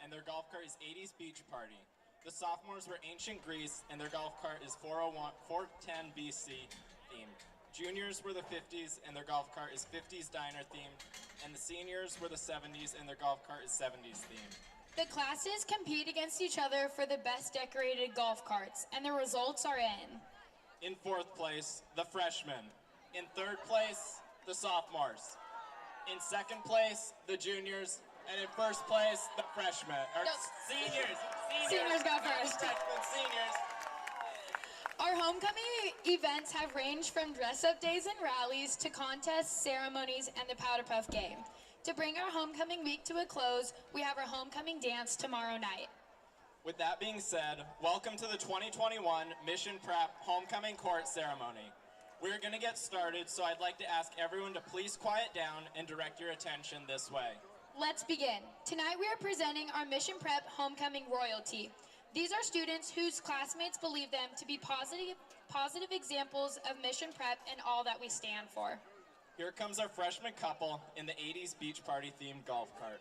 and their golf cart is 80s Beach Party. The sophomores were Ancient Greece, and their golf cart is 410 BC themed. Juniors were the 50s, and their golf cart is 50s diner themed. And the seniors were the 70s, and their golf cart is 70s themed. The classes compete against each other for the best decorated golf carts, and the results are in. In fourth place, the freshmen. In third place, the sophomores. In second place, the juniors. And in first place, the freshmen. Seniors. Seniors go first. Freshmen, seniors. Our homecoming events have ranged from dress-up days and rallies to contests, ceremonies, and the Powder Puff game. To bring our homecoming week to a close, we have our homecoming dance tomorrow night. With that being said, welcome to the 2021 Mission Prep Homecoming Court Ceremony. We're going to get started, so I'd like to ask everyone to please quiet down and direct your attention this way. Let's begin. Tonight we are presenting our Mission Prep Homecoming Royalty. These are students whose classmates believe them to be positive examples of Mission Prep and all that we stand for. Here comes our freshman couple in the 80s Beach Party themed golf cart.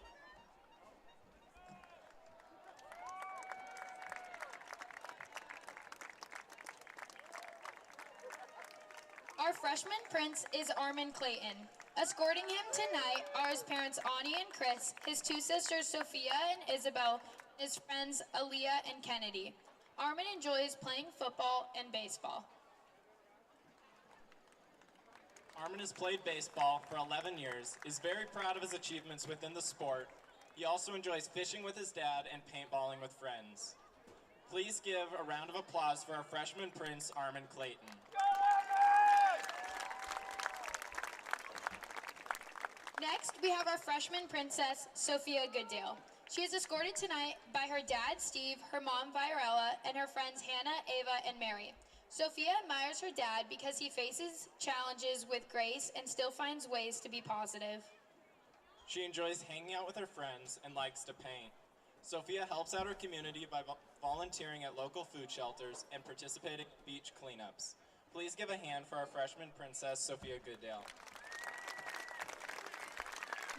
Our freshman prince is Armin Clayton. Escorting him tonight are his parents Ani and Chris, his two sisters Sophia and Isabel, and his friends Aaliyah and Kennedy. Armin enjoys playing football and baseball. Armin has played baseball for 11 years, is very proud of his achievements within the sport. He also enjoys fishing with his dad and paintballing with friends. Please give a round of applause for our freshman prince, Armin Clayton. Next, we have our freshman princess, Sophia Gooddale. She is escorted tonight by her dad, Steve, her mom, Virella, and her friends Hannah, Ava, and Mary. Sophia admires her dad because he faces challenges with grace and still finds ways to be positive. She enjoys hanging out with her friends and likes to paint. Sophia helps out her community by volunteering at local food shelters and participating in beach cleanups. Please give a hand for our freshman princess, Sophia Gooddale.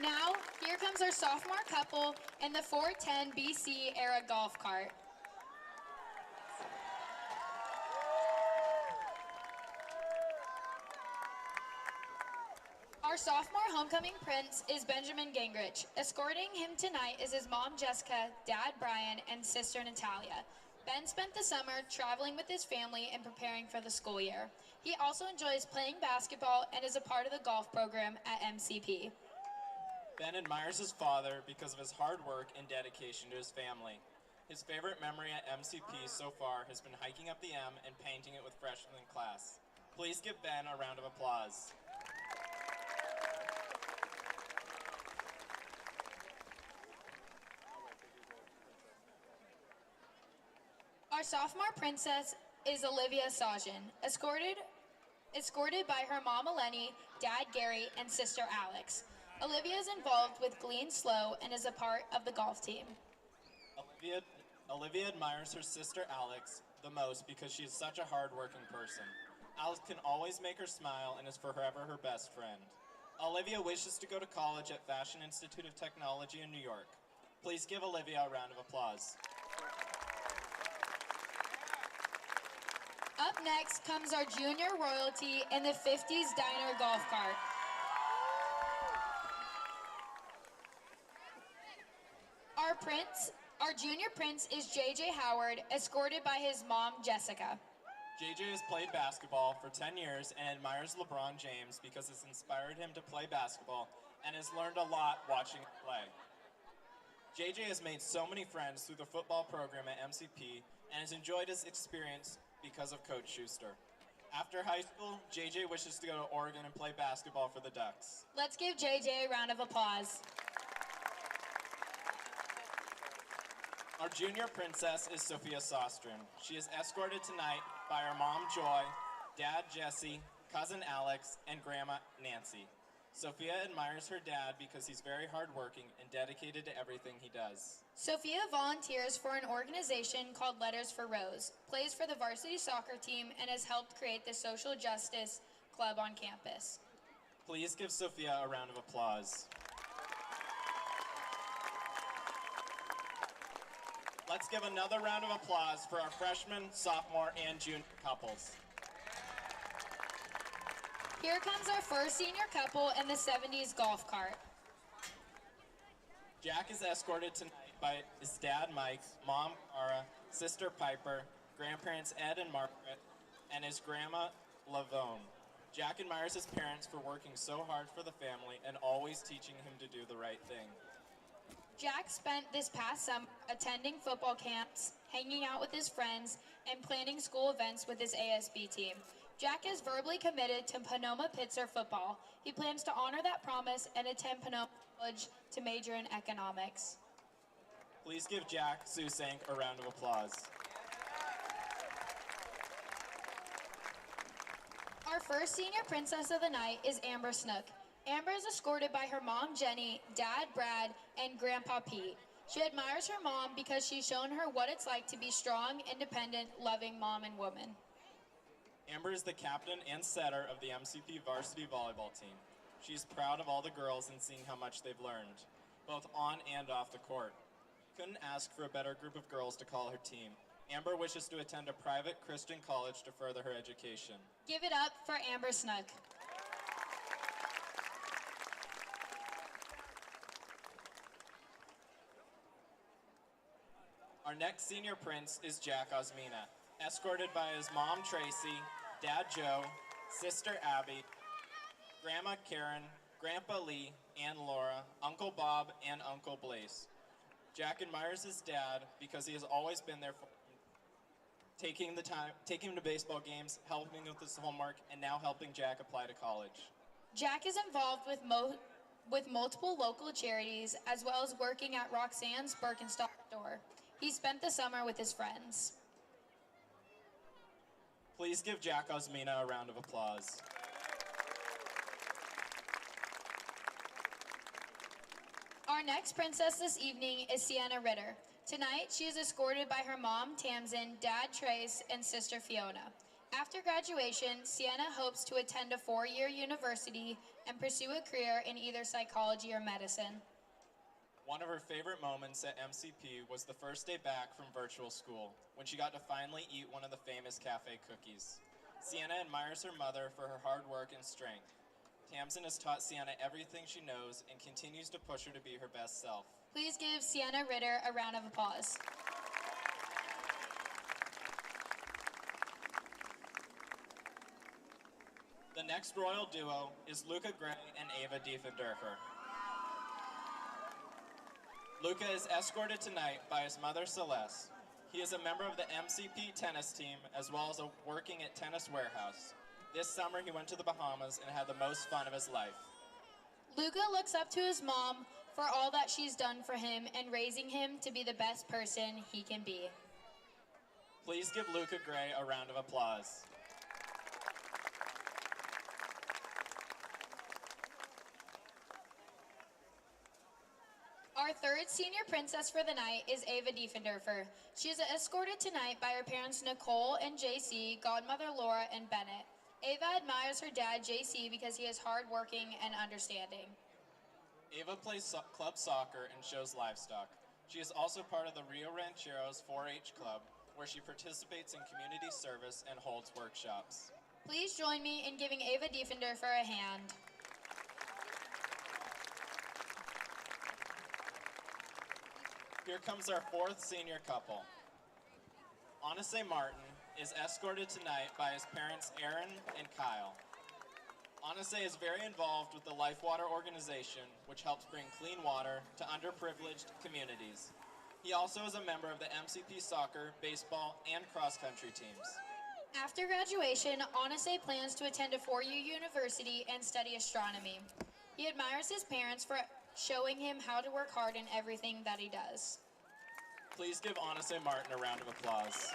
Now, here comes our sophomore couple in the 410 BC era golf cart. Our sophomore homecoming prince is Benjamin Gingrich. Escorting him tonight is his mom Jessica, dad Brian, and sister Natalia. Ben spent the summer traveling with his family and preparing for the school year. He also enjoys playing basketball and is a part of the golf program at MCP. Ben admires his father because of his hard work and dedication to his family. His favorite memory at MCP so far has been hiking up the M and painting it with freshmen class. Please give Ben a round of applause. Our sophomore princess is Olivia Sajan, escorted by her mom Eleni, dad Gary, and sister Alex. Olivia is involved with Glean Slow and is a part of the golf team. Olivia admires her sister Alex the most because she is such a hard-working person. Alex can always make her smile and is forever her best friend. Olivia wishes to go to college at Fashion Institute of Technology in New York. Please give Olivia a round of applause. Up next comes our junior royalty in the 50s diner golf cart. Our junior prince is JJ Howard, escorted by his mom, Jessica. JJ has played basketball for 10 years and admires LeBron James because it's inspired him to play basketball and has learned a lot watching him play. JJ has made so many friends through the football program at MCP and has enjoyed his experience because of Coach Schuster. After high school, JJ wishes to go to Oregon and play basketball for the Ducks. Let's give JJ a round of applause. Our junior princess is Sophia Sostrin. She is escorted tonight by her mom, Joy, dad, Jesse, cousin, Alex, and grandma, Nancy. Sophia admires her dad because he's very hardworking and dedicated to everything he does. Sophia volunteers for an organization called Letters for Rose, plays for the varsity soccer team, and has helped create the social justice club on campus. Please give Sophia a round of applause. Let's give another round of applause for our freshman, sophomore, and junior couples. Here comes our first senior couple in the 70s golf cart. Jack is escorted tonight by his dad, Mike, mom, Kyra, sister, Piper, grandparents, Ed and Margaret, and his grandma, Lavone. Jack admires his parents for working so hard for the family and always teaching him to do the right thing. Jack spent this past summer attending football camps, hanging out with his friends, and planning school events with his ASB team. Jack is verbally committed to Sonoma-Pitzer football. He plans to honor that promise and attend Sonoma College to major in economics. Please give Jack Susank a round of applause. Our first senior princess of the night is Amber Snook. Amber is escorted by her mom, Jenny, dad, Brad, and grandpa, Pete. She admires her mom because she's shown her what it's like to be strong, independent, loving mom and woman. Amber is the captain and setter of the MCP varsity volleyball team. She's proud of all the girls and seeing how much they've learned, both on and off the court. Couldn't ask for a better group of girls to call her team. Amber wishes to attend a private Christian college to further her education. Give it up for Amber Snook. Our next senior prince is Jack Osmina, escorted by his mom, Tracy, dad, Joe, sister, Abby, grandma, Karen, grandpa, Lee, and Laura, Uncle Bob, and Uncle Blaze. Jack admires his dad because he has always been there for him, taking him to baseball games, helping with his homework, and now helping Jack apply to college. Jack is involved with multiple local charities, as well as working at Roxanne's Birkenstock store. He spent the summer with his friends. Please give Jack Osmina a round of applause. Our next princess this evening is Sienna Ritter. Tonight, she is escorted by her mom, Tamsin, dad, Trace, and sister, Fiona. After graduation, Sienna hopes to attend a 4-year university and pursue a career in either psychology or medicine. One of her favorite moments at MCP was the first day back from virtual school, when she got to finally eat one of the famous cafe cookies. Sienna admires her mother for her hard work and strength. Tamsin has taught Sienna everything she knows and continues to push her to be her best self. Please give Sienna Ritter a round of applause. The next royal duo is Luca Gray and Eva Dieffenderfer. Luca is escorted tonight by his mother, Celeste. He is a member of the MCP tennis team as well as working at Tennis Warehouse. This summer he went to the Bahamas and had the most fun of his life. Luca looks up to his mom for all that she's done for him and raising him to be the best person he can be. Please give Luca Gray a round of applause. Our third senior princess for the night is Eva Dieffenderfer. She is escorted tonight by her parents Nicole and JC, godmother Laura, and Bennett. Eva admires her dad JC because he is hardworking and understanding. Eva plays club soccer and shows livestock. She is also part of the Rio Rancheros 4-H club, where she participates in community service and holds workshops. Please join me in giving Eva Dieffenderfer a hand. Here comes our fourth senior couple. Anase Martin is escorted tonight by his parents Aaron and Kyle. Anase is very involved with the Life Water organization, which helps bring clean water to underprivileged communities. He also is a member of the MCP soccer, baseball, and cross-country teams. After graduation, Anase plans to attend a 4-year university and study astronomy. He admires his parents for showing him how to work hard in everything that he does. Please give Anase Martin a round of applause.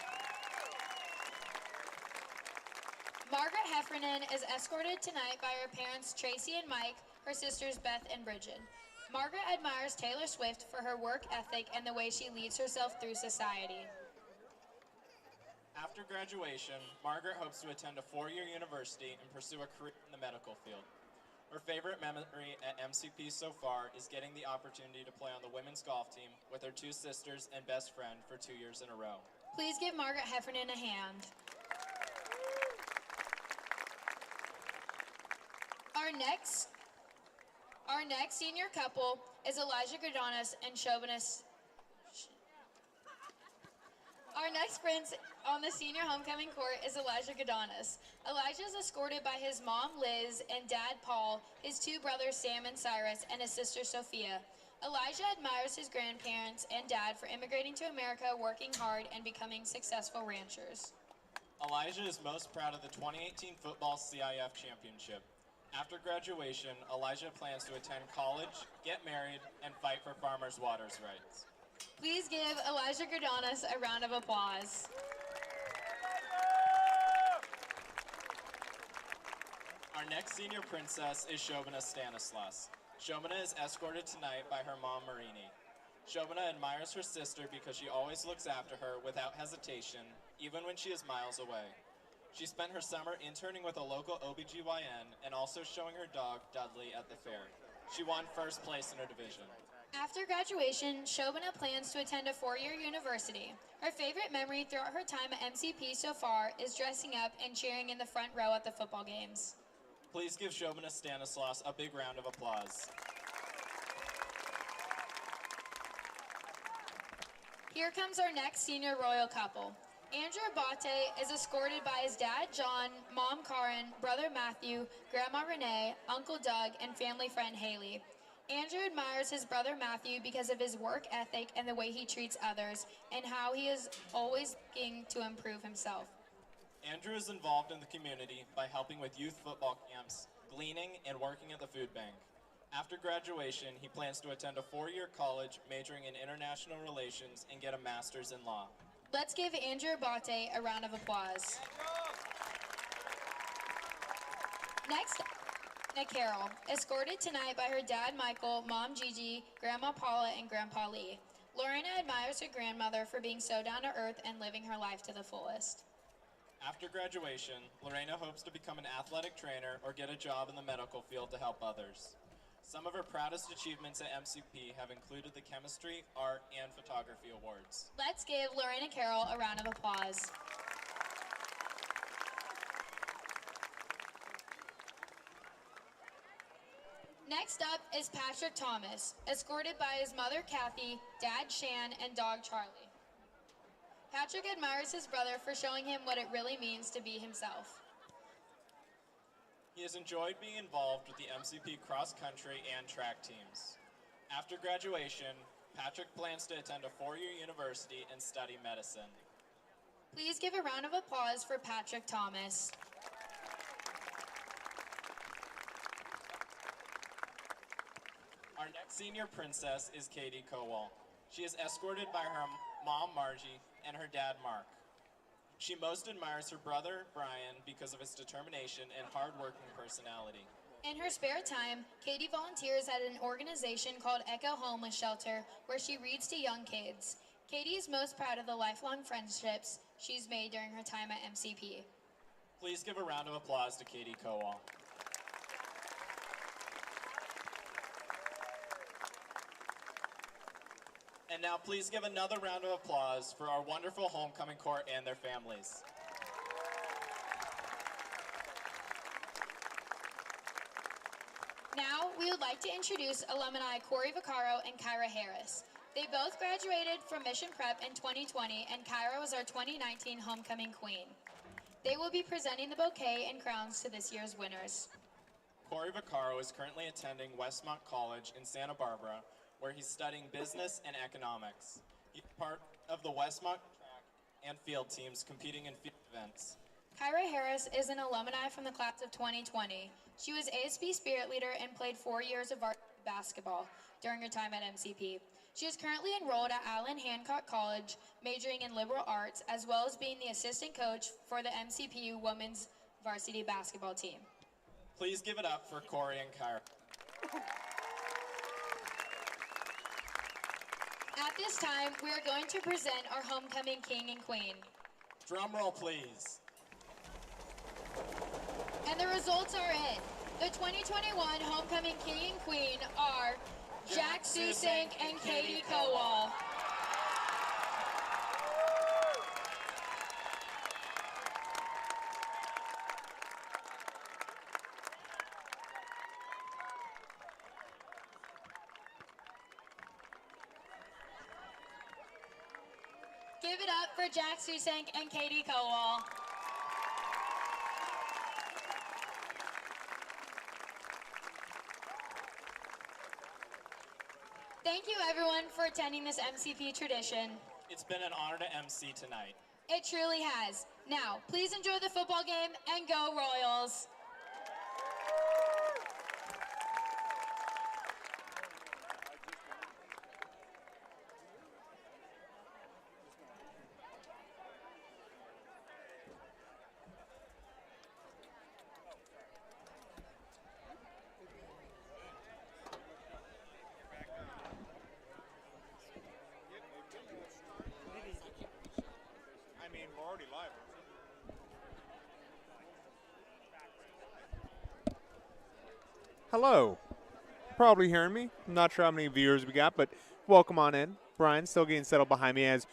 Margaret Heffernan is escorted tonight by her parents Tracy and Mike, her sisters Beth and Bridget. Margaret admires Taylor Swift for her work ethic and the way she leads herself through society. After graduation, Margaret hopes to attend a 4-year university and pursue a career in the medical field. Her favorite memory at MCP so far is getting the opportunity to play on the women's golf team with her two sisters and best friend for 2 years in a row. Please give Margaret Heffernan a hand. Our next senior couple is Elijah Gradanis and Chauvinist. Our next prince on the senior homecoming court is Elijah Gradanis. Elijah is escorted by his mom, Liz, and dad, Paul, his two brothers, Sam and Cyrus, and his sister, Sophia. Elijah admires his grandparents and dad for immigrating to America, working hard, and becoming successful ranchers. Elijah is most proud of the 2018 football CIF championship. After graduation, Elijah plans to attend college, get married, and fight for farmers' waters rights. Please give Elijah Gradanis a round of applause. Our next senior princess is Shobana Stanislas. Shobana is escorted tonight by her mom, Marini. Shobana admires her sister because she always looks after her without hesitation, even when she is miles away. She spent her summer interning with a local OBGYN and also showing her dog, Dudley, at the fair. She won first place in her division. After graduation, Shobana plans to attend a four-year university. Her favorite memory throughout her time at MCP so far is dressing up and cheering in the front row at the football games. Please give Shobana Stanislas a big round of applause. Here comes our next senior royal couple. Andrew Abate is escorted by his dad, John, mom, Karen, brother, Matthew, grandma, Renee, uncle, Doug, and family friend, Haley. Andrew admires his brother, Matthew, because of his work ethic and the way he treats others, and how he is always looking to improve himself. Andrew is involved in the community by helping with youth football camps, gleaning, and working at the food bank. After graduation, he plans to attend a four-year college majoring in international relations and get a master's in law. Let's give Andrew Abate a round of applause. Next up, Sienna Carroll, escorted tonight by her dad, Michael, mom, Gigi, grandma, Paula, and grandpa, Lee. Lorena admires her grandmother for being so down to earth and living her life to the fullest. After graduation, Lorena hopes to become an athletic trainer or get a job in the medical field to help others. Some of her proudest achievements at MCP have included the chemistry, art, and photography awards. Let's give Lorena Carroll a round of applause. Next up is Patrick Thomas, escorted by his mother Kathy, dad Shan, and dog Charlie. Patrick admires his brother for showing him what it really means to be himself. He has enjoyed being involved with the MCP cross-country and track teams. After graduation, Patrick plans to attend a four-year university and study medicine. Please give a round of applause for Patrick Thomas. Our next senior princess is Katie Kowal. She is escorted by her mom, Margie, and her dad, Mark. She most admires her brother, Brian, because of his determination and hard-working personality. In her spare time, Katie volunteers at an organization called Echo Homeless Shelter, where she reads to young kids. Katie is most proud of the lifelong friendships she's made during her time at MCP. Please give a round of applause to Katie Kowal. And now please give another round of applause for our wonderful homecoming court and their families. Now, we would like to introduce alumni Corey Vaccaro and Kyra Harris. They both graduated from Mission Prep in 2020, and Kyra was our 2019 homecoming queen. They will be presenting the bouquet and crowns to this year's winners. Corey Vaccaro is currently attending Westmont College in Santa Barbara, where he's studying business and economics. He's part of the Westmont track and field teams competing in field events. Kyra Harris is an alumni from the class of 2020. She was ASB Spirit Leader and played 4 years of varsity basketball during her time at MCP. She is currently enrolled at Allen Hancock College, majoring in liberal arts, as well as being the assistant coach for the MCPU women's varsity basketball team. Please give it up for Corey and Kyra. At this time, we are going to present our homecoming king and queen. Drum roll, please. And the results are in. The 2021 homecoming king and queen are Jack Susink and Katie Kowal. Give it up for Jack Susink and Katie Kowal. Thank you everyone for attending this MCP tradition. It's been an honor to MC tonight. It truly has. Now, please enjoy the football game and go Royals. We're already live. Hello. Probably hearing me. I'm not sure how many viewers we got, but welcome on in. Brian's still getting settled behind me as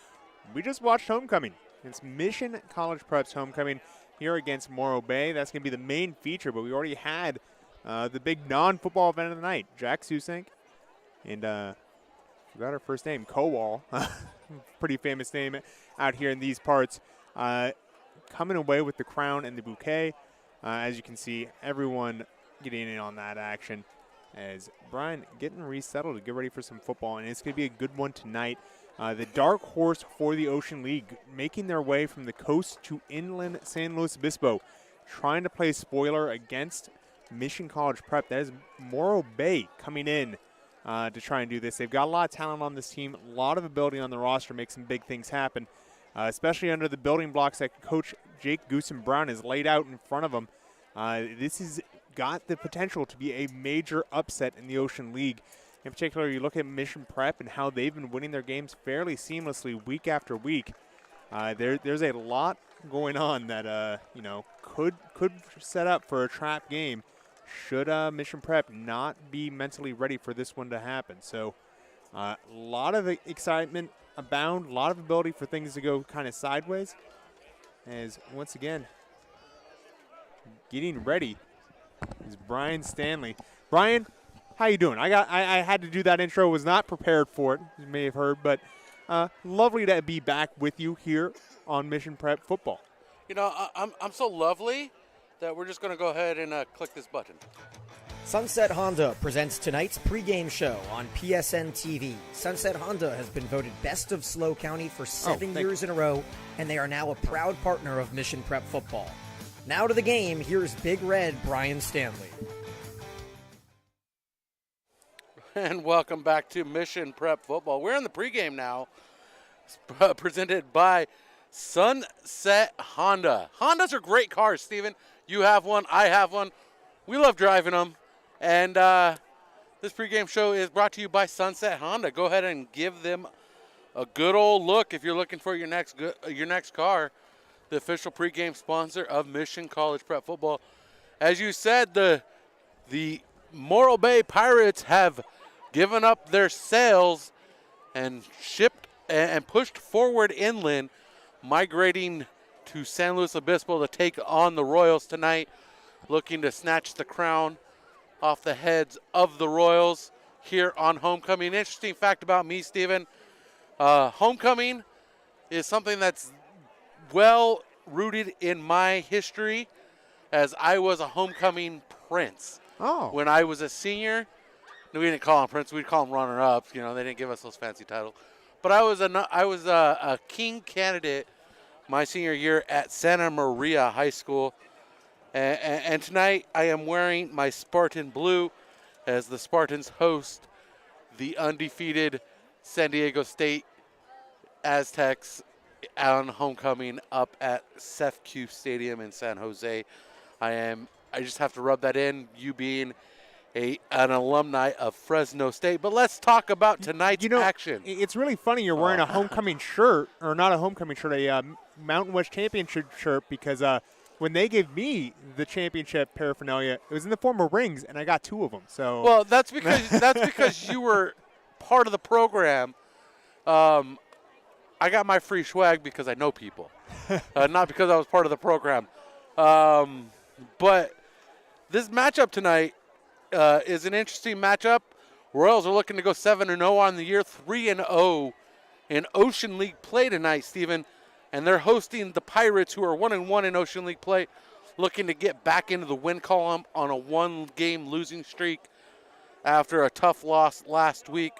we just watched homecoming. It's Mission College Prep's homecoming here against Morro Bay. That's going to be the main feature, but we already had the big non-football event of the night. Jack Susink and forgot her first name, Kowal. Pretty famous name out here in these parts. Coming away with the crown and the bouquet. As you can see, everyone getting in on that action as Brian getting resettled to get ready for some football, and it's going to be a good one tonight. The dark horse for the Ocean League making their way from the coast to inland San Luis Obispo, trying to play spoiler against Mission College Prep. That is Morro Bay coming in to try and do this. They've got a lot of talent on this team, a lot of ability on the roster to make some big things happen, especially under the building blocks that Coach Jake Goosen Brown has laid out in front of them. This has got the potential to be a major upset in the Ocean League. In particular, you look at Mission Prep and how they've been winning their games fairly seamlessly week after week. There's a lot going on that could set up for a trap game should Mission Prep not be mentally ready for this one to happen. So a lot of excitement abound, a lot of ability for things to go kind of sideways. As once again, getting ready is Brian Stanley. Brian, how you doing? I had to do that intro. Was not prepared for it, you may have heard, but lovely to be back with you here on Mission Prep Football. You know, I'm so lovely that we're just going to go ahead and click this button. Sunset Honda presents tonight's pregame show on PSN-TV. Sunset Honda has been voted Best of SLO County for 7 years in a row, and they are now a proud partner of Mission Prep Football. Now to the game, here's Big Red Brian Stanley. And welcome back to Mission Prep Football. We're in the pregame now, presented by Sunset Honda. Hondas are great cars, Stephen. You have one, I have one. We love driving them. And this pregame show is brought to you by Sunset Honda. Go ahead and give them a good old look if you're looking for your next car. The official pregame sponsor of Mission College Prep Football. As you said, the Morro Bay Pirates have given up their sails and shipped and pushed forward inland, migrating to San Luis Obispo to take on the Royals tonight, looking to snatch the crown off the heads of the Royals here on homecoming. Interesting fact about me, Stephen, homecoming is something that's well rooted in my history, as I was a homecoming prince. Oh. When I was a senior, we didn't call them prince, we'd call them runner-ups. You know, they didn't give us those fancy titles. But I was a king candidate my senior year at Santa Maria High School. And tonight I am wearing my Spartan blue as the Spartans host the undefeated San Diego State Aztecs on homecoming up at Seth Q Stadium in San Jose. I just have to rub that in, you being an alumni of Fresno State. But let's talk about tonight's action. It's really funny you're wearing a homecoming shirt, or not a homecoming shirt, a Mountain West Championship shirt, because when they gave me the championship paraphernalia, it was in the form of rings, and I got 2 of them. So Well, that's because you were part of the program. I got my free swag because I know people, not because I was part of the program. But this matchup tonight is an interesting matchup. Royals are looking to go 7-0 on the year, 3-0 in Ocean League play tonight, Stephen. And they're hosting the Pirates, who are 1-1 in Ocean League play, looking to get back into the win column on a 1-game losing streak after a tough loss last week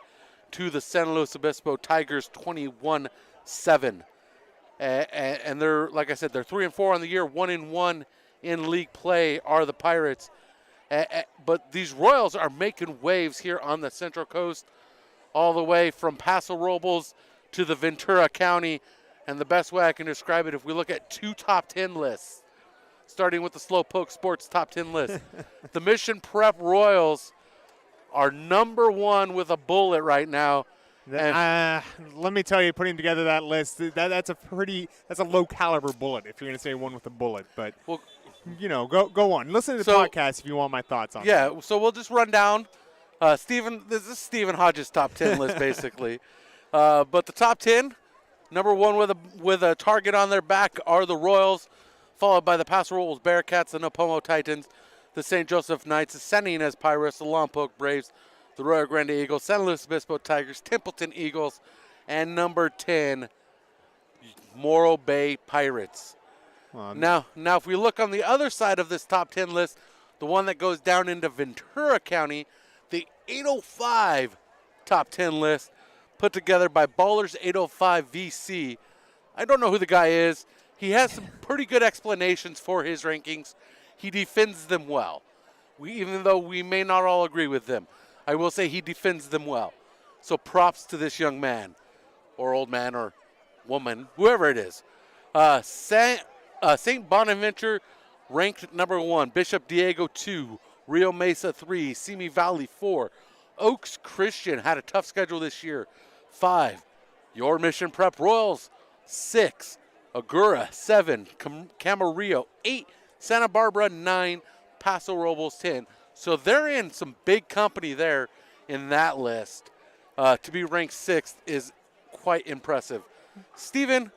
to the San Luis Obispo Tigers, 21-7. And they're, like I said, they're 3-4 on the year, 1-1 in league play are the Pirates. But these Royals are making waves here on the Central Coast, all the way from Paso Robles to the Ventura County. And the best way I can describe it, if we look at 2 top 10 lists, starting with the Slowpoke Sports top 10 list, the Mission Prep Royals are number 1 with a bullet right now. Let me tell you, putting together that list, that's a low caliber bullet if you're going to say one with a bullet. But, well, go on. Listen to the podcast if you want my thoughts on it. Yeah, so we'll just run down. Stephen, this is Stephen Hodges' top 10 list, basically. But the top 10, number 1 with a target on their back are the Royals, followed by the Paso Robles Bearcats, the Napomo Titans, the St. Joseph Knights, the San Ynez Pirates, the Lompoc Braves, the Rio Grande Eagles, San Luis Obispo Tigers, Templeton Eagles, and number 10, Morro Bay Pirates. Now, if we look on the other side of this top 10 list, the one that goes down into Ventura County, the 805 top 10 list, put together by Ballers 805 VC. I don't know who the guy is. He has some pretty good explanations for his rankings. He defends them well. Even though we may not all agree with them, I will say he defends them well. So props to this young man, or old man, or woman, whoever it is. St. Bonaventure ranked number 1, Bishop Diego 2, Rio Mesa 3, Simi Valley 4, Oaks Christian had a tough schedule this year, 5, your Mission Prep Royals 6, Agura 7, Camarillo 8, Santa Barbara 9, Paso Robles 10. So they're in some big company there in that list. To be ranked 6th is quite impressive. Stephen,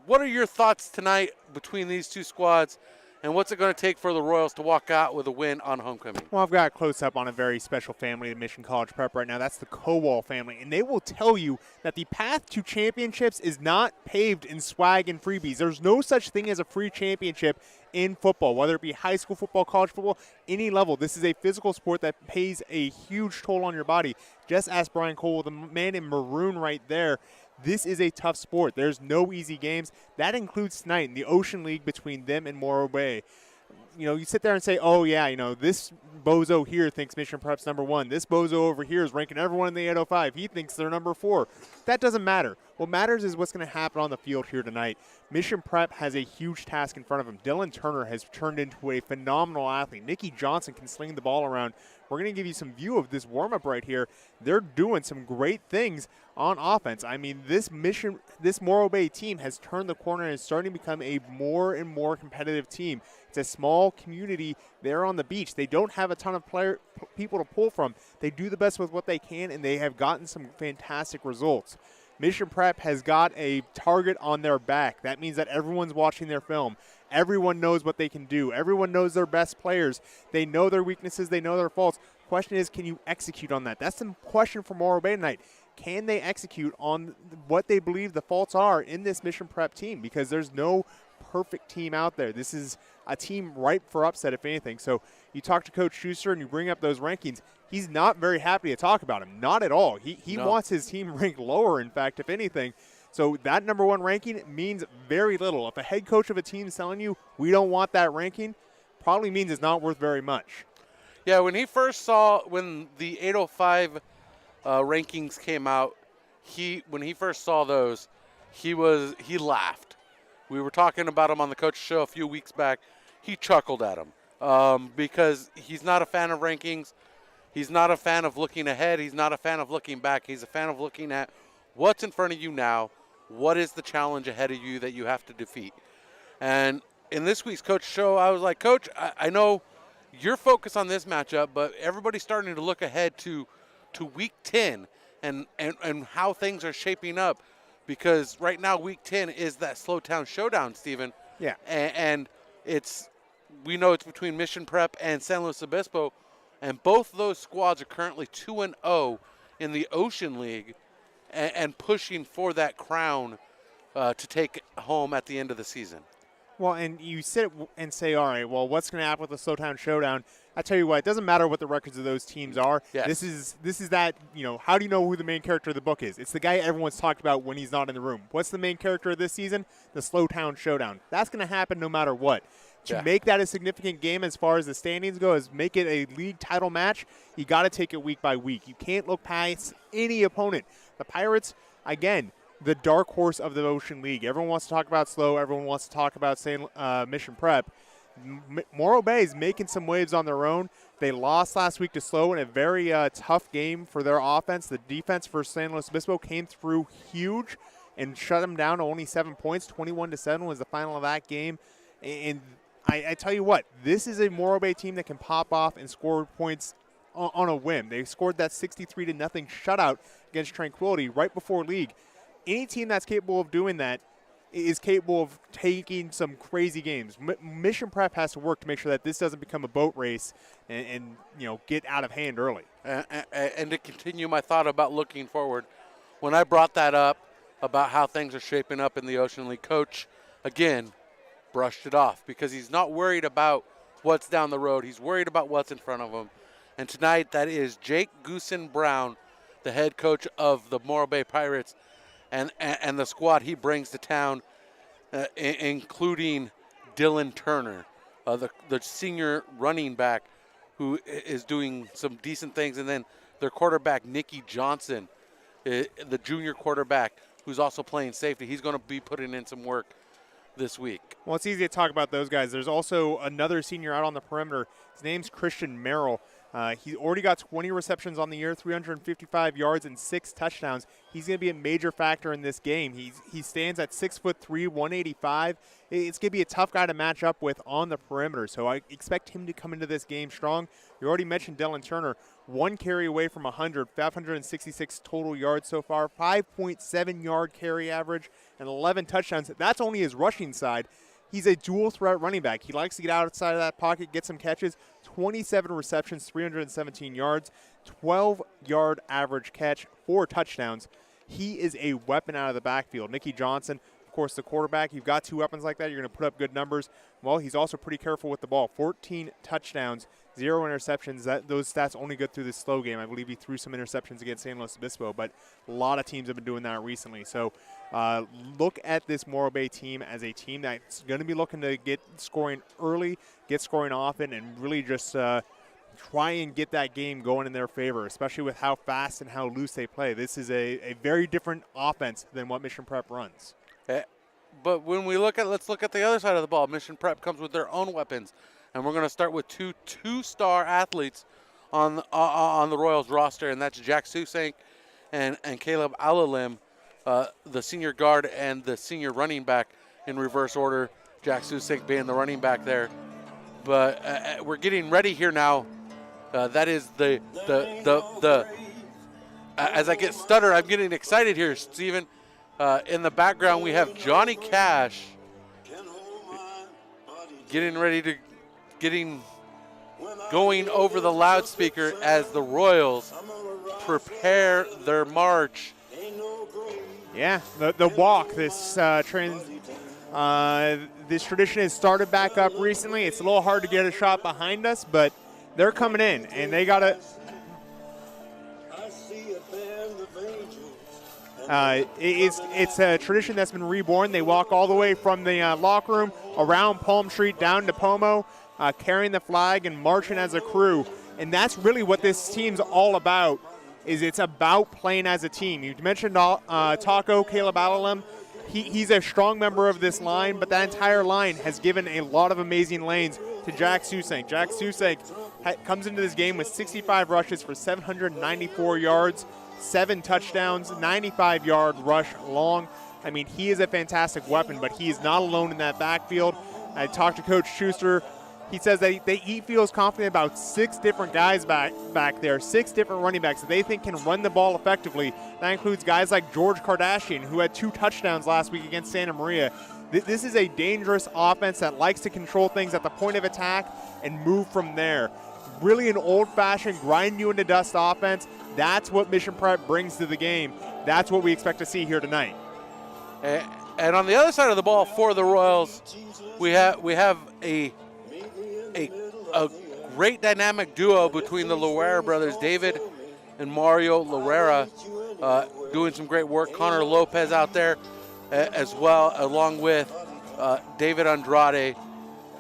what are your thoughts tonight between these 2 squads, and what's it going to take for the Royals to walk out with a win on homecoming? Well, I've got a close-up on a very special family at Mission College Prep right now. That's the Kowal family, and they will tell you that the path to championships is not paved in swag and freebies. There's no such thing as a free championship in football, whether it be high school football, college football, any level. This is a physical sport that pays a huge toll on your body. Just ask Brian Cole, the man in maroon right there. This is a tough sport. There's no easy games. That includes tonight in the Ocean League between them and Morro Bay. You sit there and say, oh, yeah, this bozo here thinks Mission Prep's number 1. This bozo over here is ranking everyone in the 805. He thinks they're number 4. That doesn't matter. What matters is what's going to happen on the field here tonight. Mission Prep has a huge task in front of him. Dylan Turner has turned into a phenomenal athlete. Nikki Johnson can sling the ball around. We're going to give you some view of this warm-up right here. They're doing some great things on offense. I mean, this Morro Bay team has turned the corner and is starting to become a more and more competitive team. It's a small community there on the beach. They don't have a ton of people to pull from. They do the best with what they can, and they have gotten some fantastic results. Mission Prep has got a target on their back. That means that everyone's watching their film. Everyone knows what they can do. Everyone knows their best players. They know their weaknesses. They know their faults. Question is, can you execute on that? That's the question for Morro Bay tonight. Can they execute on what they believe the faults are in this Mission Prep team? Because there's no perfect team out there. This is a team ripe for upset, if anything. So you talk to Coach Schuster and you bring up those rankings. He's not very happy to talk about him. Not at all. He wants his team ranked lower, in fact, if anything. So that number 1 ranking means very little. If a head coach of a team is telling you we don't want that ranking, probably means it's not worth very much. Yeah, when the 805 rankings came out, when he first saw those, he laughed. We were talking about him on the Coach Show a few weeks back. He chuckled at him because he's not a fan of rankings. He's not a fan of looking ahead. He's not a fan of looking back. He's a fan of looking at what's in front of you now. What is the challenge ahead of you that you have to defeat? And in this week's Coach Show, I was like, Coach, I know you're focused on this matchup, but everybody's starting to look ahead to Week 10 and how things are shaping up, because right now Week 10 is that Slowtown Showdown, Stephen. Yeah. And we know it's between Mission Prep and San Luis Obispo, and both those squads are currently 2-0 in the Ocean League and pushing for that crown to take home at the end of the season. Well, and you sit and say, all right, well, what's going to happen with the Slowtown Showdown? I tell you what, it doesn't matter what the records of those teams are. Yes. This is that, how do you know who the main character of the book is? It's the guy everyone's talked about when he's not in the room. What's the main character of this season? The Slowtown Showdown. That's going to happen no matter what. To make that a significant game as far as the standings go, is make it a league title match, you got to take it week by week. You can't look past any opponent. The Pirates, again, the dark horse of the Ocean League. Everyone wants to talk about Slow. Everyone wants to talk about Mission Prep. Morro Bay is making some waves on their own. They lost last week to Slow in a very tough game for their offense. The defense for San Luis Obispo came through huge and shut them down to only 7 points. 21-7 was the final of that game. And I tell you what, this is a Morro Bay team that can pop off and score points on a whim. They scored that 63-0 shutout against Tranquility right before league. Any team that's capable of doing that is capable of taking some crazy games. Mission Prep has to work to make sure that this doesn't become a boat race and get out of hand early. And to continue my thought about looking forward, when I brought that up about how things are shaping up in the Ocean League, Coach, again, brushed it off because he's not worried about what's down the road. He's worried about what's in front of him. And tonight, that is Jake Goosen Brown, the head coach of the Morro Bay Pirates, and the squad he brings to town, including Dylan Turner, the senior running back who is doing some decent things, and then their quarterback, Nicky Johnson, the junior quarterback, who's also playing safety. He's going to be putting in some work this week. Well, it's easy to talk about those guys. There's also another senior out on the perimeter. His name's Christian Merrill. He already got 20 receptions on the year, 355 yards, and 6 touchdowns. He's going to be a major factor in this game. He stands at 6'3", 185. It's going to be a tough guy to match up with on the perimeter, so I expect him to come into this game strong. You already mentioned Dylan Turner. 1 carry away from 100, 566 total yards so far, 5.7-yard carry average, and 11 touchdowns. That's only his rushing side. He's a dual-threat running back. He likes to get outside of that pocket, get some catches. 27 receptions, 317 yards, 12-yard average catch, 4 touchdowns. He is a weapon out of the backfield. Nicky Johnson, of course, the quarterback. You've got 2 weapons like that, you're going to put up good numbers. Well, he's also pretty careful with the ball. 14 touchdowns, 0 interceptions. Those stats only go through this slow game. I believe he threw some interceptions against San Luis Obispo, but a lot of teams have been doing that recently. So look at this Morro Bay team as a team that's going to be looking to get scoring early, get scoring often, and really just try and get that game going in their favor, especially with how fast and how loose they play. This is a very different offense than what Mission Prep runs. But when we let's look at the other side of the ball. Mission Prep comes with their own weapons, and we're going to start with two-star athletes on the Royals roster, and that's Jack Susank and Caleb Alalim, the senior guard and the senior running back in reverse order. Jack Susank being the running back there. But we're getting ready here now. That is the as I get stutter, I'm getting excited here, Stephen. In the background, we have Johnny Cash going over the loudspeaker as the Royals prepare their march. Yeah, the walk. This tradition has started back up recently. It's a little hard to get a shot behind us, but they're coming in, and they got to. It's a tradition that's been reborn. They walk all the way from the locker room around Palm Street down to Pomo, carrying the flag and marching as a crew. And that's really what this team's all about. It's about playing as a team. You mentioned Taco, Caleb Alalim. He's a strong member of this line, but that entire line has given a lot of amazing lanes to Jack Susank. Jack Susank comes into this game with 65 rushes for 794 yards, 7 touchdowns, 95-yard rush long. I mean, he is a fantastic weapon, but he is not alone in that backfield. I talked to Coach Schuster. He says that he feels confident about 6 different guys back there, 6 different running backs that they think can run the ball effectively. That includes guys like George Kardashian, who had 2 touchdowns last week against Santa Maria. This is a dangerous offense that likes to control things at the point of attack and move from there. Really an old-fashioned grind you into dust offense. That's what Mission Prep brings to the game. That's what we expect to see here tonight. And on the other side of the ball for the Royals, we have a great dynamic duo between the Loera brothers, David and Mario Loera, doing some great work. Connor Lopez out there as well, along with David Andrade,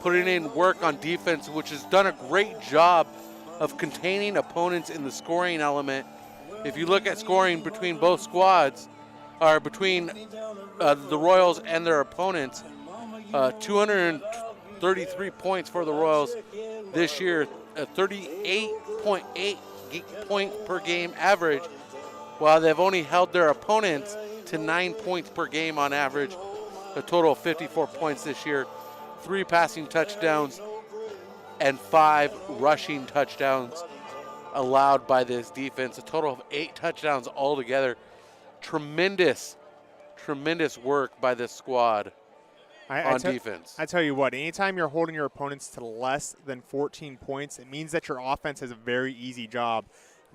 putting in work on defense, which has done a great job of containing opponents in the scoring element. If you look at scoring between both squads, or between the Royals and their opponents, 233 points for the Royals this year, a 38.8 point per game average, while they've only held their opponents to 9 points per game on average, a total of 54 points this year, 3 passing touchdowns and 5 rushing touchdowns allowed by this defense, a total of 8 touchdowns altogether. Tremendous work by this squad on defense. I tell you what, anytime you're holding your opponents to less than 14 points, it means that your offense has a very easy job.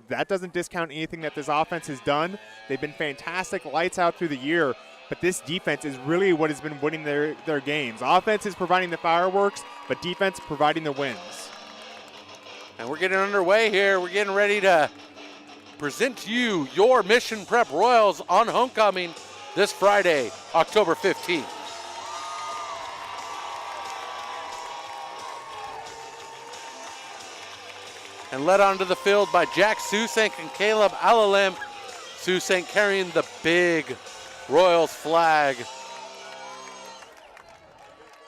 That doesn't discount anything that this offense has done. They've been fantastic, lights out through the year, but this defense is really what has been winning their games. Offense is providing the fireworks, but defense providing the wins. And we're getting underway here. We're getting ready to present to you your Mission Prep Royals on homecoming this Friday, October 15th. And led onto the field by Jack Susank and Caleb Alalem. Susank carrying the big Royals flag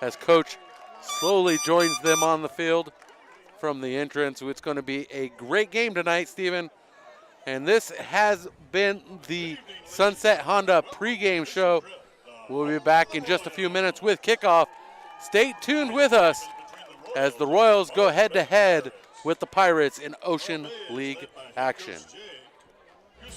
as Coach slowly joins them on the field from the entrance. It's going to be a great game tonight, Stephen. And this has been the Sunset Honda pregame show. We'll be back in just a few minutes with kickoff. Stay tuned with us as the Royals go head-to-head with the Pirates in Ocean League action.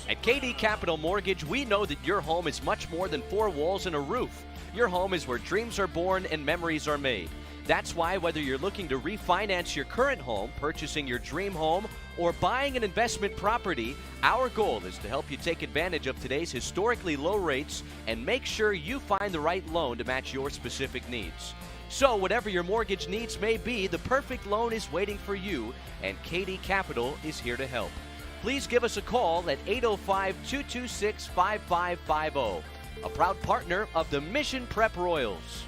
At KD Capital Mortgage, we know that your home is much more than 4 walls and a roof. Your home is where dreams are born and memories are made. That's why whether you're looking to refinance your current home, purchasing your dream home, or buying an investment property, our goal is to help you take advantage of today's historically low rates and make sure you find the right loan to match your specific needs. So whatever your mortgage needs may be, the perfect loan is waiting for you, and KD Capital is here to help. Please give us a call at 805-226-5550, a proud partner of the Mission Prep Royals.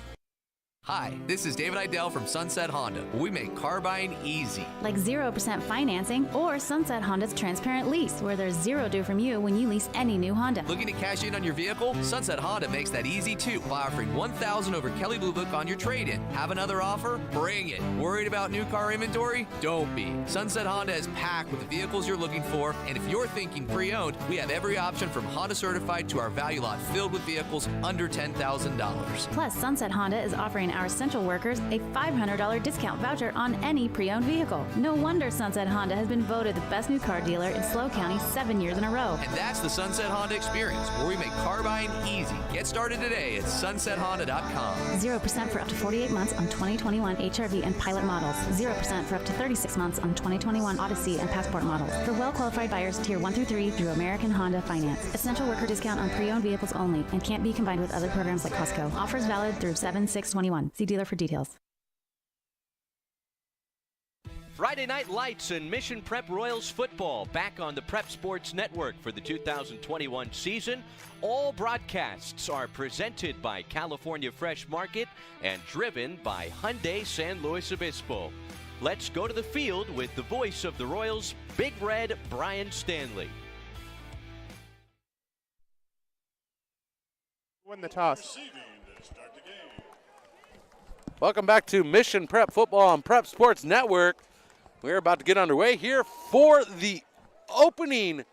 Hi, this is David Idell from Sunset Honda. We make car buying easy. Like 0% financing or Sunset Honda's transparent lease, where there's zero due from you when you lease any new Honda. Looking to cash in on your vehicle? Sunset Honda makes that easy too by offering $1,000 over Kelley Blue Book on your trade-in. Have another offer? Bring it. Worried about new car inventory? Don't be. Sunset Honda is packed with the vehicles you're looking for, and if you're thinking pre-owned, we have every option from Honda Certified to our value lot filled with vehicles under $10,000. Plus, Sunset Honda is offering our essential workers a $500 discount voucher on any pre-owned vehicle. No wonder Sunset Honda has been voted the best new car dealer in SLO County 7 years in a row. And that's the Sunset Honda experience, where we make car buying easy. Get started today at sunsethonda.com. 0% for up to 48 months on 2021 HRV and Pilot models. 0% for up to 36 months on 2021 Odyssey and Passport models. For well-qualified buyers, Tier 1 through 3 through American Honda Finance. Essential worker discount on pre-owned vehicles only and can't be combined with other programs like Costco. Offers valid through 7/6/21. See dealer for details. Friday Night Lights and Mission Prep Royals football back on the Prep Sports Network for the 2021 season. All broadcasts are presented by California Fresh Market and driven by Hyundai San Luis Obispo. Let's go to the field with the voice of the Royals, Big Red Brian Stanley. Win the toss. Welcome back to Mission Prep Football on Prep Sports Network. We're about to get underway here for the opening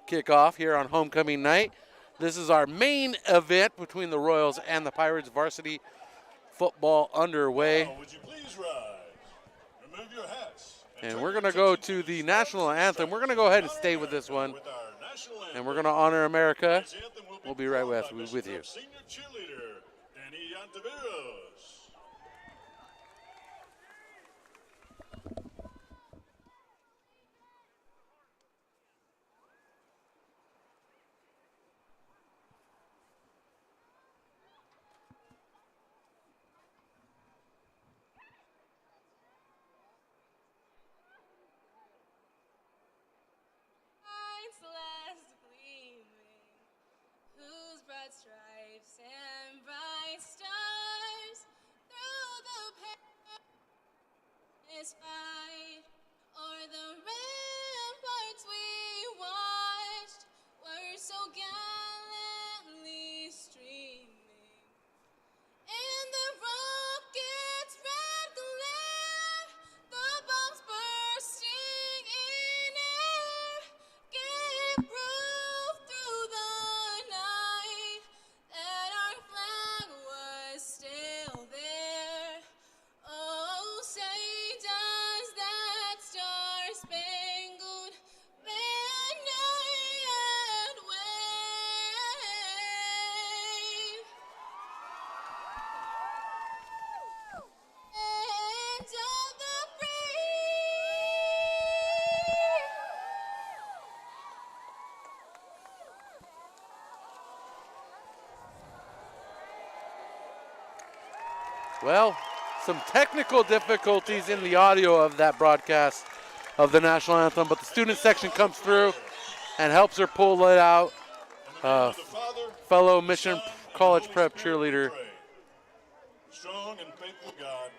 kickoff here on homecoming night. This is our main event between the Royals and the Pirates. Varsity football underway. Now, would you please rise? Remove your hats. And we're going to go to the national anthem. We're going to go ahead and stay with this one. And we're going to honor America. We'll be right with you. Senior cheerleader, Danny Antiveros. Stripes and bright stars through the perilous fight, o'er the ramparts we watched were so gallantly streaming, and the rockets' red glare, the bombs bursting in air, gave proof through the night that our flag was still there. Oh, say does that star-spangled banner yet wave? And of the free. Well, some technical difficulties in the audio of that broadcast of the national anthem, but the student section comes through and helps her pull it out. Fellow Mission College Prep cheerleader. Strong and faithful God,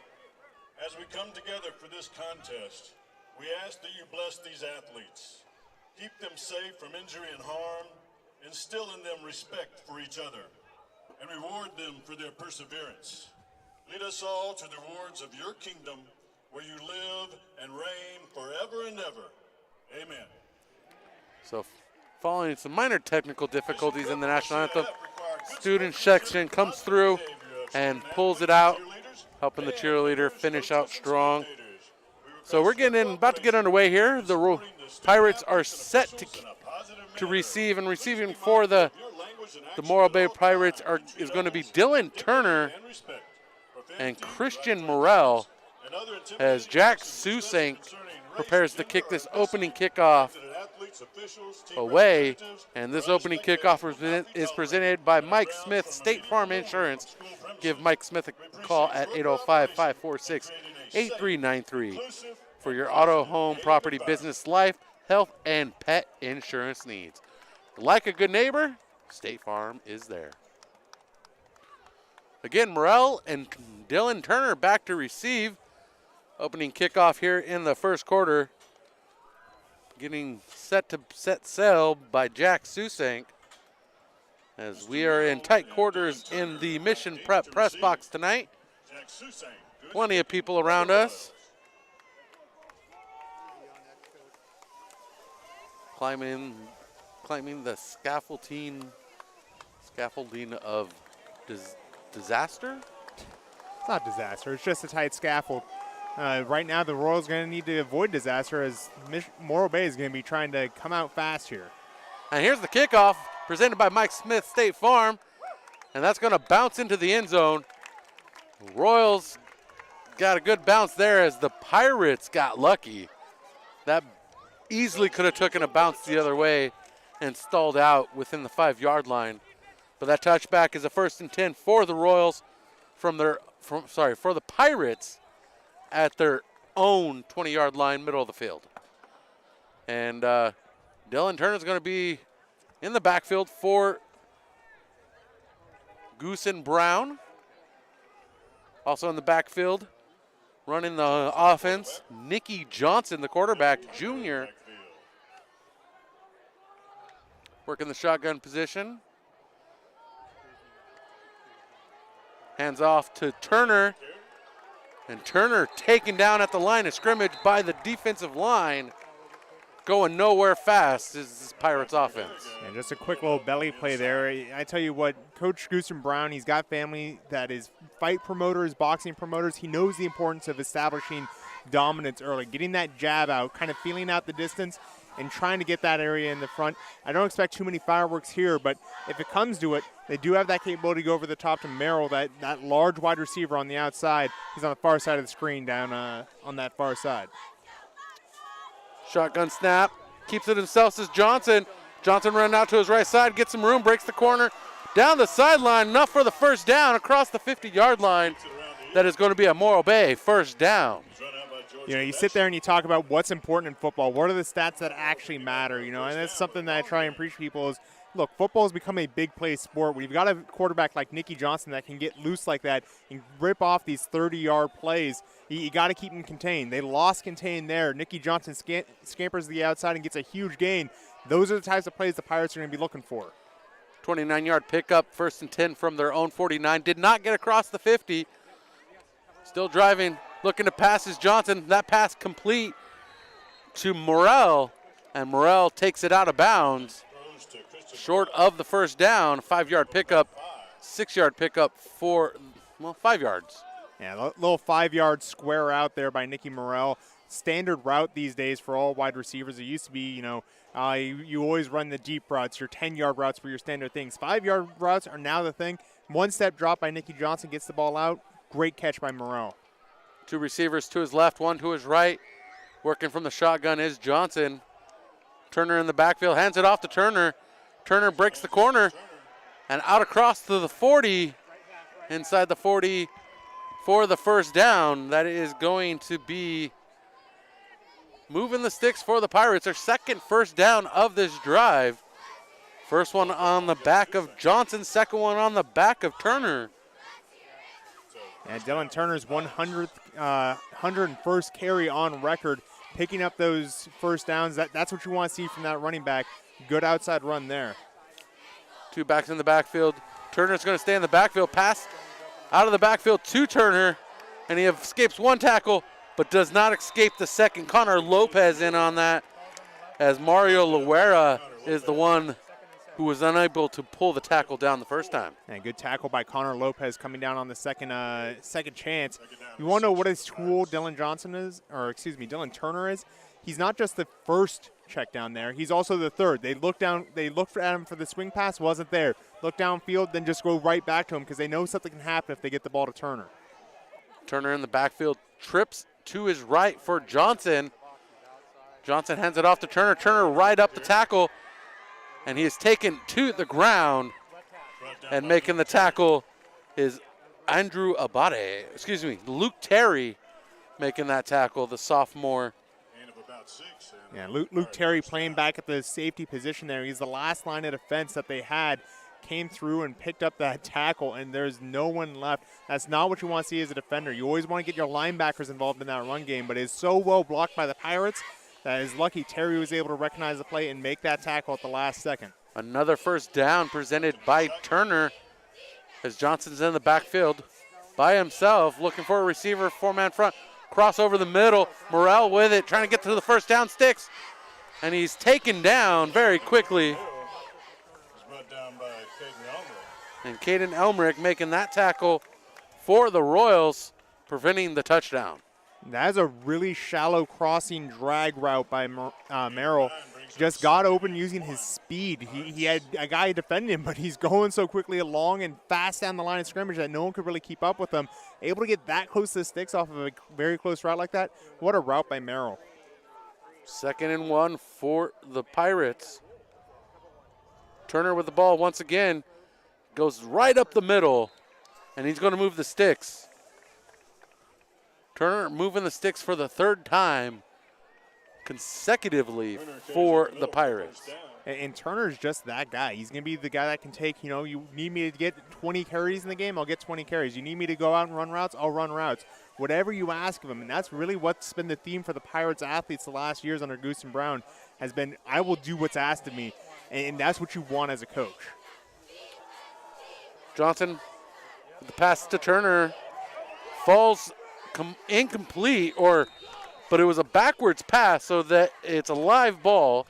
as we come together for this contest, we ask that you bless these athletes. Keep them safe from injury and harm, instill in them respect for each other, and reward them for their perseverance. Lead us all to the rewards of your kingdom, where you live and reign forever and ever. Amen. So following some minor technical difficulties in the national anthem, student section comes through and pulls it out, helping the cheerleader finish out strong. So we're about to get underway here. The Pirates are set to receive, and receiving for the Morro Bay Pirates is going to be Dylan Turner and Christian Merrill, as Jack Susank prepares to kick this opening kickoff away. And this opening kickoff is presented by Mike Smith State Farm Insurance. Give Mike Smith a call at 805-546-8393 for your auto, home, property, business, life, health, and pet insurance needs. Like a good neighbor, State Farm is there. Again, Merrill and Dylan Turner back to receive. Opening kickoff here in the first quarter. Getting set to set sail by Jack Susank, as we are in tight quarters in the Mission Prep press box tonight. Plenty of people around us. Climbing the scaffolding of disaster? It's not disaster. It's just a tight scaffold. Right now, the Royals going to need to avoid disaster, as Morro Bay is going to be trying to come out fast here. And here's the kickoff presented by Mike Smith State Farm, and that's going to bounce into the end zone. Royals got a good bounce there, as the Pirates got lucky. That easily could have taken a bounce the other way and stalled out within the 5-yard line. But that touchback is a 1st and 10 for the Royals for the Pirates at their own 20-yard line, middle of the field. And Dylan Turner's going to be in the backfield for Goosen Brown. Also in the backfield, running the offense, Nicky Johnson, the quarterback, junior. Working the shotgun position. Hands off to Turner. And Turner taken down at the line of scrimmage by the defensive line. Going nowhere fast. His Pirates offense. And just a quick little belly play there. I tell you what, Coach Goosen Brown, he's got family that is fight promoters, boxing promoters. He knows the importance of establishing dominance early, getting that jab out, kind of feeling out the distance and trying to get that area in the front. I don't expect too many fireworks here, but if it comes to it, they do have that capability to go over the top to Merrill, that large wide receiver on the outside. He's on the far side of the screen down on that far side. Shotgun snap, keeps it himself as Johnson. Johnson running out to his right side, gets some room, breaks the corner, down the sideline, enough for the first down across the 50-yard line. That is going to be a Morro Bay first down. You know, you sit there and you talk about what's important in football. What are the stats that actually matter, you know? And that's something that I try and preach to people is, look, football has become a big play sport. We've got a quarterback like Nicky Johnson that can get loose like that and rip off these 30-yard plays. You got to keep him contained. They lost contained there. Nicky Johnson scampers to the outside and gets a huge gain. Those are the types of plays the Pirates are going to be looking for. 29-yard pickup, 1st and 10 from their own 49. Did not get across the 50. Still driving, looking to pass is Johnson. That pass complete to Merrill, and Merrill takes it out of bounds. Short of the first down, 5-yard pickup, 6-yard pickup for, 5 yards. Yeah, a little 5-yard square out there by Nicky Merrill. Standard route these days for all wide receivers. It used to be, you always run the deep routes, your 10-yard routes for your standard things. 5-yard routes are now the thing. One-step drop by Nicky Johnson gets the ball out. Great catch by Merrill. 2 receivers to his left, 1 to his right. Working from the shotgun is Johnson. Turner in the backfield, hands it off to Turner. Turner breaks the corner and out across to the 40. Inside the 40 for the first down. That is going to be moving the sticks for the Pirates. Their second first down of this drive. First one on the back of Johnson, second one on the back of Turner. And Dylan Turner's 101st carry on record, picking up those first downs. That's what you want to see from that running back. Good outside run there. 2 backs in the backfield. Turner's going to stay in the backfield. Pass out of the backfield to Turner, and he escapes 1 tackle, but does not escape the second. Connor Lopez in on that, as Mario Loera is the one who was unable to pull the tackle down the first time. And good tackle by Connor Lopez coming down on the second chance. You want to know what his tool Dylan Turner is? He's not just the first check down there. He's also the third. They looked at him for the swing pass, wasn't there. Look downfield, then just go right back to him because they know something can happen if they get the ball to Turner. Turner in the backfield, trips to his right for Johnson. Johnson hands it off to Turner. Turner right up the tackle, and he is taken to the ground. And making the tackle is Luke Terry making that tackle, the sophomore. Yeah, Luke Terry playing back at the safety position there. He's the last line of defense that they had. Came through and picked up that tackle, and there's no one left. That's not what you want to see as a defender. You always want to get your linebackers involved in that run game, but it's so well blocked by the Pirates that is lucky Terry was able to recognize the play and make that tackle at the last second. Another first down presented by Turner as Johnson's in the backfield by himself, looking for a receiver, 4-man front. Cross over the middle. Merrill with it, trying to get to the first down sticks. And he's taken down very quickly. And Caden Elmerick making that tackle for the Royals, preventing the touchdown. That is a really shallow crossing drag route by Merrill. Just got open using his speed. He had a guy defending him, but he's going so quickly along and fast down the line of scrimmage that no one could really keep up with him. Able to get that close to the sticks off of a very close route like that. What a route by Merrill. 2nd and 1 for the Pirates. Turner with the ball once again. Goes right up the middle, and he's going to move the sticks. Turner moving the sticks for the 3rd time consecutively for the Pirates. And Turner's just that guy. He's going to be the guy that can take, you need me to get 20 carries in the game, I'll get 20 carries. You need me to go out and run routes, I'll run routes. Whatever you ask of him, and that's really what's been the theme for the Pirates athletes the last years under Goosen Brown, has been, I will do what's asked of me, and that's what you want as a coach. Johnson, the pass to Turner, falls incomplete, but it was a backwards pass so that it's a live ball.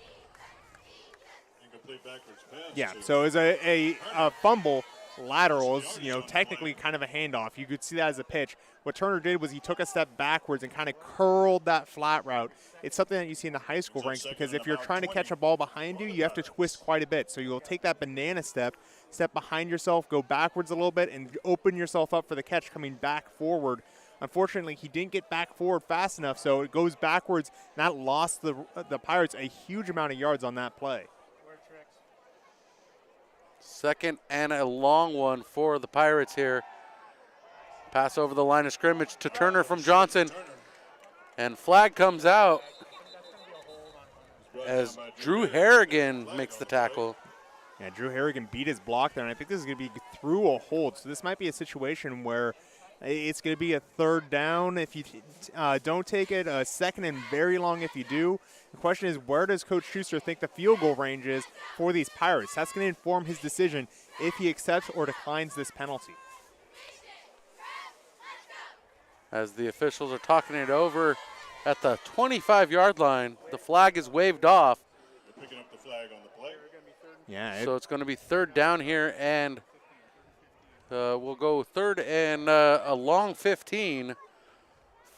Incomplete backwards pass. Yeah, so it was a fumble. Lateral is, technically kind of a handoff. You could see that as a pitch. What Turner did was he took a step backwards and kind of curled that flat route. It's something that you see in the high school ranks because if you're trying to catch a ball behind you, you have to twist quite a bit. So you'll take that banana step behind yourself, go backwards a little bit, and open yourself up for the catch coming back forward. Unfortunately, he didn't get back forward fast enough, so it goes backwards. And that lost the Pirates a huge amount of yards on that play. Second and a long one for the Pirates here. Pass over the line of scrimmage to Turner from Johnson. And flag comes out as Drew Harrigan makes the tackle. Yeah, Drew Harrigan beat his block there, and I think this is going to be through a hold. So this might be a situation where it's going to be a third down if you don't take it, a second and very long if you do. The question is, where does Coach Schuster think the field goal range is for these Pirates? That's going to inform his decision if he accepts or declines this penalty. As the officials are talking it over at the 25-yard line, the flag is waved off. They're picking up the flag on the play. Yeah. So it's going to be third down here, and we'll go third and a long 15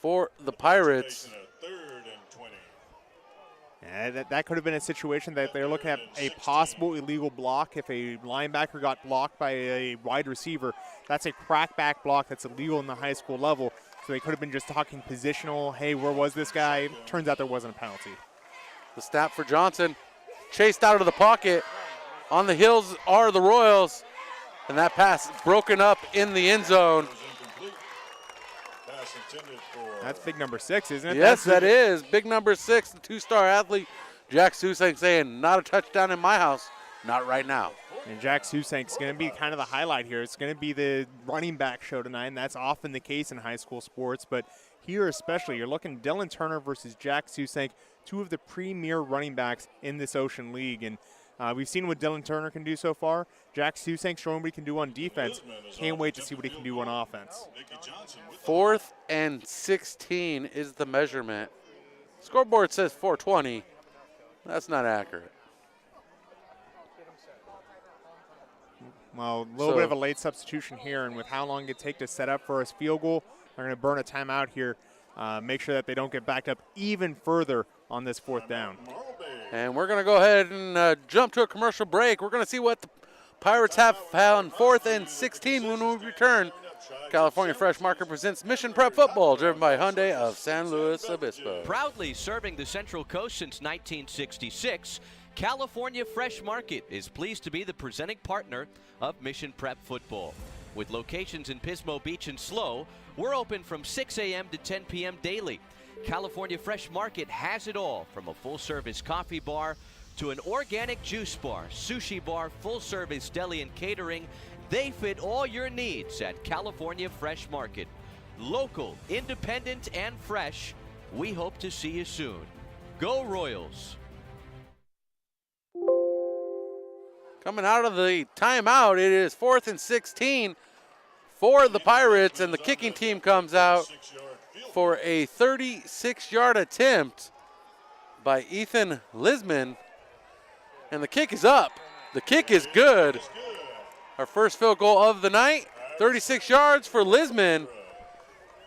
for the Pirates. Yeah, that could have been a situation that they're looking at a possible illegal block. If a linebacker got blocked by a wide receiver, that's a crackback block that's illegal in the high school level. So they could have been just talking positional. Hey, where was this guy? Turns out there wasn't a penalty. The snap for Johnson, chased out of the pocket. On the hills are the Royals, and that pass broken up in the end zone. That's big number 6, isn't it? Yes, that is. Big number 6, the 2-star athlete, Jack Susank, saying, not a touchdown in my house, not right now. And Jack Susank's going to be kind of the highlight here. It's going to be the running back show tonight, and that's often the case in high school sports. But here especially, you're looking Dylan Turner versus Jack Susank, two of the premier running backs in this Ocean League. And we've seen what Dylan Turner can do so far. Jack Susank showing what he can do on defense. Can't wait to see what he can do on offense. 4th and 16 is the measurement. Scoreboard says 420. That's not accurate. Well, a little bit of a late substitution here, and with how long it take to set up for his field goal, they're going to burn a timeout here. Make sure that they don't get backed up even further on this 4th down. And we're going to go ahead and jump to a commercial break. We're going to see what the Pirates have on 4th and 16 when we return. California Fresh Market presents Mission Prep Football, driven by Hyundai of San Luis Obispo. Proudly serving the Central Coast since 1966, California Fresh Market is pleased to be the presenting partner of Mission Prep Football. With locations in Pismo Beach and SLO, we're open from 6 a.m. to 10 p.m. daily. California Fresh Market has it all, from a full-service coffee bar to an organic juice bar, sushi bar, full-service deli and catering. They fit all your needs at California Fresh Market. Local, independent, and fresh. We hope to see you soon. Go Royals! Coming out of the timeout, it is 4th and 16 for the Pirates, and the kicking team comes out for a 36-yard attempt by Ethan Lisman. And the kick is up. The kick is good. Our first field goal of the night, 36 yards for Lisman.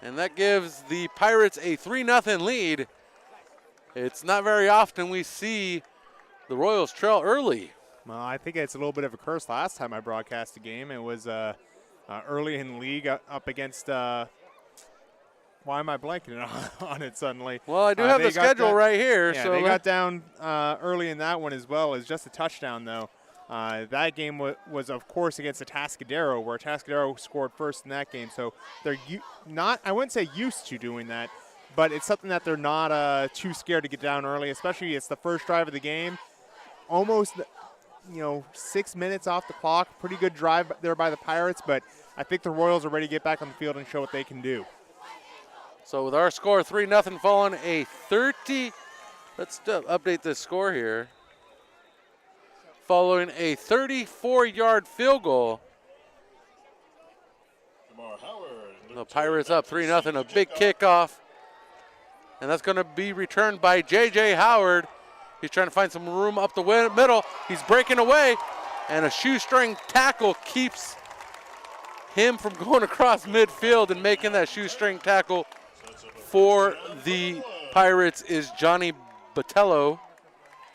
And that gives the Pirates a 3-0 lead. It's not very often we see the Royals trail early. Well, I think it's a little bit of a curse. Last time I broadcast a game, it was early in the league up against why am I blanking on it suddenly? Well, I do have the schedule right here. Yeah, so they got down early in that one as well. It was just a touchdown, though. That game was, of course, against Atascadero, where Atascadero scored first in that game. So they're not, I wouldn't say used to doing that, but it's something that they're not too scared to get down early, especially it's the first drive of the game. Almost 6 minutes off the clock. Pretty good drive there by the Pirates, but I think the Royals are ready to get back on the field and show what they can do. So with our score 3-0 following a 30, let's update this score here. Following a 34-yard field goal. The Pirates up 3-0, a big kickoff. And that's going to be returned by J.J. Howard. He's trying to find some room up the middle. He's breaking away, and a shoestring tackle keeps him from going across midfield, and making that shoestring tackle for the Pirates is Johnny Botello.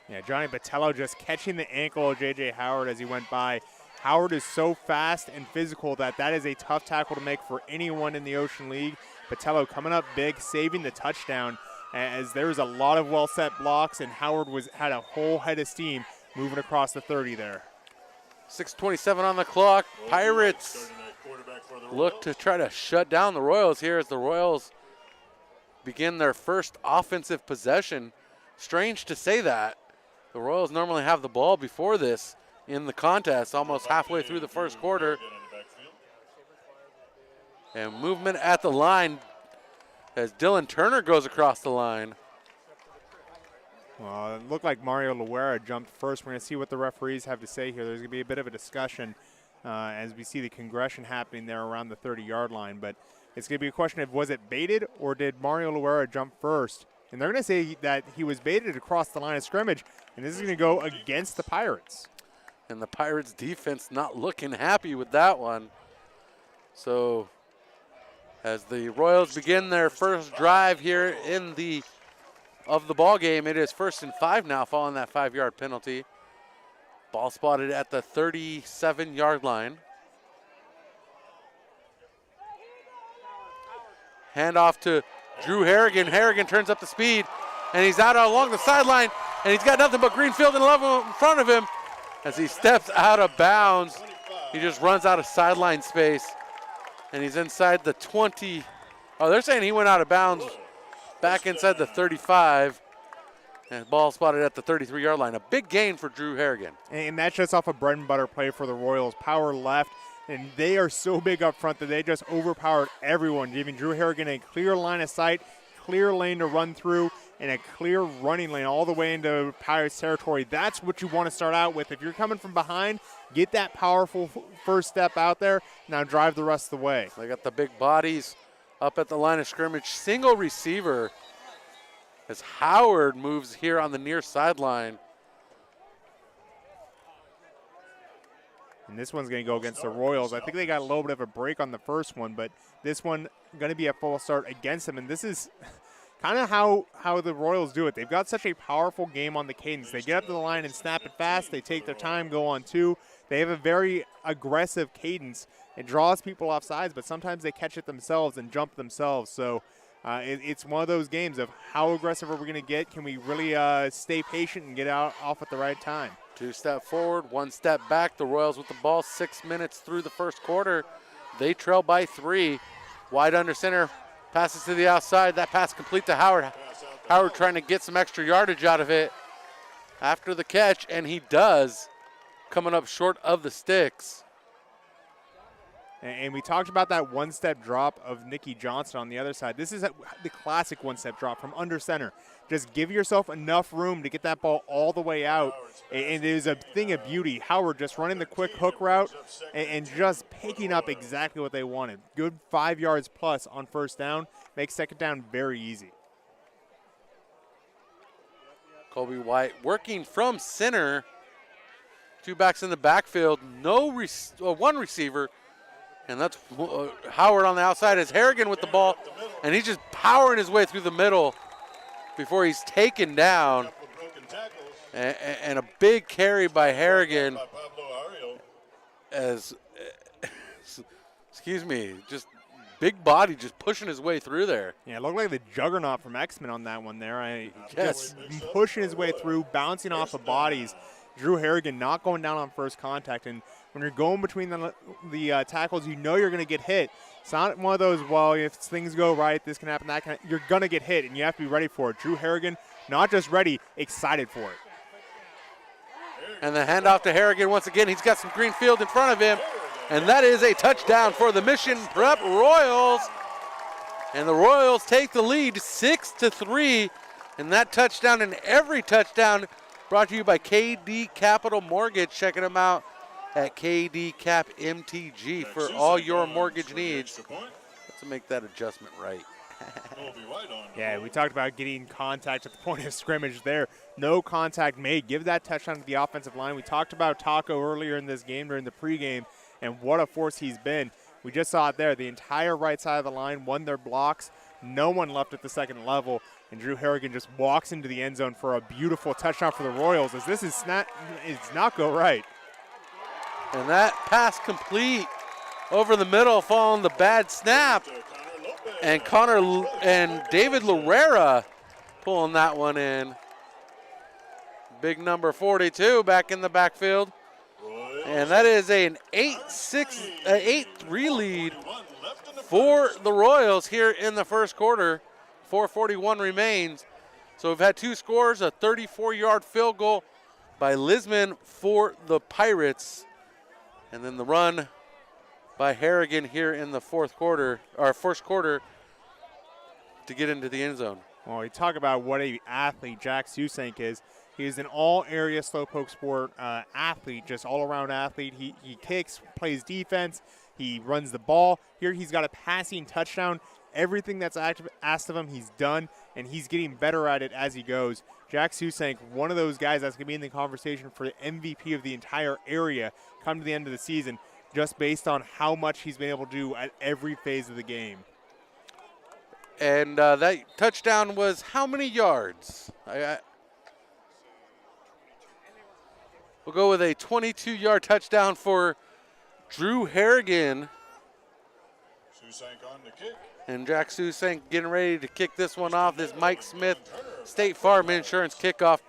Yeah, Johnny Botello just catching the ankle of J.J. Howard as he went by. Howard is so fast and physical that is a tough tackle to make for anyone in the Ocean League. Botello coming up big, saving the touchdown, as there was a lot of well-set blocks, and Howard had a whole head of steam moving across the 30 there. 6:27 on the clock. Pirates look to try to shut down the Royals here as the Royals begin their first offensive possession. Strange to say that. The Royals normally have the ball before this in the contest, almost halfway through the first quarter. And movement at the line as Dylan Turner goes across the line. Well, it looked like Mario Loera jumped first. We're going to see what the referees have to say here. There's going to be a bit of a discussion as we see the congression happening there around the 30-yard line. But it's going to be a question of, was it baited or did Mario Loera jump first? And they're going to say that he was baited across the line of scrimmage, and this is going to go against the Pirates. And the Pirates defense not looking happy with that one. So as the Royals begin their first drive here of the ball game, it is 1st and 5 now following that 5-yard penalty. Ball spotted at the 37-yard line. Handoff to Drew Harrigan. Harrigan turns up the speed, and he's out along the sideline, and he's got nothing but green field and level in front of him. As he steps out of bounds, he just runs out of sideline space, and he's inside the 20. Oh, they're saying he went out of bounds back inside the 35. And ball spotted at the 33-yard line. A big gain for Drew Harrigan. And that's just off a bread and butter play for the Royals. Power left, and they are so big up front that they just overpowered everyone, giving Drew Harrigan a clear line of sight, clear lane to run through, and a clear running lane all the way into Pirates territory. That's what you want to start out with. If you're coming from behind, get that powerful first step out there. Now drive the rest of the way. They got the big bodies up at the line of scrimmage. Single receiver as Howard moves here on the near sideline. And this one's going to go against the Royals. I think they got a little bit of a break on the first one, but this one going to be a full start against them. And this is kind of how the Royals do it. They've got such a powerful game on the cadence. They get up to the line and snap it fast. They take their time, go on two. They have a very aggressive cadence. It draws people off sides, but sometimes they catch it themselves and jump themselves. So it's one of those games of how aggressive are we going to get? Can we really stay patient and get off at the right time? 2 step forward, 1 step back. The Royals with the ball 6 minutes through the first quarter. They trail by 3. Wide under center. Passes to the outside. That pass complete to Howard. Howard trying to get some extra yardage out of it after the catch, and he does, coming up short of the sticks. And we talked about that one-step drop of Nicky Johnson on the other side. This is the classic one-step drop from under center. Just give yourself enough room to get that ball all the way out. And it is a thing of beauty. Howard just running the quick hook route and just picking up exactly what they wanted. Good 5 yards plus on first down. Makes second down very easy. Colby White working from center. 2 backs in the backfield. One receiver. And that's Howard on the outside as Harrigan with the ball. And he's just powering his way through the middle before he's taken down. And a big carry by Harrigan as, just big body just pushing his way through there. Yeah, it looked like the juggernaut from X-Men on that one there. Yes. Just pushing his way through, bouncing off of bodies. Drew Harrigan not going down on first contact. And when you're going between the tackles, you know you're going to get hit. It's not one of those, well, if things go right, this can happen, that can. You're going to get hit, and you have to be ready for it. Drew Harrigan, not just ready, excited for it. And the handoff to Harrigan once again. He's got some green field in front of him, and that is a touchdown for the Mission Prep Royals. And the Royals take the lead 6-3, and that touchdown and every touchdown brought to you by KD Capital Mortgage. Checking them out at KD Cap MTG for all your mortgage needs. Let's make that adjustment right. Colby White on. Yeah, we talked about getting contact at the point of scrimmage there. No contact made. Give that touchdown to the offensive line. We talked about Taco earlier in this game during the pregame, and what a force he's been. We just saw it there. The entire right side of the line won their blocks. No one left at the second level, and Drew Harrigan just walks into the end zone for a beautiful touchdown for the Royals, as this is not go right. And that pass complete over the middle following the bad snap. And David Larrera pulling that one in. Big number 42 back in the backfield. And that is an 8-3 lead for the Royals here in the first quarter. 4:41 remains. So we've had two scores, a 34-yard field goal by Lisman for the Pirates. And then the run by Harrigan here in the first quarter to get into the end zone. Well, you talk about what a athlete Jack Susank is. He's an all-area slowpoke sport athlete, just all-around athlete. He kicks, plays defense, he runs the ball. Here he's got a passing touchdown. Everything that's asked of him, he's done, and he's getting better at it as he goes. Jack Susank, one of those guys that's going to be in the conversation for the MVP of the entire area come to the end of the season, just based on how much he's been able to do at every phase of the game. And that touchdown was how many yards? We'll go with a 22-yard touchdown for Drew Harrigan. Susank on the kick. And Jack Susank getting ready to kick this one off. This Mike Smith State Farm Insurance kickoff.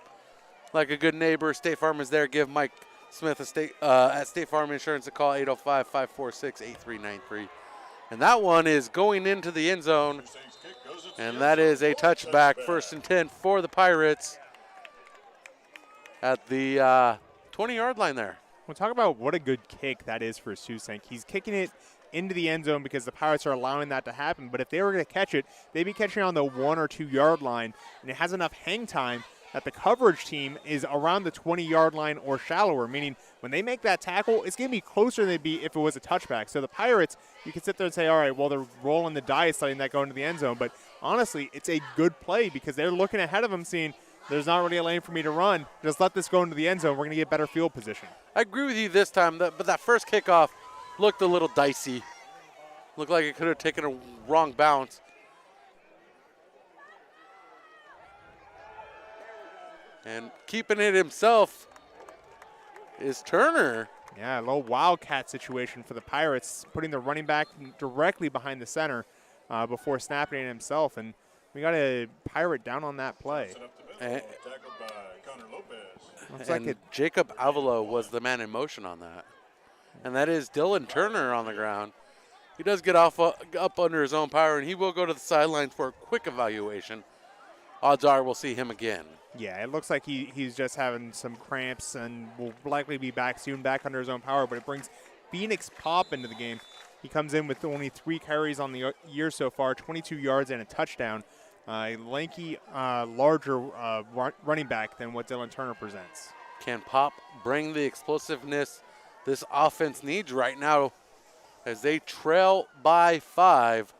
Like a good neighbor, State Farm is there. Give Mike Smith at State Farm Insurance a call, 805-546-8393. And that one is going into the end zone. And that is a touchback, 1st and 10 for the Pirates at the 20-yard line there. We'll talk about what a good kick that is for Susank. He's kicking it into the end zone because the Pirates are allowing that to happen. But if they were going to catch it, they'd be catching it on the 1 or 2 yard line, and it has enough hang time that the coverage team is around the 20-yard line or shallower, meaning when they make that tackle, it's going to be closer than they'd be if it was a touchback. So the Pirates, you can sit there and say, all right, well, they're rolling the dice letting that go into the end zone. But honestly, it's a good play because they're looking ahead of them seeing there's not really a lane for me to run. Just let this go into the end zone. We're going to get better field position. I agree with you this time, but that first kickoff looked a little dicey. Looked like it could have taken a wrong bounce. And keeping it himself is Turner. Yeah, a little wildcat situation for the Pirates, putting the running back directly behind the center before snapping it himself. And we got a Pirate down on that play. And Looks like it. Jacob Avalo was the man in motion on that. And that is Dylan Turner on the ground. He does get up under his own power, and he will go to the sidelines for a quick evaluation. Odds are we'll see him again. Yeah, it looks like he's just having some cramps and will likely be back soon, back under his own power. But it brings Phoenix Pop into the game. He comes in with only 3 carries on the year so far, 22 yards and a touchdown. A lanky, larger running back than what Dylan Turner presents. Can Pop bring the explosiveness this offense needs right now as they trail by 5?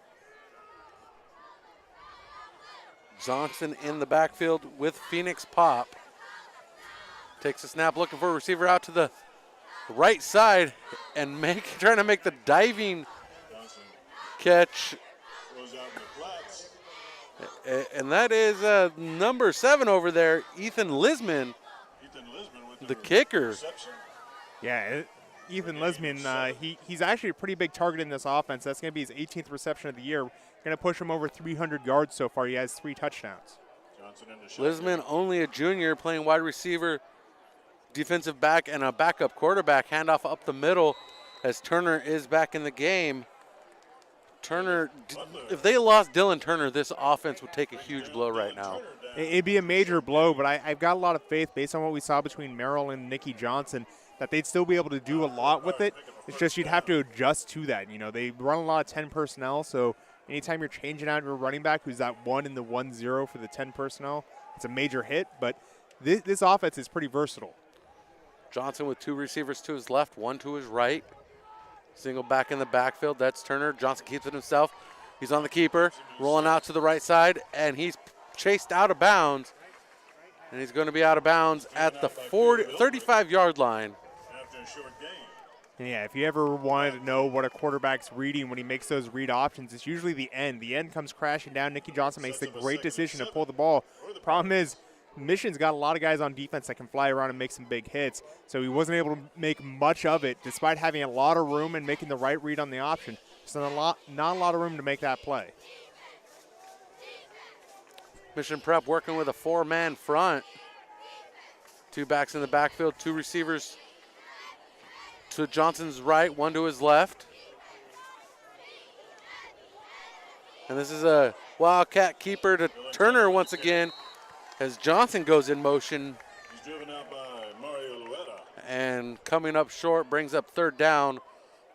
Johnson in the backfield with Phoenix Pop. Takes a snap, looking for a receiver out to the right side and trying to make the diving catch. And that is number 7 over there, Ethan Lisman, the kicker. Yeah, Ethan Lisman, he's actually a pretty big target in this offense. That's going to be his 18th reception of the year. Going to push him over 300 yards so far. He has 3 touchdowns. Lisman, only a junior, playing wide receiver, defensive back, and a backup quarterback. Handoff up the middle as Turner is back in the game. Turner, if they lost Dylan Turner, this offense would take a huge blow right now. It'd be a major blow, but I've got a lot of faith based on what we saw between Merrill and Nicky Johnson that they'd still be able to do a lot with it. It's just you'd have to adjust to that. You know, they run a lot of 10 personnel, so anytime you're changing out your running back who's that 1 in the 1-0 for the 10 personnel, it's a major hit, but this offense is pretty versatile. Johnson with 2 receivers to his left, 1 to his right. Single back in the backfield, that's Turner. Johnson keeps it himself. He's on the keeper, rolling out to the right side, and he's chased out of bounds. And he's going to be out of bounds at the 35-yard line. After a short game. Yeah, if you ever wanted to know what a quarterback's reading when he makes those read options, it's usually the end. The end comes crashing down. Nicky Johnson makes the great decision to pull the ball. Problem is, Mission's got a lot of guys on defense that can fly around and make some big hits, so he wasn't able to make much of it despite having a lot of room and making the right read on the option. So not a lot of room to make that play. Mission Prep working with a 4-man front. 2 backs in the backfield, 2 receivers to Johnson's right, 1 to his left. And this is a Wildcat keeper to Turner once again as Johnson goes in motion. He's driven out by Mario Luetta. And coming up short brings up 3rd down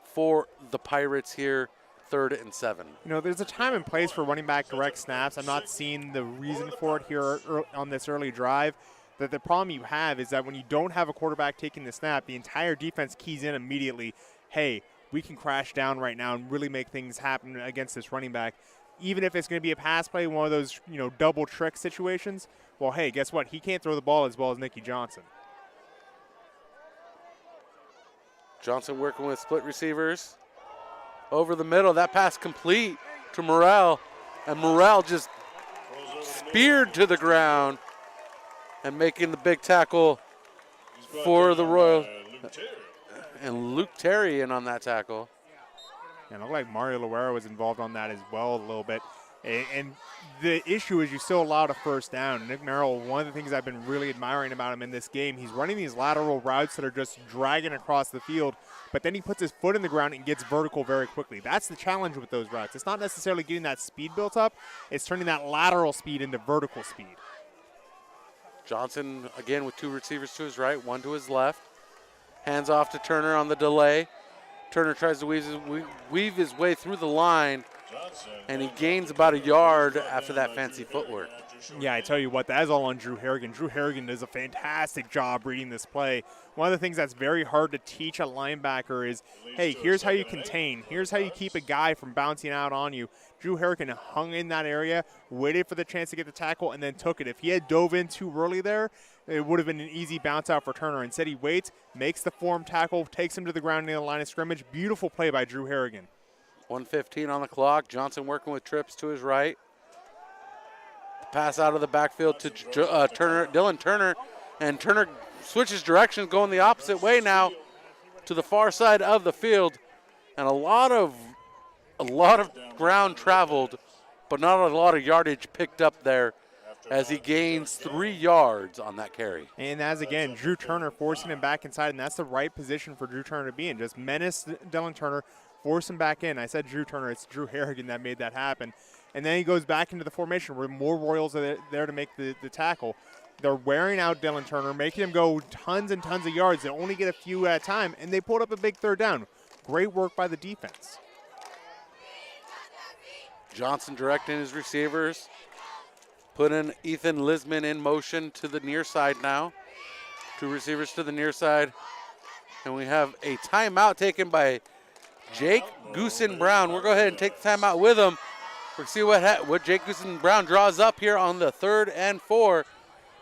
for the Pirates here, 3rd and 7. You know, there's a time and place for running back direct snaps. I'm not seeing the reason for it here on this early drive. That the problem you have is that when you don't have a quarterback taking the snap, the entire defense keys in immediately. Hey, we can crash down right now and really make things happen against this running back. Even if it's going to be a pass play, one of those, double trick situations, well, hey, guess what? He can't throw the ball as well as Nicky Johnson. Johnson working with split receivers. Over the middle, that pass complete to Merrill. And Merrill just speared to the ground and making the big tackle for the Royals. And Luke Terry in on that tackle. And it looked like Mario Loera was involved on that as well a little bit. And the issue is you still allowed a 1st down. Nick Merrill, one of the things I've been really admiring about him in this game, he's running these lateral routes that are just dragging across the field, but then he puts his foot in the ground and gets vertical very quickly. That's the challenge with those routes. It's not necessarily getting that speed built up. It's turning that lateral speed into vertical speed. Johnson, again, with 2 receivers to his right, 1 to his left. Hands off to Turner on the delay. Turner tries to weave his way through the line, and he gains about a yard after that fancy footwork. Yeah, I tell you what, that is all on Drew Harrigan. Drew Harrigan does a fantastic job reading this play. One of the things that's very hard to teach a linebacker is, hey, here's how you contain. Here's how you keep a guy from bouncing out on you. Drew Harrigan hung in that area, waited for the chance to get the tackle, and then took it. If he had dove in too early there, it would have been an easy bounce out for Turner. Instead, he waits, makes the form tackle, takes him to the ground near the line of scrimmage. Beautiful play by Drew Harrigan. 1:15 on the clock. Johnson working with trips to his right. Pass out of the backfield to Dylan Turner, and Turner switches directions, going the opposite way now to the far side of the field, and a lot of ground traveled, but not a lot of yardage picked up there as he gains 3 yards on that carry. And as again, Drew Turner forcing him back inside, and that's the right position for Drew Turner to be in. Just menace Dylan Turner, force him back in. I said Drew Turner, it's Drew Harrigan that made that happen. And then he goes back into the formation where more Royals are there to make the tackle. They're wearing out Dylan Turner, making him go tons and tons of yards. They only get a few at a time, and they pulled up a big 3rd down. Great work by the defense. Johnson directing his receivers, putting Ethan Lisman in motion to the near side now. 2 receivers to the near side. And we have a timeout taken by Jake Goosen Brown. We'll go ahead and take the timeout with him. We'll see what Jake Goosen Brown draws up here on the 3rd and 4.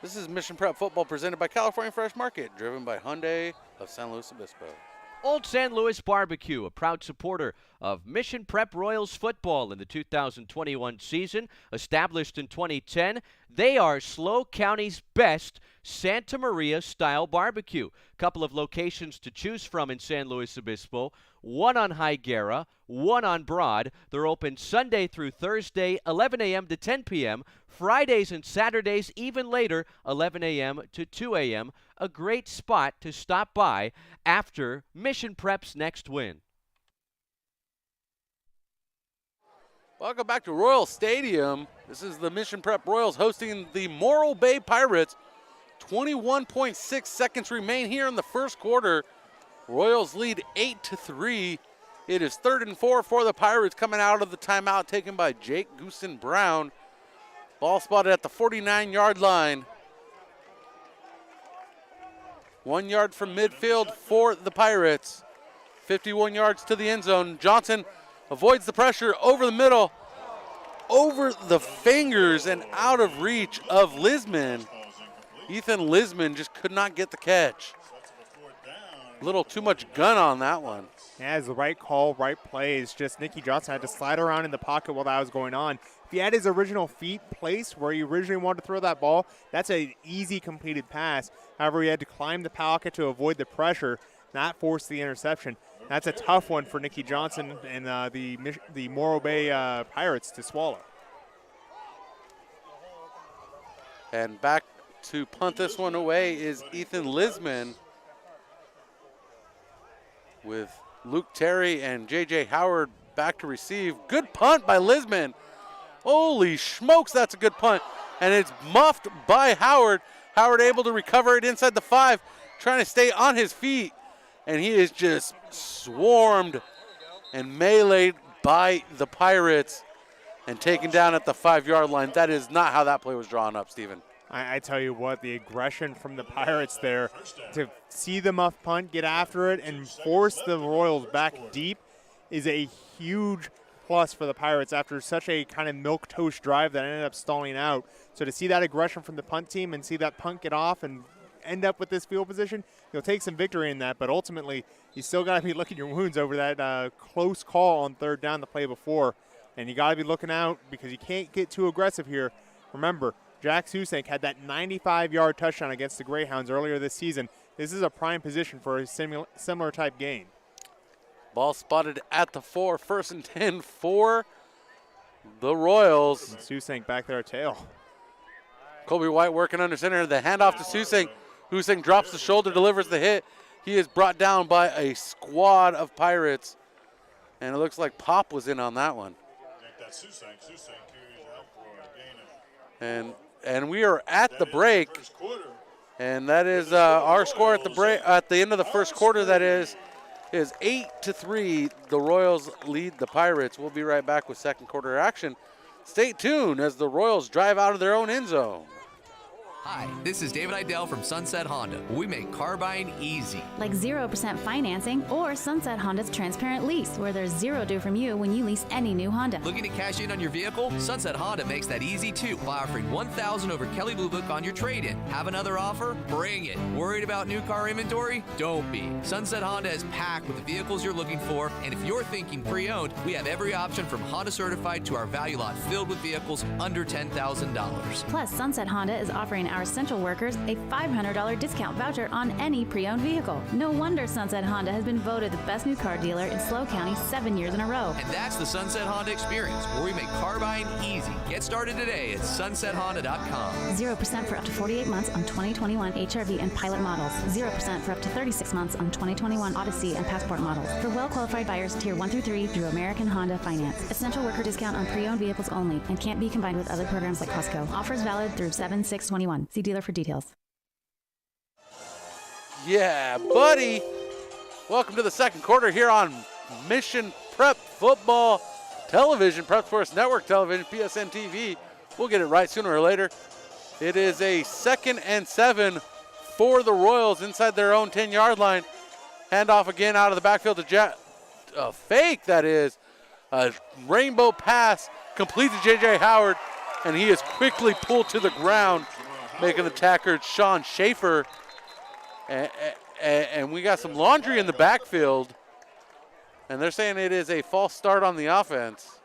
This is Mission Prep Football presented by California Fresh Market, driven by Hyundai of San Luis Obispo. Old San Luis Barbecue, a proud supporter of Mission Prep Royals football in the 2021 season. Established in 2010, they are SLO County's best Santa Maria-style barbecue. Couple of locations to choose from in San Luis Obispo, one on Higuera, one on Broad. They're open Sunday through Thursday, 11 a.m. to 10 p.m., Fridays and Saturdays even later, 11 a.m. to 2 a.m., a great spot to stop by after Mission Prep's next win. Welcome back to Royal Stadium. This is the Mission Prep Royals hosting the Morro Bay Pirates. 21.6 seconds remain here in the first quarter. Royals lead 8-3. It is 3rd and 4 for the Pirates coming out of the timeout taken by Jake Goosen Brown. Ball spotted at the 49-yard line. 1 yard from midfield for the Pirates. 51 yards to the end zone. Johnson avoids the pressure over the middle. over the fingers and out of reach of Lisman. Ethan Lisman just could not get the catch. A little too much gun on that one. Yeah, it's the right call, right play. It's just Nicky Johnson had to slide around in the pocket while that was going on. If he had his original feet placed where he originally wanted to throw that ball, that's an easy completed pass. However, he had to climb the pocket to avoid the pressure, not force the interception. That's a tough one for Nicky Johnson and the Morro Bay Pirates to swallow. And back to punt this one away is Ethan Lisman with Luke Terry and J.J. Howard back to receive. Good punt by Lisman. Holy smokes, that's a good punt. And it's muffed by Howard. Howard able to recover it inside the 5, trying to stay on his feet. And he is just swarmed and meleeed by the Pirates and taken down at the 5-yard line. That is not how that play was drawn up, Stephen. I tell you what, the aggression from the Pirates there to see the muff punt, get after it, and force the Royals back deep is a huge plus for the Pirates after such a kind of milquetoast drive that ended up stalling out. So to see that aggression from the punt team and see that punt get off and end up with this field position, you'll take some victory in that, but ultimately you still got to be licking your wounds over that close call on 3rd down the play before, and you got to be looking out because you can't get too aggressive here. Remember, Jack Susank had that 95-yard touchdown against the Greyhounds earlier this season. This is a prime position for a similar type game. Ball spotted at the 4, 1st and 10 for the Royals. And Susank back there at tail. Colby White working under center. The handoff to Susank. Susank drops the shoulder, delivers the hit. He is brought down by a squad of Pirates. And it looks like Pop was in on that one. And we are at the break. And that is our score at the break at the end of the first quarter. That is 8-3. The Royals lead the Pirates. We'll be right back with second quarter action. Stay tuned as the Royals drive out of their own end zone. Hi, this is David Idell from Sunset Honda. We make car buying easy. Like 0% financing or Sunset Honda's transparent lease, where there's zero due from you when you lease any new Honda. Looking to cash in on your vehicle? Sunset Honda makes that easy too by offering $1,000 over Kelley Blue Book on your trade-in. Have another offer? Bring it. Worried about new car inventory? Don't be. Sunset Honda is packed with the vehicles you're looking for, and if you're thinking pre-owned, we have every option from Honda Certified to our value lot filled with vehicles under $10,000. Plus, Sunset Honda is offering our essential workers a $500 discount voucher on any pre-owned vehicle. No wonder Sunset Honda has been voted the best new car dealer in SLO County 7 years in a row. And that's the Sunset Honda experience, where we make car buying easy. Get started today at sunsethonda.com. 0% for up to 48 months on 2021 HRV and Pilot models. 0% for up to 36 months on 2021 Odyssey and Passport models. For well-qualified buyers, Tier 1 through 3 through American Honda Finance. Essential worker discount on pre-owned vehicles only and can't be combined with other programs like Costco. Offers valid through 7/6/21. See dealer for details. Yeah, buddy. Welcome to the second quarter here on Mission Prep Football Television, Prep Sports Network Television, PSN-TV. We'll get it right sooner or later. It is a 2nd and 7 for the Royals inside their own 10-yard line. Handoff again out of the backfield to a fake, that is. A rainbow pass complete to J.J. Howard, and he is quickly pulled to the ground, making the tackler Sean Schaefer. And we got some laundry in the backfield, and they're saying it is a false start on the offense.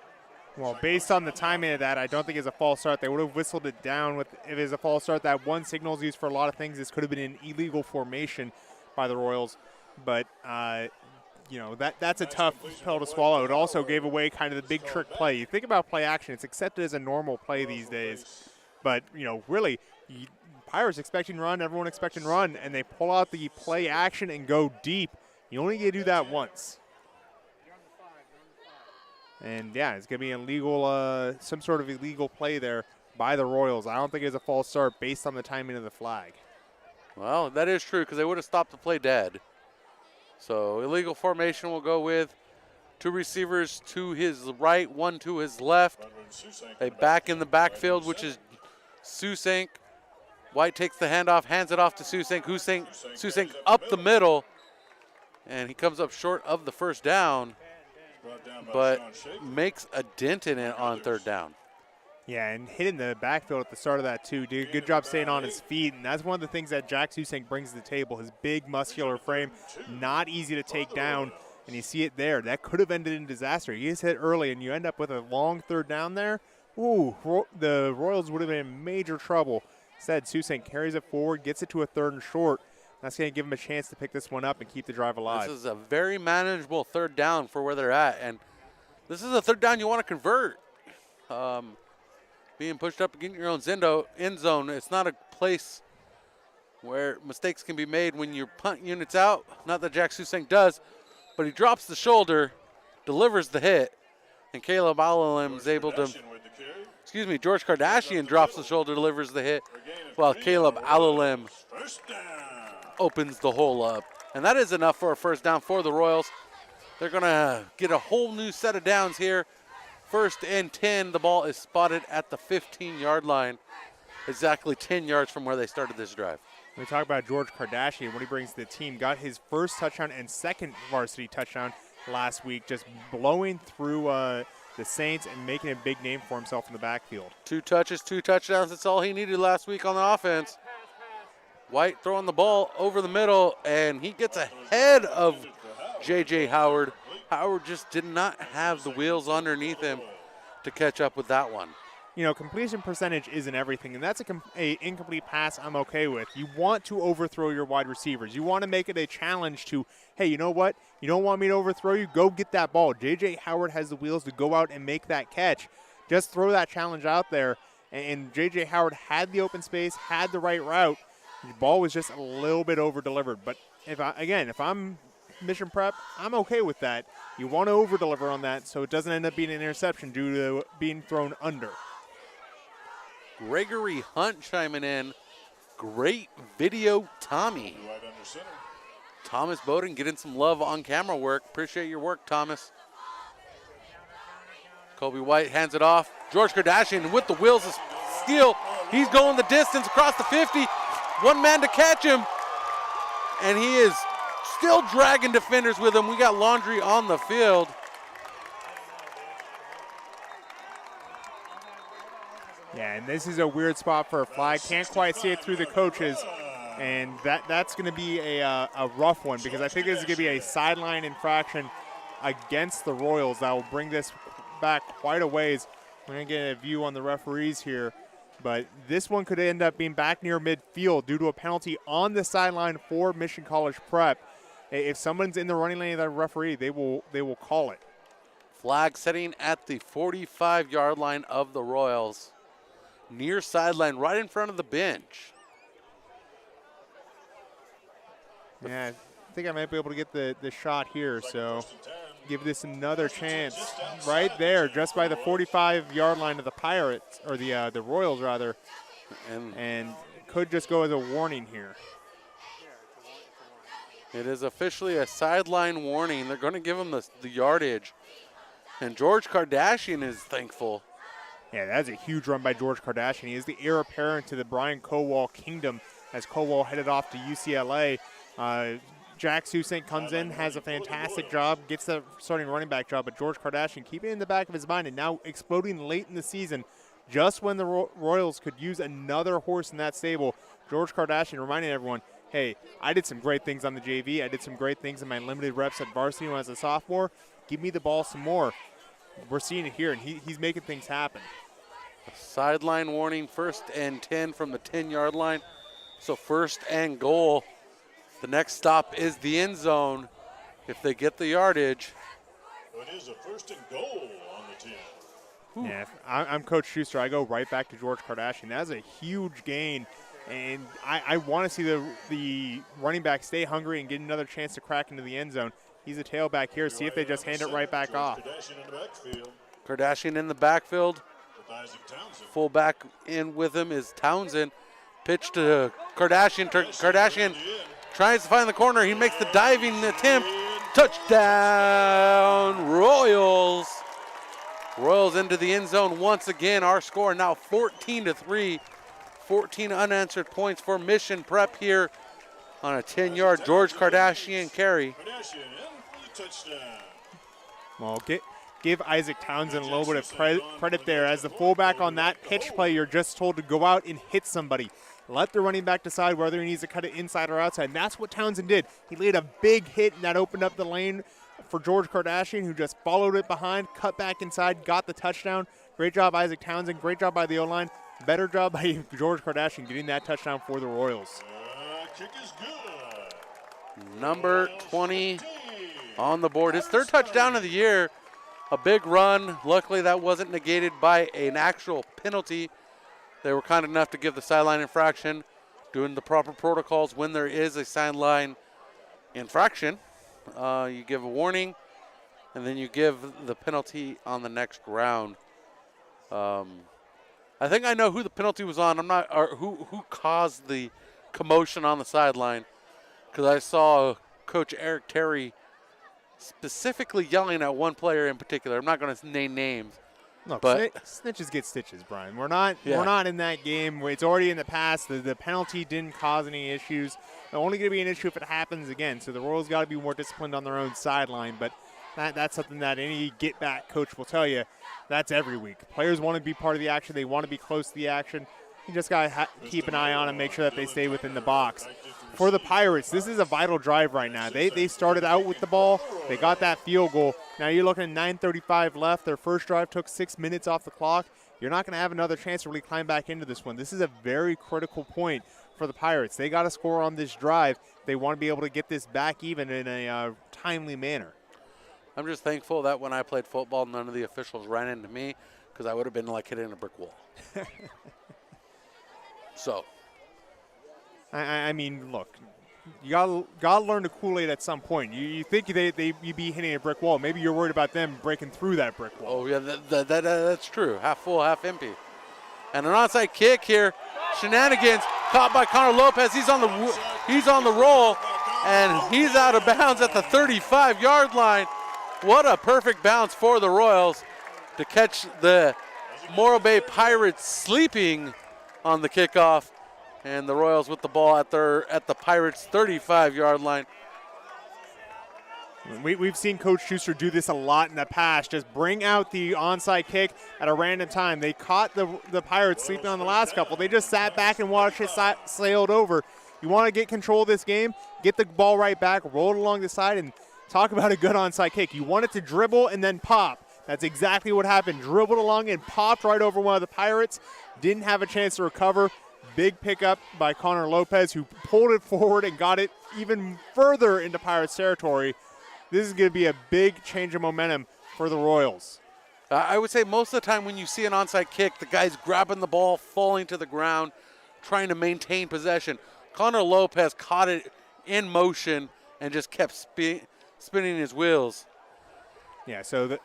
Well, based on the timing of that, I don't think it's a false start. They would have whistled it down if it's a false start. That one signal is used for a lot of things. This could have been an illegal formation by the Royals, but that's a tough pill to swallow. It also gave away kind of the big trick play. You think about play action; it's accepted as a normal play these days, but really. Pirates expecting run, everyone expecting run, and they pull out the play action and go deep. You only get to do that once. And yeah, it's going to be illegal, some sort of illegal play there by the Royals. I don't think it's a false start based on the timing of the flag. Well, that is true because they would have stopped the play dead. So illegal formation will go with 2 receivers to his right, 1 to his left. A back in the backfield, which is Susank. White takes the handoff, hands it off to Susank. Susank up the middle, and he comes up short of the first down, but makes a dent in it on 3rd down. Yeah, and hitting the backfield at the start of that too. Did a good job staying on his feet, and that's one of the things that Jack Susink brings to the table. His big muscular frame, not easy to take down, and you see it there. That could have ended in disaster. He is hit early, and you end up with a long third down there. Ooh, the Royals would have been in major trouble. Instead, Susink carries it forward, gets it to a 3rd and short. That's going to give him a chance to pick this one up and keep the drive alive. This is a very manageable 3rd down for where they're at, and this is a 3rd down you want to convert. Being pushed up against your own end zone, it's not a place where mistakes can be made when your punt unit's out. Not that Jack Susink does, but he drops the shoulder, delivers the hit, and Caleb Alalim is able to, George Kardashian drops the shoulder, delivers the hit, while Caleb Alalim opens the hole up. And that is enough for a 1st down for the Royals. They're going to get a whole new set of downs here. 1st and 10, the ball is spotted at the 15-yard line, exactly 10 yards from where they started this drive. We talk about George Kardashian, when he brings to the team, got his 1st touchdown and 2nd varsity touchdown last week, just blowing through the Saints and making a big name for himself in the backfield. 2 touches, 2 touchdowns. That's all he needed last week on the offense. White throwing the ball over the middle, and he gets ahead of J.J. Howard. Howard just did not have the wheels underneath him to catch up with that one. You know, completion percentage isn't everything, and that's a incomplete pass I'm okay with. You want to overthrow your wide receivers. You want to make it a challenge to, hey, you know what? You don't want me to overthrow you? Go get that ball. J.J. Howard has the wheels to go out and make that catch. Just throw that challenge out there, and J.J. Howard had the open space, had the right route. The ball was just a little bit over-delivered. But, if I'm Mission Prep, I'm okay with that. You want to over-deliver on that so it doesn't end up being an interception due to being thrown under. Gregory Hunt chiming in. Great video, Tommy. Thomas Bowden getting some love on camera work. Appreciate your work, Thomas. Kobe White hands it off. George Kardashian with the wheels of steel. He's going the distance across the 50. One man to catch him. And he is still dragging defenders with him. We got laundry on the field. Yeah, and this is a weird spot for a flag. Can't quite see it through the coaches. And that's going to be a rough one, because I think this is going to be a sideline infraction against the Royals that will bring this back quite a ways. We're going to get a view on the referees here. But this one could end up being back near midfield due to a penalty on the sideline for Mission College Prep. If someone's in the running lane of the referee, they will call it. Flag setting at the 45-yard line of the Royals. Near sideline, right in front of the bench. Yeah, I think I might be able to get the shot here, so give this another chance. Right there, just by the 45-yard line of the Pirates, or the Royals rather, and could just go as a warning here. It is officially a sideline warning. They're going to give him the yardage, and George Kardashian is thankful. Yeah, that's a huge run by George Kardashian. He is the heir apparent to the Brian Kowal kingdom as Kowal headed off to UCLA. Jack Susink comes in, has a fantastic job, gets the starting running back job, but George Kardashian keeping it in the back of his mind and now exploding late in the season, just when the Royals could use another horse in that stable. George Kardashian reminding everyone, hey, I did some great things on the JV. I did some great things in my limited reps at varsity when I was a sophomore. Give me the ball some more. We're seeing it here, and he's making things happen. Sideline warning, 1st and 10 from the 10-yard line. So 1st and goal. The next stop is the end zone if they get the yardage. It is a 1st and goal on the 10. Whew. Yeah, I'm Coach Schuster. I go right back to George Kardashian. That's a huge gain, and I want to see the running back stay hungry and get another chance to crack into the end zone. He's a tailback here. See if they just hand it right back off. Kardashian in the backfield. Full back in with him is Townsend. Pitch to Kardashian. Kardashian tries to find the corner. He makes the diving attempt. Touchdown, Royals. Royals into the end zone once again. Our score now 14-3. 14 unanswered points for Mission Prep here on a 10-yard George Kardashian carry. Well, give Isaac Townsend a little bit of credit there. As the fullback on that pitch play, you're just told to go out and hit somebody. Let the running back decide whether he needs to cut it inside or outside, and that's what Townsend did. He laid a big hit, and that opened up the lane for George Kardashian, who just followed it behind, cut back inside, got the touchdown. Great job, Isaac Townsend. Great job by the O-line. Better job by George Kardashian getting that touchdown for the Royals. Kick is good. Number 20 on the board. His third touchdown of the year. A big run. Luckily, that wasn't negated by an actual penalty. They were kind enough to give the sideline infraction, doing the proper protocols. When there is a sideline infraction, you give a warning, and then you give the penalty on the next round. I think I know who the penalty was on. I'm not, or who caused the commotion on the sideline, because I saw Coach Eric Terry specifically yelling at one player in particular. I'm not going to name names. Look, but snitches get stitches, Brian. We're not in that game. It's already in the past. The penalty didn't cause any issues. It's only going to be an issue if it happens again. So the Royals got to be more disciplined on their own sideline. But that's something that any get-back coach will tell you. That's every week. Players want to be part of the action. They want to be close to the action. You just got to keep an eye on and make sure that they stay within the box. For the Pirates, this is a vital drive right now. They started out with the ball. They got that field goal. Now you're looking at 9:35 left. Their first drive took 6 minutes off the clock. You're not going to have another chance to really climb back into this one. This is a very critical point for the Pirates. They got to score on this drive. They want to be able to get this back even in a timely manner. I'm just thankful that when I played football, none of the officials ran into me, because I would have been like hitting a brick wall. So, I mean, look, you gotta learn the Kool-Aid at some point. You think you'd be hitting a brick wall. Maybe you're worried about them breaking through that brick wall. Oh yeah, that's true. Half full, half empty. And an onside kick here. Shenanigans caught by Connor Lopez. He's on the roll, and he's out of bounds at the 35-yard line. What a perfect bounce for the Royals to catch the Morro Bay Pirates sleeping on the kickoff, and the Royals with the ball at the Pirates' 35-yard line. We've seen Coach Schuster do this a lot in the past. Just bring out the onside kick at a random time. They caught the Pirates sleeping on the last couple. They just sat back and watched it sailed over. You want to get control of this game, get the ball right back, roll it along the side, and talk about a good onside kick. You want it to dribble and then pop. That's exactly what happened. Dribbled along and popped right over one of the Pirates. Didn't have a chance to recover. Big pickup by Connor Lopez, who pulled it forward and got it even further into Pirates territory. This is going to be a big change of momentum for the Royals. I would say most of the time when you see an onside kick, the guy's grabbing the ball, falling to the ground, trying to maintain possession. Connor Lopez caught it in motion and just kept spinning his wheels. Yeah, so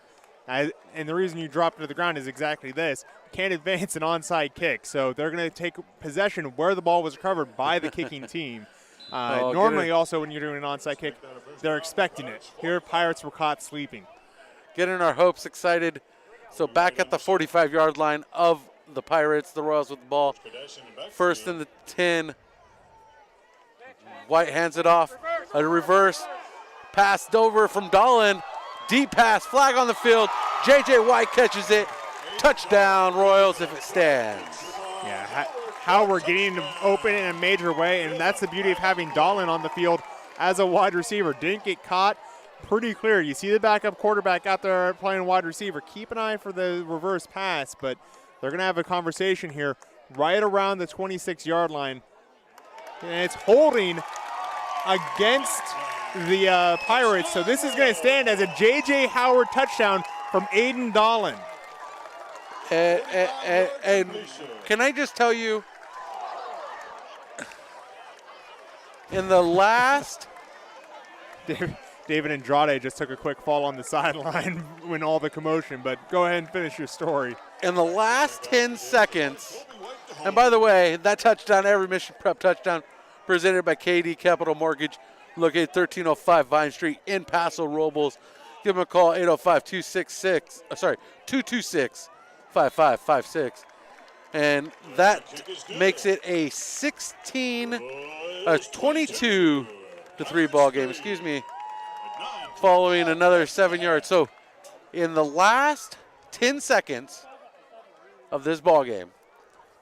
and the reason you dropped it to the ground is exactly this. You can't advance an onside kick, so they're going to take possession where the ball was recovered by the kicking team. Normally also when you're doing an onside kick, they're expecting it. Here, Pirates were caught sleeping. Getting our hopes excited. So back at the 45-yard line of the Pirates, the Royals with the ball. First and the 10. White hands it off. A reverse. Passed over from Dolan. Deep pass, flag on the field. J.J. White catches it. Touchdown, Royals, if it stands. Yeah, how we're getting them open in a major way, and that's the beauty of having Dolan on the field as a wide receiver. Didn't get caught. Pretty clear. You see the backup quarterback out there playing wide receiver. Keep an eye for the reverse pass, but they're going to have a conversation here right around the 26-yard line. And it's holding against the Pirates, so this is going to stand as a J.J. Howard touchdown from Aiden Dolan. And can I just tell you, in the last... David Andrade just took a quick fall on the sideline when all the commotion, but go ahead and finish your story. In the last 10 seconds, and by the way, that touchdown, every Mission Prep touchdown, presented by KD Capital Mortgage, located 1305 Vine Street in Paso Robles. Give them a call, 805-226-5556. And that makes it a 22-3 ball game, following another 7 yards. So In the last 10 seconds of this ball game,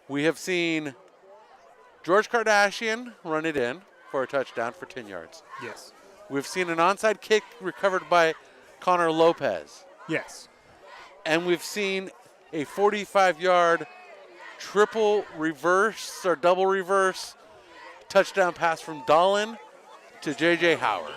we have seen George Kardashian run it in for a touchdown for 10 yards. Yes. We've seen an onside kick recovered by Connor Lopez. Yes. And we've seen a 45-yard triple reverse or double reverse touchdown pass from Dolan to J.J. Howard.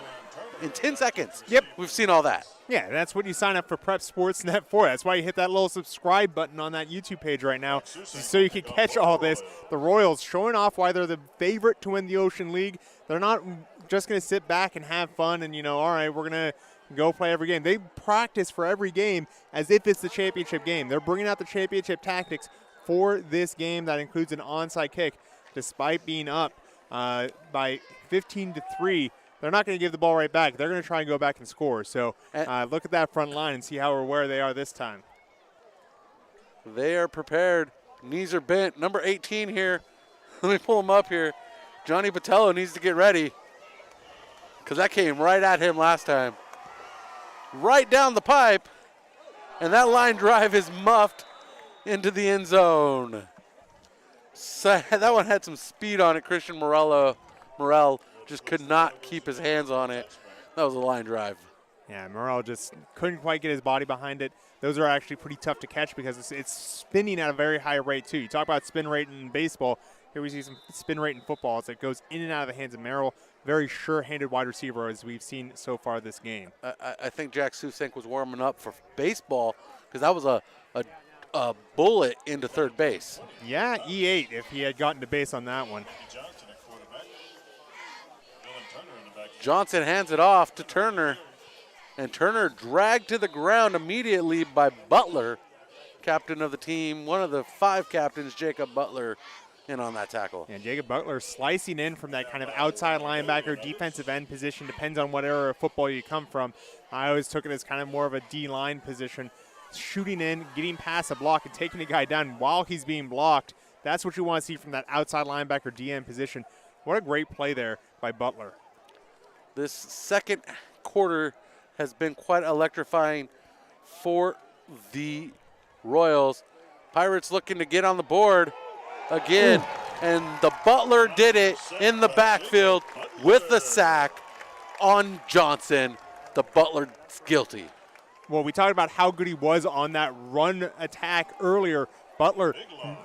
In 10 seconds. Yep. We've seen all that. Yeah, that's what you sign up for Prep Sportsnet for. That's why you hit that little subscribe button on that YouTube page right now, so you can catch all this. The Royals showing off why they're the favorite to win the Ocean League. They're not just going to sit back and have fun and, all right, we're going to go play every game. They practice for every game as if it's the championship game. They're bringing out the championship tactics for this game. That includes an onside kick. Despite being up by 15-3, they're not going to give the ball right back. They're going to try and go back and score. So look at that front line and see how or where they are this time. They are prepared. Knees are bent. Number 18 here. Let me pull him up here. Johnny Botello needs to get ready because that came right at him last time. Right down the pipe. And that line drive is muffed into the end zone. So, that one had some speed on it. Christian Merrill just could not keep his hands on it. That was a line drive. Yeah, Merrill just couldn't quite get his body behind it. Those are actually pretty tough to catch because it's spinning at a very high rate, too. You talk about spin rate in baseball. Here we see some spin rate in football as it goes in and out of the hands of Merrill. Very sure-handed wide receiver as we've seen so far this game. I think Jack Susink was warming up for baseball because that was a bullet into third base. Yeah, E8 if he had gotten to base on that one. Johnson hands it off to Turner, and Turner dragged to the ground immediately by Butler, captain of the team, one of the 5 captains, Jacob Butler, in on that tackle. And Jacob Butler slicing in from that kind of outside linebacker, defensive end position, depends on what era of football you come from. I always took it as kind of more of a D-line position, shooting in, getting past a block, and taking a guy down while he's being blocked. That's what you want to see from that outside linebacker DN position. What a great play there by Butler. This second quarter has been quite electrifying for the Royals. Pirates looking to get on the board again, and the Butler did it in the backfield with the sack on Johnson. The Butler's guilty. Well, we talked about how good he was on that run attack earlier. Butler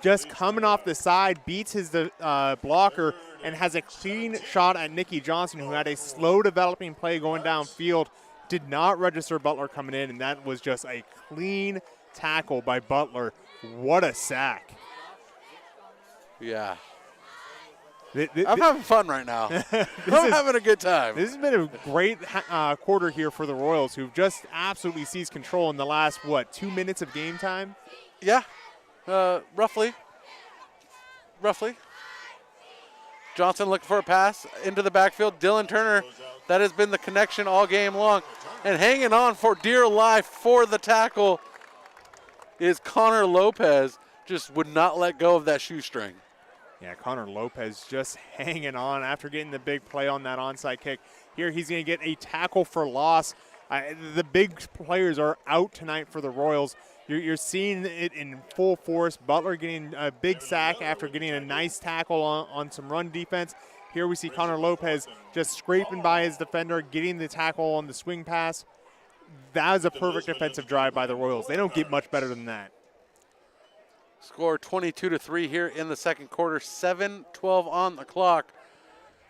just coming off the side, beats his blocker, and has a clean shot at Nicky Johnson, who had a slow developing play going downfield. Did not register Butler coming in, and that was just a clean tackle by Butler. What a sack. Yeah. I'm having fun right now. I'm having a good time. This has been a great quarter here for the Royals, who've just absolutely seized control in the last, 2 minutes of game time? Yeah, roughly. Johnson looking for a pass into the backfield. Dylan Turner, that has been the connection all game long. And hanging on for dear life for the tackle is Connor Lopez. Just would not let go of that shoestring. Yeah, Connor Lopez just hanging on after getting the big play on that onside kick. Here he's going to get a tackle for loss. The big players are out tonight for the Royals. You're seeing it in full force. Butler getting a big sack after getting a nice tackle on some run defense. Here we see Connor Lopez just scraping by his defender, getting the tackle on the swing pass. That is a perfect defensive drive by the Royals. They don't get much better than that. Score 22-3 here in the second quarter. 7:12 on the clock.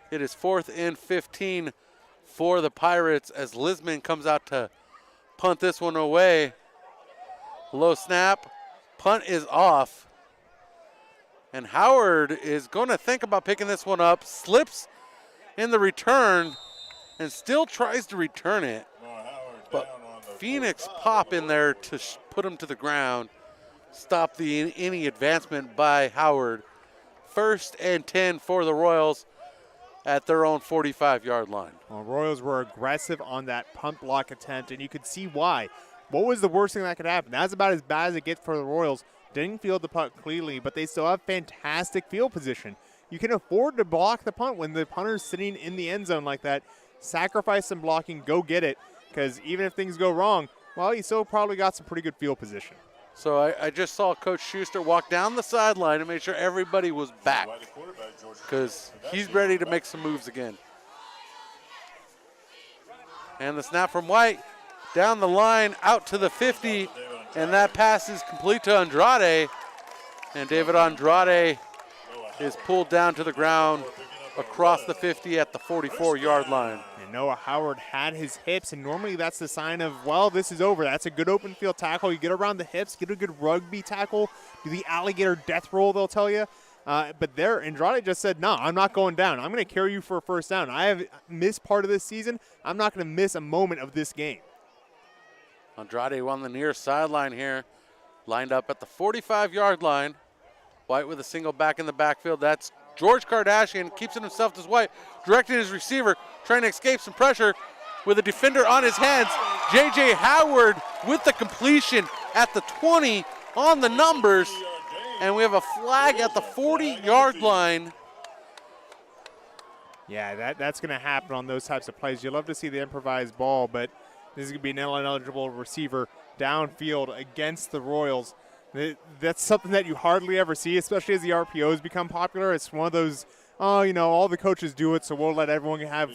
It is 4th and 15 for the Pirates as Lisman comes out to punt this one away. Low snap. Punt is off. And Howard is going to think about picking this one up. Slips in the return and still tries to return it. But Phoenix pop in there to put him to the ground. Stop any advancement by Howard. 1st and 10 for the Royals at their own 45-yard line. Well, Royals were aggressive on that punt block attempt, and you could see why. What was the worst thing that could happen? That's about as bad as it gets for the Royals. Didn't field the punt cleanly, but they still have fantastic field position. You can afford to block the punt when the punter's sitting in the end zone like that. Sacrifice some blocking, go get it, because even if things go wrong, well, he still probably got some pretty good field position. So I just saw Coach Schuster walk down the sideline and make sure everybody was back because he's ready to make some moves again. And the snap from White down the line out to the 50, and that pass is complete to Andrade. And David Andrade is pulled down to the ground across the 50 at the 44-yard line. And Noah Howard had his hips, and normally that's the sign of, well, this is over. That's a good open field tackle. You get around the hips, get a good rugby tackle, do the alligator death roll, they'll tell you. But there, Andrade just said, no, I'm not going down. I'm going to carry you for a first down. I have missed part of this season. I'm not going to miss a moment of this game. Andrade on the near sideline here, lined up at the 45-yard line. White with a single back in the backfield. That's George Kardashian, keeps it himself to White, directing his receiver, trying to escape some pressure with a defender on his hands. J.J. Howard with the completion at the 20 on the numbers, and we have a flag at the 40-yard line. Yeah, that's going to happen on those types of plays. You love to see the improvised ball, but this is going to be an ineligible receiver downfield against the Royals. That's something that you hardly ever see, especially as the RPOs become popular. It's one of those, all the coaches do it, so we'll let everyone have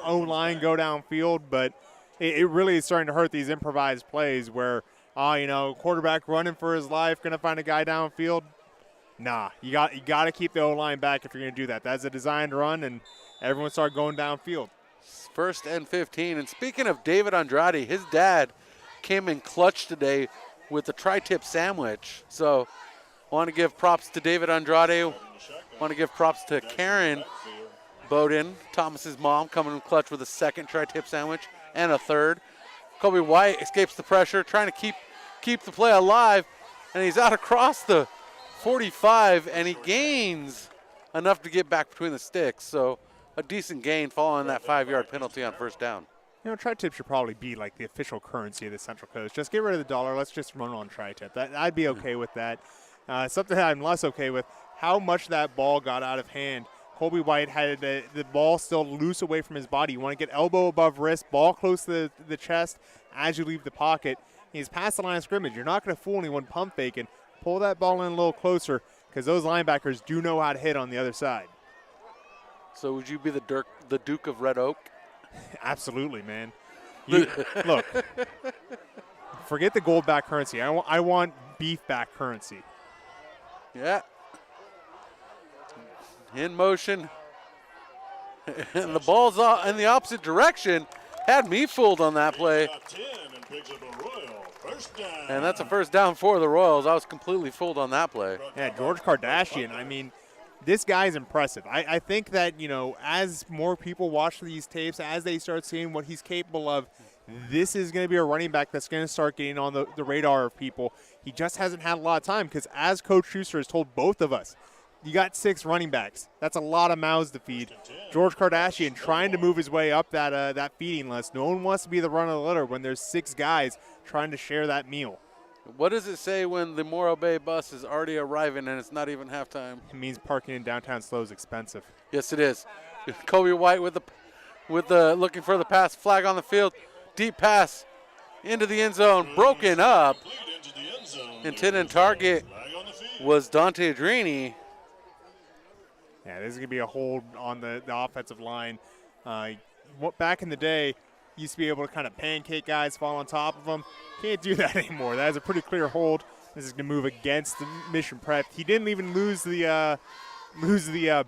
O-line go downfield. But it really is starting to hurt these improvised plays where, quarterback running for his life, going to find a guy downfield. Nah, you got to keep the O-line back if you're going to do that. That's a designed run, and everyone start going downfield. 1st and 15. And speaking of David Andrade, his dad came in clutch today with the tri-tip sandwich. So want to give props to David Andrade. Want to give props to Karen Bowden, Thomas's mom, coming in clutch with a second tri-tip sandwich and a third. Kobe White escapes the pressure, trying to keep the play alive, and he's out across the 45, and he gains enough to get back between the sticks. So a decent gain following that 5-yard penalty on first down. Tri-tip should probably be like the official currency of the Central Coast. Just get rid of the dollar. Let's just run on tri-tip. I'd be okay with that. Something that I'm less okay with, how much that ball got out of hand. Colby White had the ball still loose away from his body. You want to get elbow above wrist, ball close to the chest as you leave the pocket. He's past the line of scrimmage. You're not going to fool anyone pump faking. Pull that ball in a little closer because those linebackers do know how to hit on the other side. So would you be the Duke of Red Oak? Absolutely, man. Look, forget the gold back currency. I want beef back currency. Yeah. In motion. And the ball's in the opposite direction. Had me fooled on that play. And that's a first down for the Royals. I was completely fooled on that play. Yeah, George Kardashian, this guy's impressive. I think that, as more people watch these tapes, as they start seeing what he's capable of, this is going to be a running back that's going to start getting on the radar of people. He just hasn't had a lot of time because, as Coach Schuster has told both of us, you got 6 running backs. That's a lot of mouths to feed. George Kardashian trying to move his way up that feeding list. No one wants to be the run of the litter when there's 6 guys trying to share that meal. What does it say when the Morro Bay bus is already arriving and it's not even halftime? It means parking in downtown Slow is expensive. Yes, it is. Kobe White with the looking for the pass, flag on the field, deep pass into the end zone, broken up. Intended target was Dante Adrini. Yeah, this is going to be a hold on the offensive line. Back in the day, used to be able to kind of pancake guys, fall on top of them. Can't do that anymore. That is a pretty clear hold. This is going to move against the Mission Prep. He didn't even lose the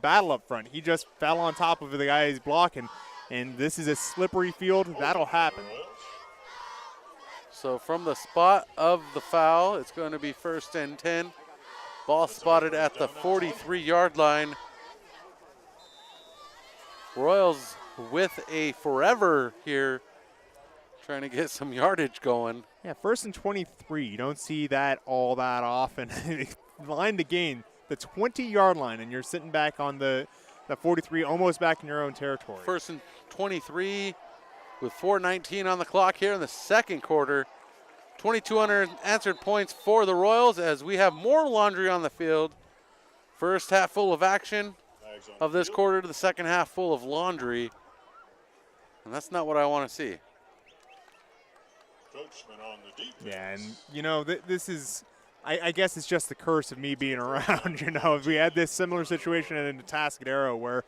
battle up front. He just fell on top of the guy he's blocking, and this is a slippery field. That'll happen. So from the spot of the foul, it's going to be 1st and 10. Ball spotted at the 43-yard line. Royals with a forever here, trying to get some yardage going. Yeah, 1st and 23. You don't see that all that often. Line to gain, the 20-yard line, and you're sitting back on the 43, almost back in your own territory. 1st and 23 with 4:19 on the clock here in the second quarter. 22 unanswered points for the Royals as we have more laundry on the field. First half full of action of this quarter to the second half full of laundry. And that's not what I want to see. encroachment on the defense. Yeah, and, you know, this is – I guess it's just the curse of me being around, you know. We had this similar situation in the Tascadero where,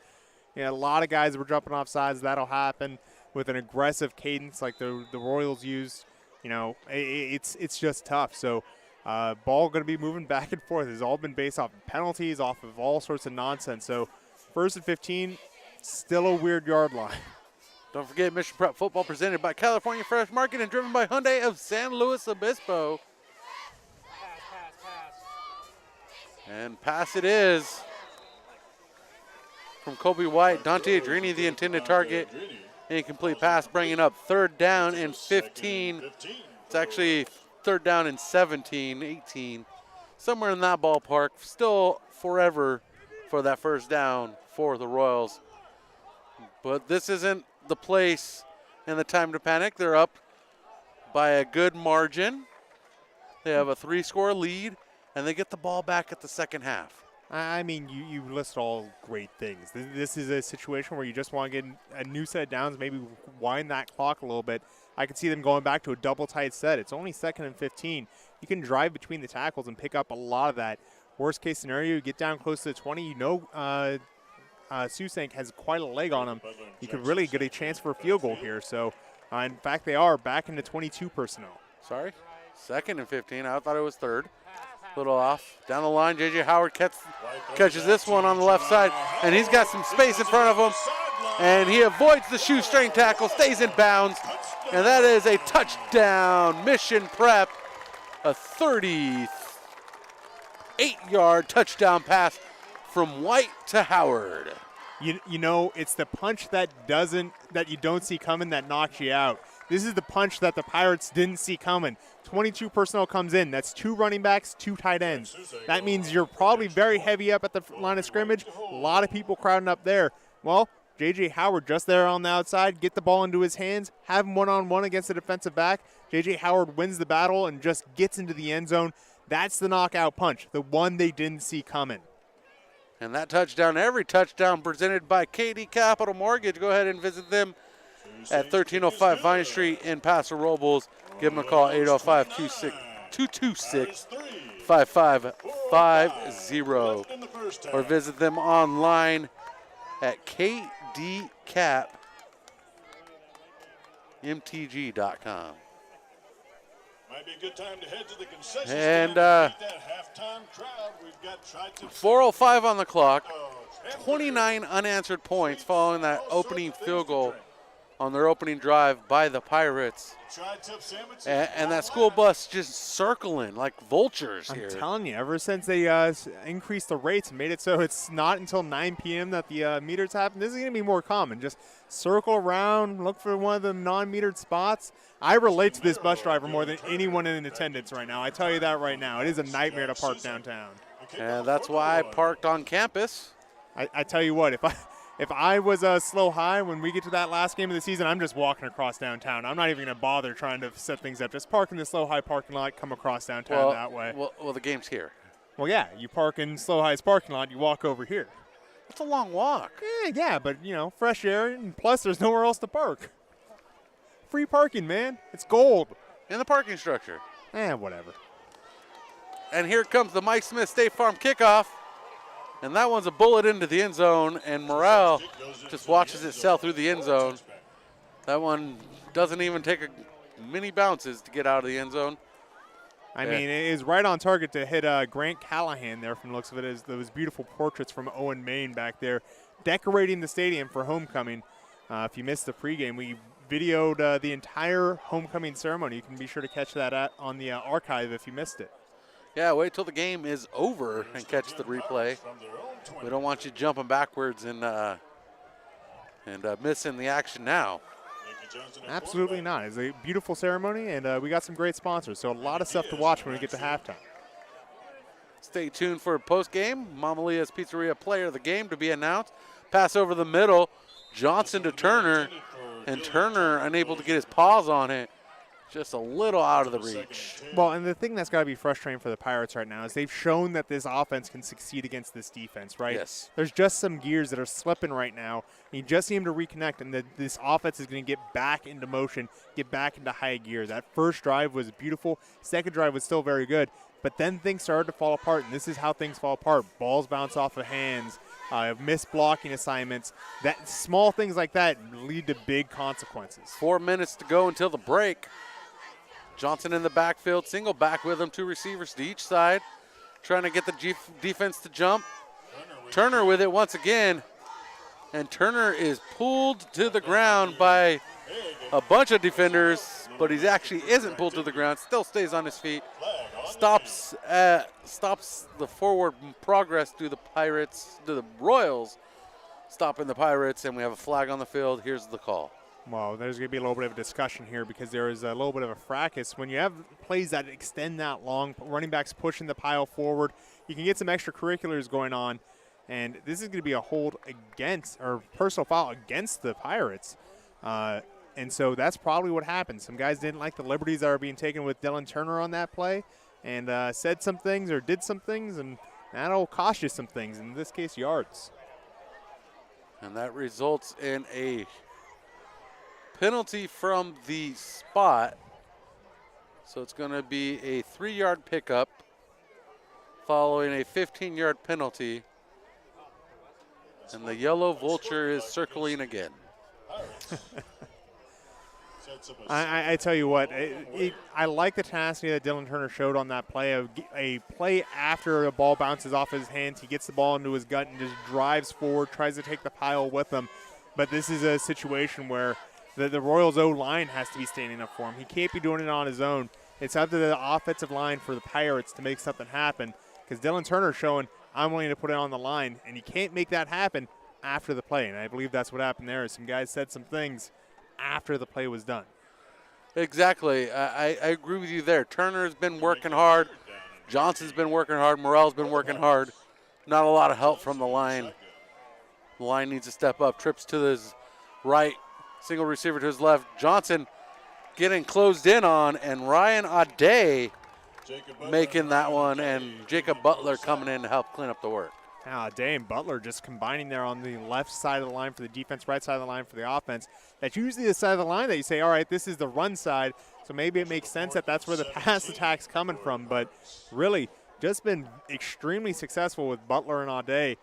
you know, a lot of guys were jumping off sides. That'll happen with an aggressive cadence like the Royals used. You know, it's just tough. So, ball going to be moving back and forth. It's all been based off of penalties, off of all sorts of nonsense. So, 1st and 15, still a weird yard line. Don't forget Mission Prep Football presented by California Fresh Market and driven by Hyundai of San Luis Obispo. And pass it is from Kobe White. Dante Adrini, the intended target. Incomplete pass, bringing up 3rd down and 15. It's actually 3rd down and 17, 18. Somewhere in that ballpark. Still forever for that 1st down for the Royals. But this isn't the place and the time to panic. They're up by a good margin. They have a 3-score lead. And they get the ball back at the 2nd half. I mean, you list all great things. This is a situation where you just want to get a new set of downs, maybe wind that clock a little bit. I could see them going back to a double tight set. It's only 2nd and 15. You can drive between the tackles and pick up a lot of that. Worst case scenario, you get down close to the 20. You know Susank has quite a leg on him. You could really get a chance for a field goal here. So, in fact, they are back into 22 personnel. Sorry? 2nd and 15. I thought it was 3rd. Little off. Down the line, J.J. Howard catches this one on the left side, and he's got some space in front of him, and he avoids the shoestring tackle, stays in bounds, and that is a touchdown. Mission Prep, a 38-yard touchdown pass from White to Howard. You know, it's the punch that you don't see coming that knocks you out. This is the punch that the Pirates didn't see coming. 22 personnel comes in. That's 2 running backs, 2 tight ends. That means you're probably very heavy up at the line of scrimmage. A lot of people crowding up there. Well, J.J. Howard just there on the outside. Get the ball into his hands. Have him one-on-one against the defensive back. J.J. Howard wins the battle and just gets into the end zone. That's the knockout punch, the one they didn't see coming. And that touchdown, every touchdown presented by KD Capital Mortgage. Go ahead and visit them at 1305 Vine Street in Paso Robles. Give them a call, 805-226-5550. Or visit them online at kdcapmtg.com. Might be a good time to head to the concession And stand to meet that halftime crowd. We've got Tri-Tip 4:05 on the clock. 29 unanswered points following that opening field goal on their opening drive by the Pirates. And that school bus just circling like vultures here. I'm telling you, ever since they increased the rates and made it so it's not until 9 p.m. that the meters happen, this is going to be more common. Just circle around, look for one of the non-metered spots. I relate to this bus driver more than anyone in attendance right now. I tell you that right now. It is a nightmare to park downtown. And that's why I parked on campus. I tell you what, if I was slow high when we get to that last game of the season, I'm just walking across downtown. I'm not even going to bother trying to set things up. Just park in the slow high parking lot, come across downtown that way. Well, the game's here. Well, yeah, you park in slow high's parking lot, you walk over here. It's a long walk. Yeah, but, you know, fresh air, and plus there's nowhere else to park. Free parking, man. It's gold. In the parking structure. Whatever. And here comes the Mike Smith State Farm kickoff. And that one's a bullet into the end zone, and Merrill just watches it sail through the end zone. That one doesn't even take many bounces to get out of the end zone. I mean, it is right on target to hit Grant Callahan there from the looks of it. As those beautiful portraits from Owen, Maine back there decorating the stadium for homecoming. If you missed the pregame, we videoed the entire homecoming ceremony. You can be sure to catch that on the archive if you missed it. Yeah, wait till the game is over and catch the replay. We don't want you jumping backwards and missing the action now. Absolutely not. It's a beautiful ceremony, and we got some great sponsors, so a lot of stuff to watch when we get to halftime. Stay tuned for post-game. Mama Leah's Pizzeria player of the game to be announced. Pass over the middle. Johnson to Turner, and Turner unable to get his paws on it. just a little out of the reach. Well, and the thing that's got to be frustrating for the Pirates right now is they've shown that this offense can succeed against this defense, right? Yes. There's just some gears that are slipping right now. You just need them to reconnect, and this offense is going to get back into motion, get back into high gear. That first drive was beautiful. Second drive was still very good. But then things started to fall apart, and this is how things fall apart. Balls bounce off of hands, missed blocking assignments. That small things like that lead to big consequences. 4 minutes to go until the break. Johnson in the backfield, single back with him, 2 receivers to each side, trying to get the defense to jump. Turner with it once again, and Turner is pulled to the ground by a bunch of defenders, but he actually isn't pulled to the ground, still stays on his feet. Stops the forward progress to the Pirates, to the Royals, stopping the Pirates, and we have a flag on the field. Here's the call. Well, there's going to be a little bit of a discussion here because there is a little bit of a fracas. When you have plays that extend that long, running backs pushing the pile forward, you can get some extracurriculars going on, and this is going to be a hold against, or personal foul against the Pirates. And so that's probably what happened. Some guys didn't like the liberties that are being taken with Dylan Turner on that play, and said some things or did some things, and that'll cost you some things, in this case yards. And that results in a penalty from the spot. So it's going to be a 3-yard pickup following a 15-yard penalty. And the yellow vulture is circling again. I tell you what, I like the tenacity that Dylan Turner showed on that play. A play after the ball bounces off his hands, he gets the ball into his gut and just drives forward, tries to take the pile with him. But this is a situation where the Royals O-line has to be standing up for him. He can't be doing it on his own. It's up to the offensive line for the Pirates to make something happen, because Dylan Turner's showing, I'm willing to put it on the line, and you can't make that happen after the play. And I believe that's what happened there. Some guys said some things after the play was done. Exactly. I agree with you there. Turner's been working hard. Johnson's been working hard. Morrell's been working hard. Not a lot of help from the line. The line needs to step up. Trips to his right. Single receiver to his left. Johnson getting closed in on, and Ryan Ade making that one, and Jacob Butler coming in to help clean up the work. Day and Butler just combining there on the left side of the line for the defense, right side of the line for the offense. That's usually the side of the line that you say, all right, this is the run side, so maybe it makes sense that that's where the pass attack's coming from. But really, just been extremely successful with Butler and Ade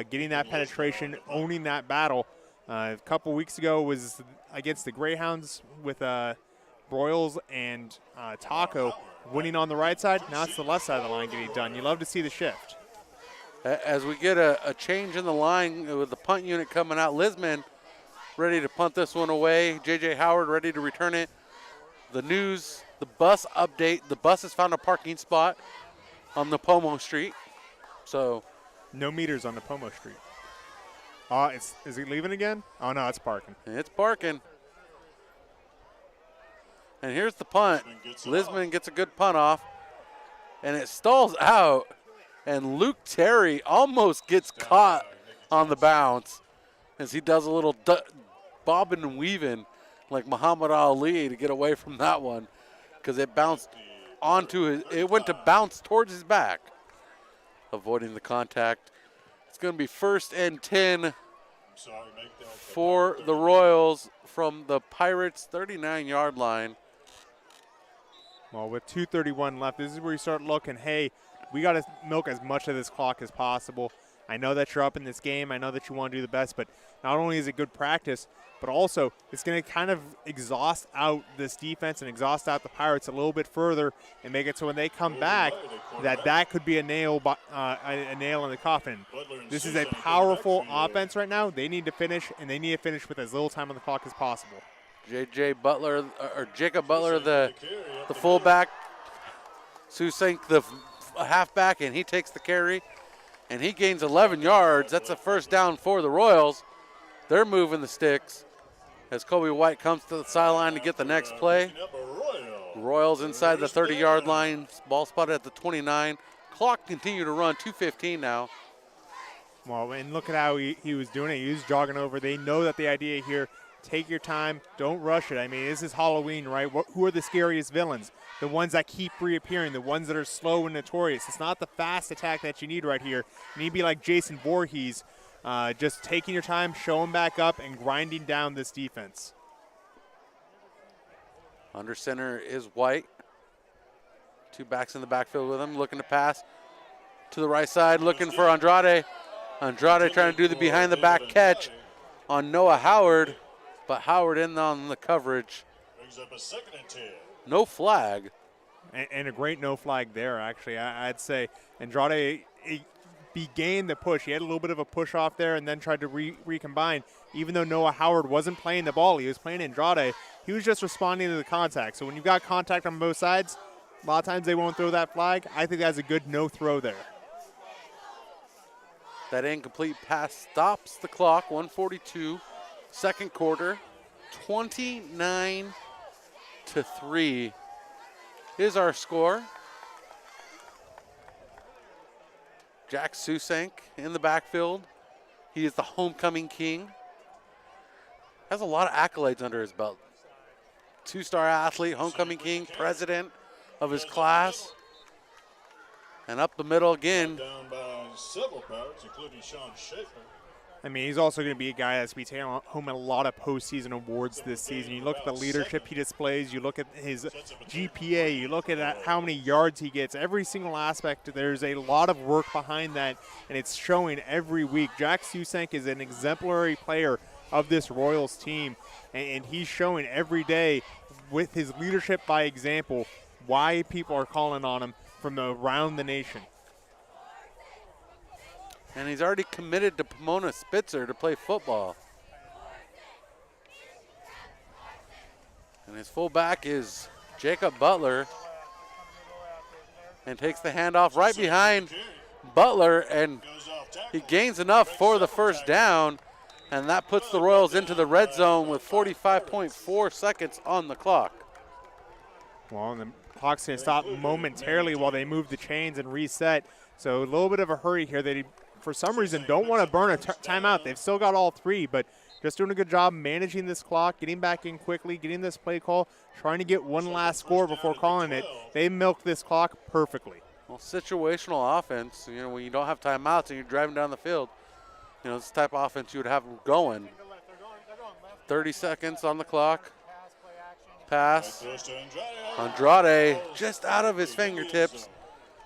getting that penetration, owning that battle. A couple weeks ago was against the Greyhounds with Broyles and Taco winning on the right side. Now it's the left side of the line getting it done. You love to see the shift. As we get a change in the line with the punt unit coming out, Lisman ready to punt this one away. J.J. Howard ready to return it. The news, the bus update, the bus has found a parking spot on the Pomo Street. So no meters on the Pomo Street. Is he leaving again? Oh, no, it's parking. It's parking. And here's the punt. Lisman gets a good punt off, and it stalls out. And Luke Terry almost gets caught on the bounce as he does a little bobbing and weaving like Muhammad Ali to get away from that one, because it bounced it went to bounce towards his back, avoiding the contact. It's going to be 1st and 10 for the Royals from the Pirates' 39-yard line. Well, with 2:31 left, this is where you start looking, hey, we got to milk as much of this clock as possible. I know that you're up in this game. I know that you want to do the best, but not only is it good practice, but also it's going to kind of exhaust out this defense and exhaust out the Pirates a little bit further and make it so when they come back, that could be a nail in the coffin. This is a powerful offense right now. They need to finish, and they need to finish with as little time on the clock as possible. Jacob Butler, the fullback, Sue Sink, the halfback, and he takes the carry, and he gains 11 yards. That's a first down for the Royals. They're moving the sticks as Kobe White comes to the sideline to get the next play. Royals inside the 30-yard line, ball spotted at the 29. Clock continue to run, 2:15 now. Well, and look at how he was doing it. He was jogging over. They know that the idea here, Take your time. Don't rush it. I mean, this is Halloween, right? Who are the scariest villains? The ones that keep reappearing, the ones that are slow and notorious. It's not the fast attack that you need right here. You need to be like Jason Voorhees, just taking your time, showing back up, and grinding down this defense. Under center is White. Two backs in the backfield with him, looking to pass to the right side, looking for Andrade. Andrade trying to do the behind-the-back catch on Noah Howard, but Howard in on the coverage. Brings up a 2nd and 10. No flag. And a great no flag there, actually. I'd say Andrade began the push. He had a little bit of a push off there and then tried to recombine. Even though Noah Howard wasn't playing the ball, he was playing Andrade. He was just responding to the contact. So when you've got contact on both sides, a lot of times they won't throw that flag. I think that's a good no throw there. That incomplete pass stops the clock. 1:42, second quarter. 29-3 is our score. Jack Susank in the backfield. He is the homecoming king. Has a lot of accolades under his belt. 2-star athlete, homecoming king, president of his class. And up the middle again. Down by several Pirates, including Sean Schaefer. I mean, he's also going to be a guy that's be taking home a lot of postseason awards this season. You look at the leadership he displays. You look at his GPA. You look at how many yards he gets. Every single aspect, there's a lot of work behind that, and it's showing every week. Jack Susank is an exemplary player of this Royals team, and he's showing every day with his leadership by example why people are calling on him from around the nation. And he's already committed to Pomona Spitzer to play football. And his fullback is Jacob Butler. And takes the handoff right behind Butler, and he gains enough for the first down. And that puts the Royals into the red zone with 45.4 seconds on the clock. Well, and the clock's going to stop momentarily while they move the chains and reset. So a little bit of a hurry here. They, for some reason, don't want to burn a timeout. They've still got all three, but just doing a good job managing this clock, getting back in quickly, getting this play call, trying to get one last score before calling it. They milked this clock perfectly. Well, situational offense, you know, when you don't have timeouts and you're driving down the field, you know, this type of offense you would have going. 30 seconds on the clock. Pass. Andrade just out of his fingertips.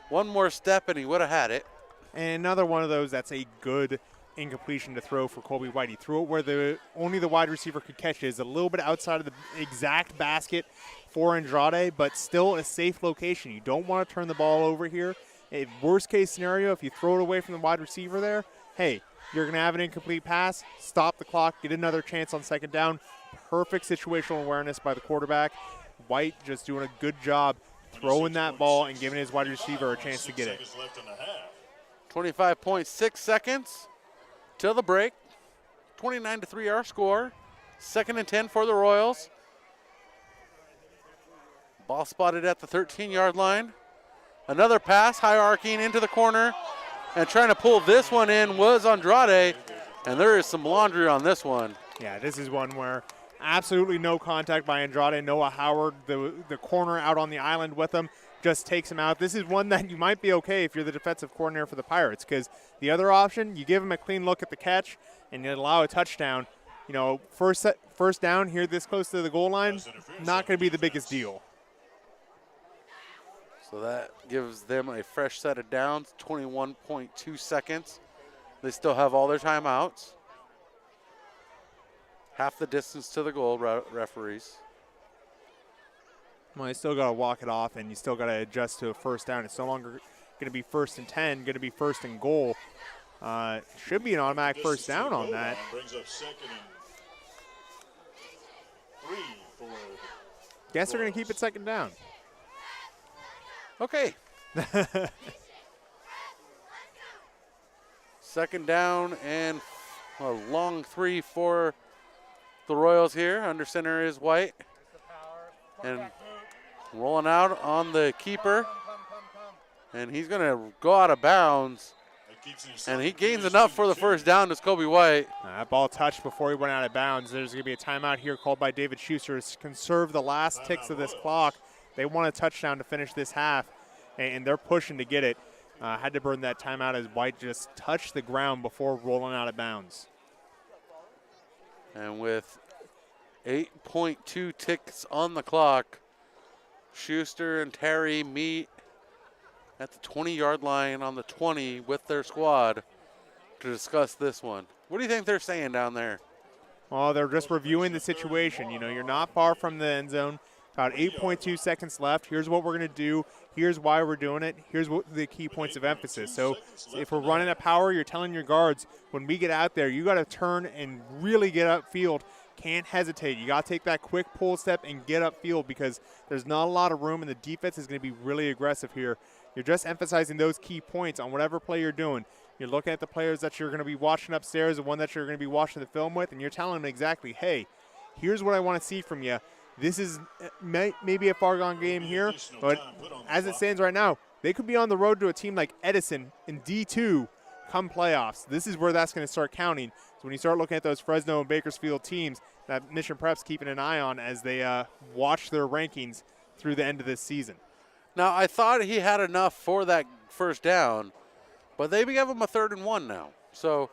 One more step and he would have had it. And another one of those that's a good incompletion to throw for Colby White. He threw it where only the wide receiver could catch it. It's a little bit outside of the exact basket for Andrade, but still a safe location. You don't want to turn the ball over here. Worst case scenario, if you throw it away from the wide receiver there, hey, you're going to have an incomplete pass, stop the clock, get another chance on second down. Perfect situational awareness by the quarterback. White just doing a good job throwing that ball and giving his wide receiver a chance to get it. 25.6 seconds till the break. 29-3 our score. 2nd and 10 for the Royals. Ball spotted at the 13-yard line. Another pass, hierarchying into the corner. And trying to pull this one in was Andrade. And there is some laundry on this one. Yeah, this is one where absolutely no contact by Andrade. Noah Howard, the corner out on the island with him, just takes him out. This is one that you might be okay if you're the defensive coordinator for the Pirates, because the other option, you give him a clean look at the catch and you allow a touchdown. You know, first down here this close to the goal line, not going to be the biggest deal. So that gives them a fresh set of downs, 21.2 seconds. They still have all their timeouts. Half the distance to the goal, referees. Well, you still got to walk it off, and you still got to adjust to a first down. It's no longer going to be 1st and 10, going to be 1st and goal. Should be an automatic first down on that. Brings up 2nd and 3 for. Guess they're going to keep it 2nd down. Okay. 2nd down and a long 3 for the Royals here. Under center is White. And rolling out on the keeper. And he's going to go out of bounds. And he gains enough for the first down to Kobe White. That ball touched before he went out of bounds. There's going to be a timeout here called by David Schuster to conserve the last ticks of this clock. They want a touchdown to finish this half, and they're pushing to get it. Had to burn that timeout as White just touched the ground before rolling out of bounds. And with 8.2 ticks on the clock, Schuster and Terry meet at the 20-yard line on the 20 with their squad to discuss this one. What do you think they're saying down there? Well, they're just reviewing the situation. You know, you're not far from the end zone. About 8.2 seconds left. Here's what we're going to do. Here's why we're doing it. Here's what the key points of emphasis. So if we're running a power, you're telling your guards, when we get out there, you got to turn and really get upfield. Can't hesitate. You got to take that quick pull step and get upfield because there's not a lot of room, and the defense is going to be really aggressive here. You're just emphasizing those key points on whatever play you're doing. You're looking at the players that you're going to be watching upstairs, the one that you're going to be watching the film with, and you're telling them exactly, hey, here's what I want to see from you. This is maybe a far-gone game here, but as it stands right now, they could be on the road to a team like Edison in D2 come playoffs. This is where that's going to start counting. So when you start looking at those Fresno and Bakersfield teams, that Mission Prep's keeping an eye on as they watch their rankings through the end of this season. Now, I thought he had enough for that first down, but they gave him a 3rd and 1 now. So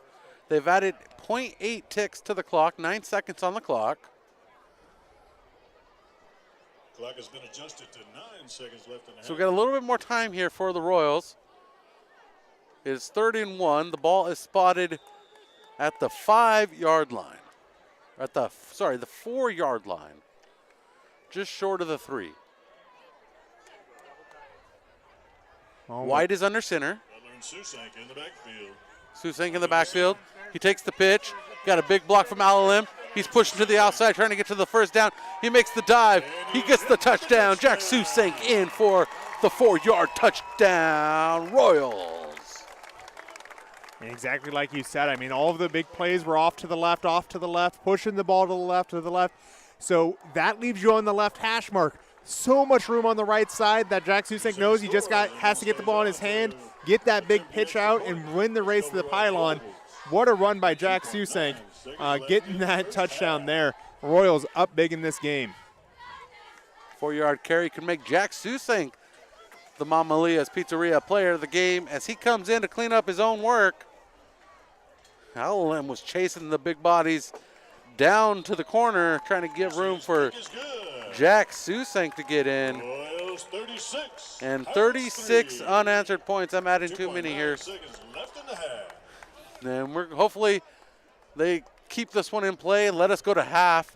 they've added 0.8 ticks to the clock, 9 seconds on the clock. Clock has been adjusted to 9 seconds left in the half. So we got a little bit more time here for the Royals. It's 3rd and 1. The ball is spotted at the 5-yard line. At the 4-yard line. Just short of the 3. White is under center. Susank in the backfield. Susank in the backfield. He takes the pitch. Got a big block from Alalim. He's pushing to the outside, trying to get to the first down. He makes the dive. He gets the touchdown. Jack Susank in for the 4-yard touchdown, Royals. And exactly like you said, I mean, all of the big plays were off to the left, pushing the ball to the left. So that leaves you on the left hash mark. So much room on the right side that Jack Susank knows he just has to get the ball in his hand, get that big pitch out, and win the race to the pylon. What a run by Jack Susank, getting that touchdown there. Royals up big in this game. 4-yard carry can make Jack Susank the Mama Leah's Pizzeria player of the game as he comes in to clean up his own work. Alalim was chasing the big bodies down to the corner, trying to give room for Jack Susank to get in. 36. And 36 unanswered points. I'm adding too many here. And hopefully they keep this one in play and let us go to half.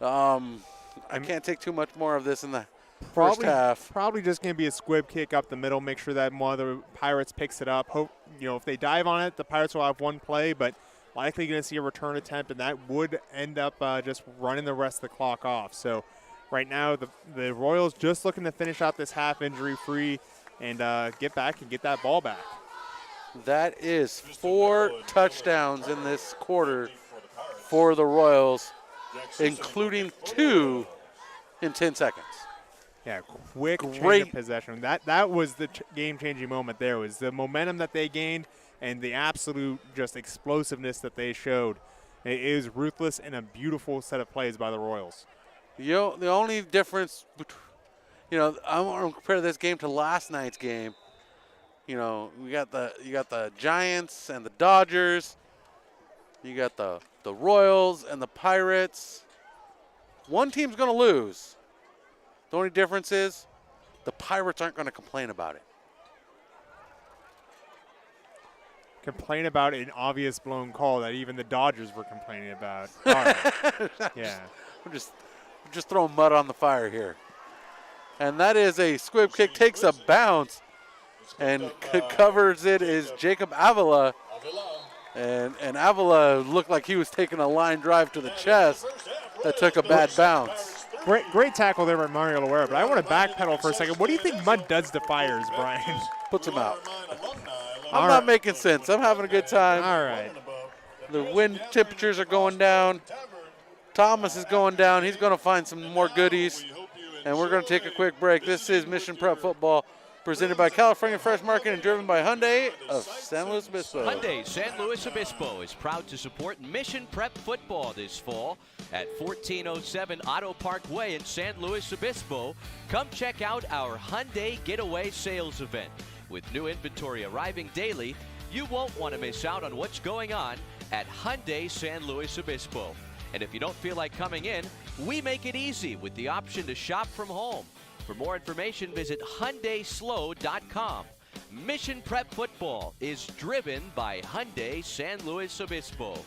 I can't take too much more of this in the first half. Probably just going to be a squib kick up the middle. Make sure that one of the Pirates picks it up. Hope, if they dive on it, the Pirates will have one play, but likely going to see a return attempt, and that would end up just running the rest of the clock off. So right now, the Royals just looking to finish out this half injury-free and get back and get that ball back. That is 4 touchdowns in this quarter for the Royals, including 2 in 10 seconds. Yeah, quick change of possession. That was the game-changing moment there, was the momentum that they gained and the absolute just explosiveness that they showed. It is ruthless and a beautiful set of plays by the Royals. The only difference, I want to compare this game to last night's game. You got the Giants and the Dodgers. You got the Royals and the Pirates. One team's going to lose. The only difference is the Pirates aren't going to complain about it. Complain about an obvious blown call that even the Dodgers were complaining about. All right. Yeah. I'm just throwing mud on the fire here. And that is a squib kick, takes a bounce, and covers it is Jacob Avila. And Avila looked like he was taking a line drive to the chest that took a bad bounce. Great tackle there by Mario Loera, but I want to backpedal for a second. What do you think mud does to fires, Brian? Puts them out. I'm not making sense. I'm having a good time. All right. The wind temperatures are going down. Thomas is going down. He's going to find some more goodies. And we're going to take a quick break. This is Mission Prep Football presented by California Fresh Market and driven by Hyundai of San Luis Obispo. Hyundai San Luis Obispo is proud to support Mission Prep football this fall at 1407 Auto Park Way in San Luis Obispo. Come check out our Hyundai Getaway Sales event. With new inventory arriving daily, you won't want to miss out on what's going on at Hyundai San Luis Obispo. And if you don't feel like coming in, we make it easy with the option to shop from home. For more information, visit HyundaiSlow.com. Mission Prep Football is driven by Hyundai San Luis Obispo.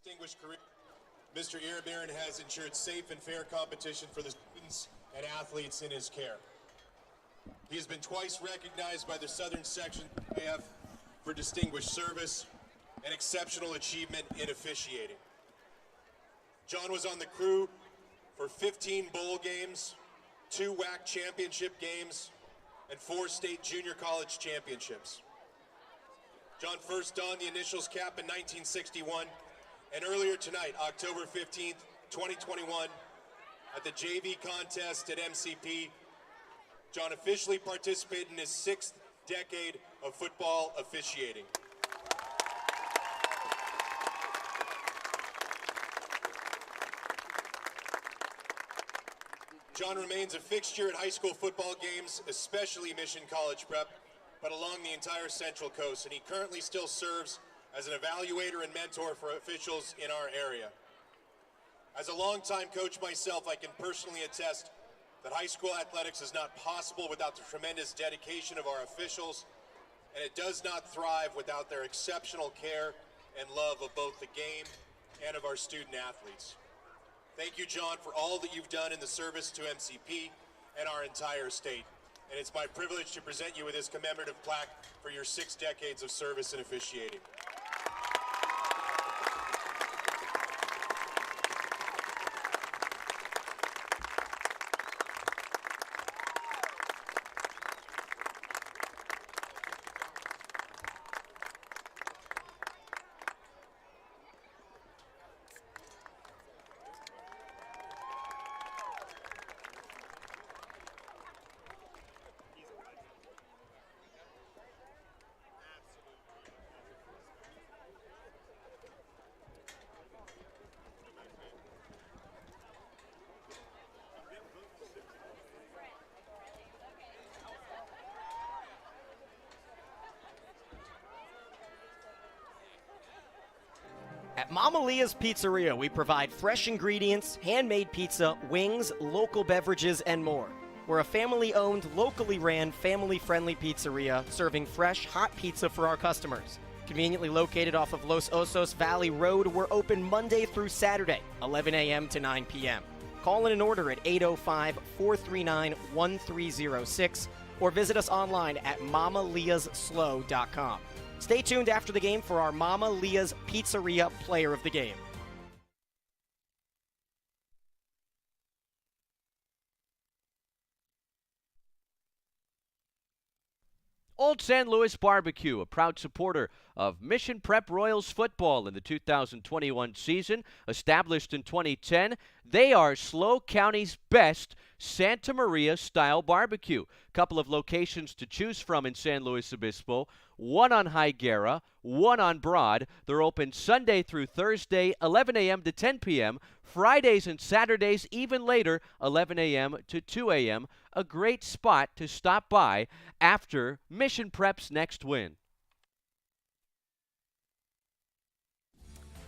Distinguished career, Mr. Irabiran has ensured safe and fair competition for the students and athletes in his care. He has been twice recognized by the Southern Section AF for distinguished service and exceptional achievement in officiating. John was on the crew for 15 bowl games, 2 WAC championship games, and 4 state junior college championships. John first donned the initials cap in 1961, and earlier tonight, October 15th, 2021, at the JV contest at MCP, John officially participated in his 6th decade of football officiating. John remains a fixture at high school football games, especially Mission College Prep, but along the entire Central Coast, and he currently still serves as an evaluator and mentor for officials in our area. As a longtime coach myself, I can personally attest that high school athletics is not possible without the tremendous dedication of our officials, and it does not thrive without their exceptional care and love of both the game and of our student athletes. Thank you, John, for all that you've done in the service to MCP and our entire state. And it's my privilege to present you with this commemorative plaque for your 6 decades of service and officiating. At Mama Leah's Pizzeria, we provide fresh ingredients, handmade pizza, wings, local beverages, and more. We're a family-owned, locally ran, family-friendly pizzeria serving fresh, hot pizza for our customers. Conveniently located off of Los Osos Valley Road, we're open Monday through Saturday, 11 a.m. to 9 p.m. Call in an order at 805-439-1306 or visit us online at mamaleahsslow.com. Stay tuned after the game for our Mama Leah's Pizzeria Player of the Game. Old San Luis Barbecue, a proud supporter of Mission Prep Royals football in the 2021 season, established in 2010. They are SLO County's best Santa Maria-style barbecue. Couple of locations to choose from in San Luis Obispo, one on Higuera, one on Broad. They're open Sunday through Thursday, 11 a.m. to 10 p.m., Fridays and Saturdays even later, 11 a.m. to 2 a.m., a great spot to stop by after Mission Prep's next win.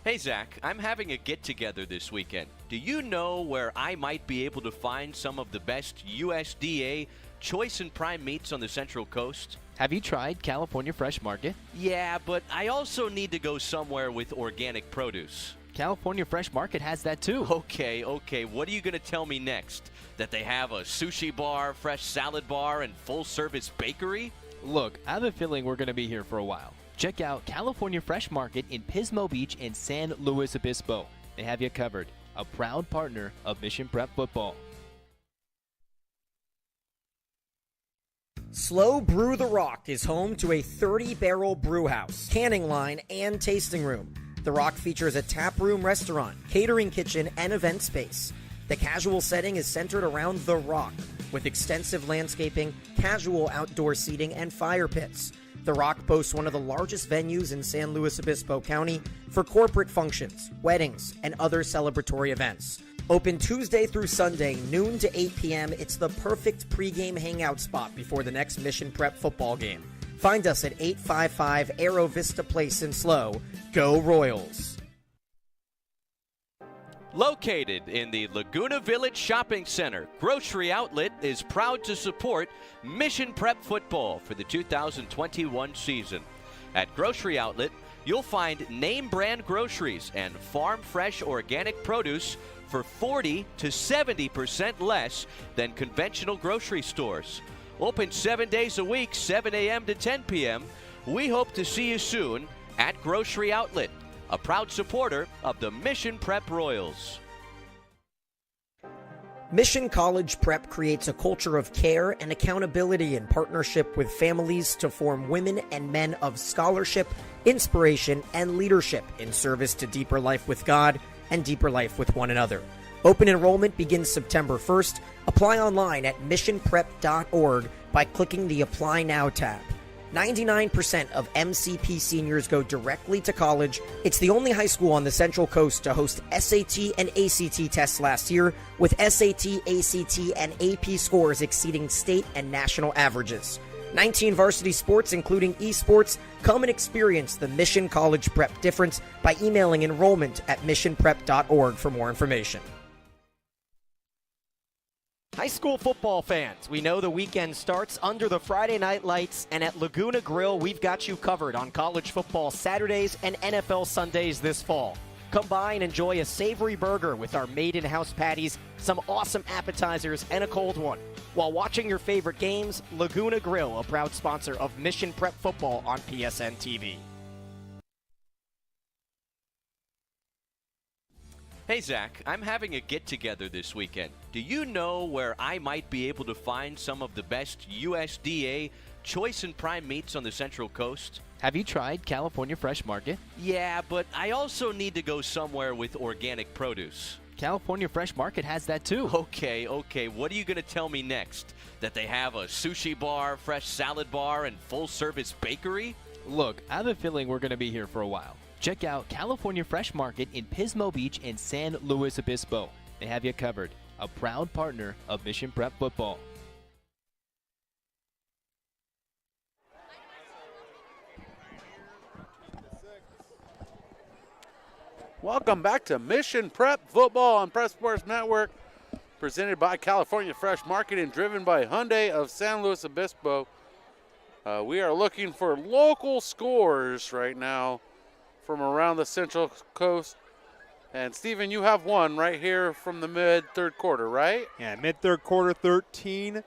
Hey, Zach, I'm having a get-together this weekend. Do you know where I might be able to find some of the best USDA choice and prime meats on the Central Coast? Have you tried California Fresh Market? Yeah, but I also need to go somewhere with organic produce. California Fresh Market has that too. Okay. What are you going to tell me next? That they have a sushi bar, fresh salad bar, and full-service bakery? Look, I have a feeling we're going to be here for a while. Check out California Fresh Market in Pismo Beach and San Luis Obispo. They have you covered. A proud partner of Mission Prep Football. Slow Brew the Rock is home to a 30-barrel brew house, canning line, and tasting room. The Rock features a tap room restaurant, catering kitchen, and event space. The casual setting is centered around The Rock, with extensive landscaping, casual outdoor seating, and fire pits. The Rock boasts one of the largest venues in San Luis Obispo County for corporate functions, weddings, and other celebratory events. Open Tuesday through Sunday, noon to 8 p.m., it's the perfect pregame hangout spot before the next Mission Prep football game. Find us at 855 Aero Vista Place in SLO. Go Royals! Located in the Laguna Village Shopping Center, Grocery Outlet is proud to support Mission Prep football for the 2021 season. At Grocery Outlet, you'll find name brand groceries and farm fresh organic produce for 40 to 70% less than conventional grocery stores. Open 7 days a week, 7 a.m. to 10 p.m. We hope to see you soon at Grocery Outlet, a proud supporter of the Mission Prep Royals. Mission College Prep creates a culture of care and accountability in partnership with families to form women and men of scholarship, inspiration, and leadership in service to deeper life with God and deeper life with one another. Open enrollment begins September 1st. Apply online at missionprep.org by clicking the Apply Now tab. 99% of MCP seniors go directly to college. It's the only high school on the Central Coast to host SAT and ACT tests last year, with SAT, ACT, and AP scores exceeding state and national averages. 19 varsity sports, including esports. Come and experience the Mission College Prep difference by emailing enrollment at missionprep.org for more information. High school football fans, we know the weekend starts under the Friday night lights, and at Laguna Grill, we've got you covered on college football Saturdays and NFL Sundays this fall. Come by and enjoy a savory burger with our made-in-house patties, some awesome appetizers, and a cold one. While watching your favorite games, Laguna Grill, a proud sponsor of Mission Prep Football on PSN-TV. Hey Zach, I'm having a get-together this weekend. Do you know where I might be able to find some of the best USDA choice and prime meats on the Central Coast? Have you tried California Fresh Market? Yeah, but I also need to go somewhere with organic produce. California Fresh Market has that too. Okay. What are you going to tell me next? That they have a sushi bar, fresh salad bar, and full-service bakery? Look, I have a feeling we're going to be here for a while. Check out California Fresh Market in Pismo Beach and San Luis Obispo. They have you covered. A proud partner of Mission Prep Football. Welcome back to Mission Prep Football on Prep Sports Network, presented by California Fresh Market and driven by Hyundai of San Luis Obispo. We are looking for local scores right now from around the Central Coast. And Stephen, you have one right here from the mid-third quarter, right? Yeah, mid-third quarter, 13-6.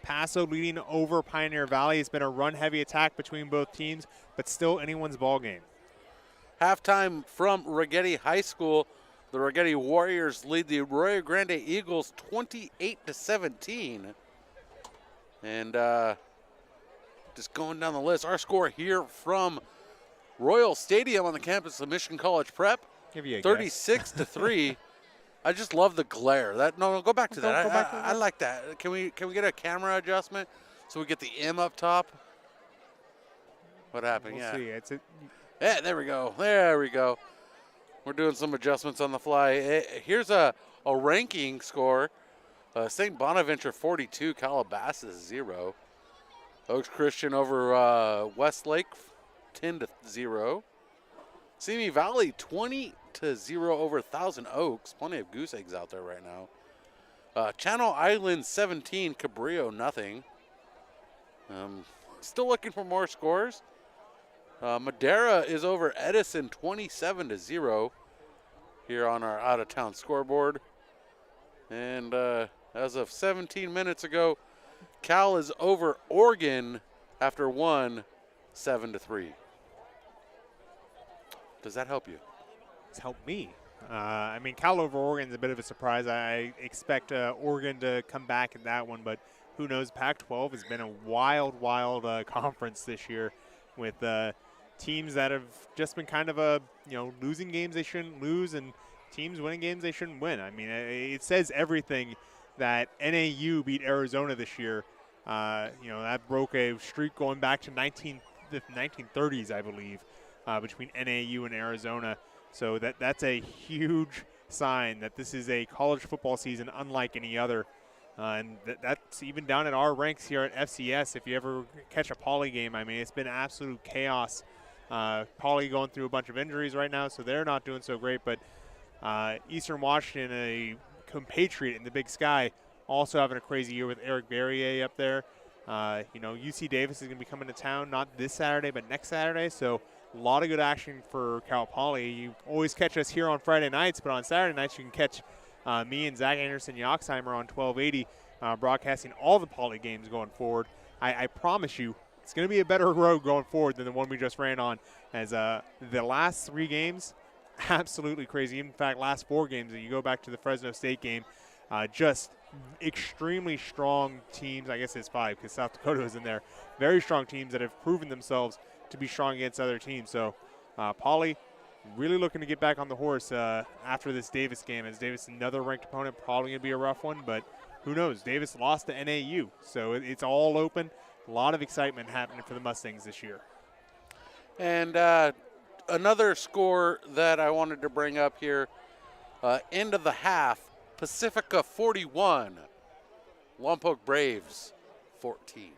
Paso leading over Pioneer Valley. It's been a run-heavy attack between both teams, but still anyone's ball game. Halftime from Ragetti High School. The Ragetti Warriors lead the Arroyo Grande Eagles 28-17. And just going down the list, our score here from Royal Stadium on the campus of Mission College Prep, 36-3. I just love the glare. No, go back to that. I like that. Can we get a camera adjustment so we get the M up top? What happened? We'll see. Yeah, there we go. We're doing some adjustments on the fly. Here's a ranking score. St. Bonaventure 42, Calabasas 0. Oaks Christian over Westlake 10-0. Simi Valley 20-0 over Thousand Oaks. Plenty of goose eggs out there right now. Channel Island 17, Cabrillo nothing. Still looking for more scores. Madera is over Edison 27-0 here on our out-of-town scoreboard. And as of 17 minutes ago, Cal is over Oregon after one 7-3. Does that help you? It's helped me. Cal over Oregon is a bit of a surprise. I expect Oregon to come back in that one, but who knows? Pac-12 has been a wild conference this year with teams that have just been kind of losing games they shouldn't lose and teams winning games they shouldn't win. I mean, it says everything that NAU beat Arizona this year. That broke a streak going back to the 1930s, I believe, between NAU and Arizona. So that's a huge sign that this is a college football season unlike any other. And that's even down at our ranks here at FCS. If you ever catch a Poly game, I mean, it's been absolute chaos. Poly going through a bunch of injuries right now, so they're not doing so great. But Eastern Washington, a compatriot in the Big Sky, also having a crazy year with Eric Barrier up there. UC Davis is going to be coming to town, not this Saturday, but next Saturday. So a lot of good action for Cal Poly. You always catch us here on Friday nights, but on Saturday nights you can catch me and Zach Anderson-Yoxheimer on 1280, broadcasting all the Poly games going forward. I promise you, it's going to be a better road going forward than the one we just ran on, as the last 3 games, absolutely crazy. In fact, last 4 games, you go back to the Fresno State game, just extremely strong teams. I guess it's 5 because South Dakota is in there. Very strong teams that have proven themselves to be strong against other teams. So Poly really looking to get back on the horse after this Davis game, as Davis, another ranked opponent, probably going to be a rough one, but who knows? Davis lost to NAU, so it's all open. A lot of excitement happening for the Mustangs this year. And another score that I wanted to bring up here, end of the half, Pacifica 41, Lompoc Braves 14.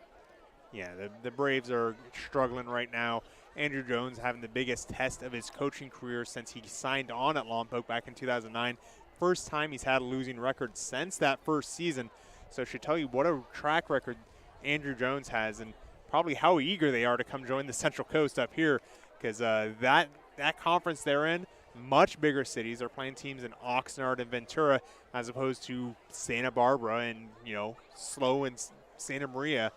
Yeah, the Braves are struggling right now. Andrew Jones having the biggest test of his coaching career since he signed on at Lompoc back in 2009. First time he's had a losing record since that first season. So it should tell you what a track record Andrew Jones has, and probably how eager they are to come join the Central Coast up here, because that conference they're in, much bigger cities. They're playing teams in Oxnard and Ventura as opposed to Santa Barbara and, Slow and Santa Maria.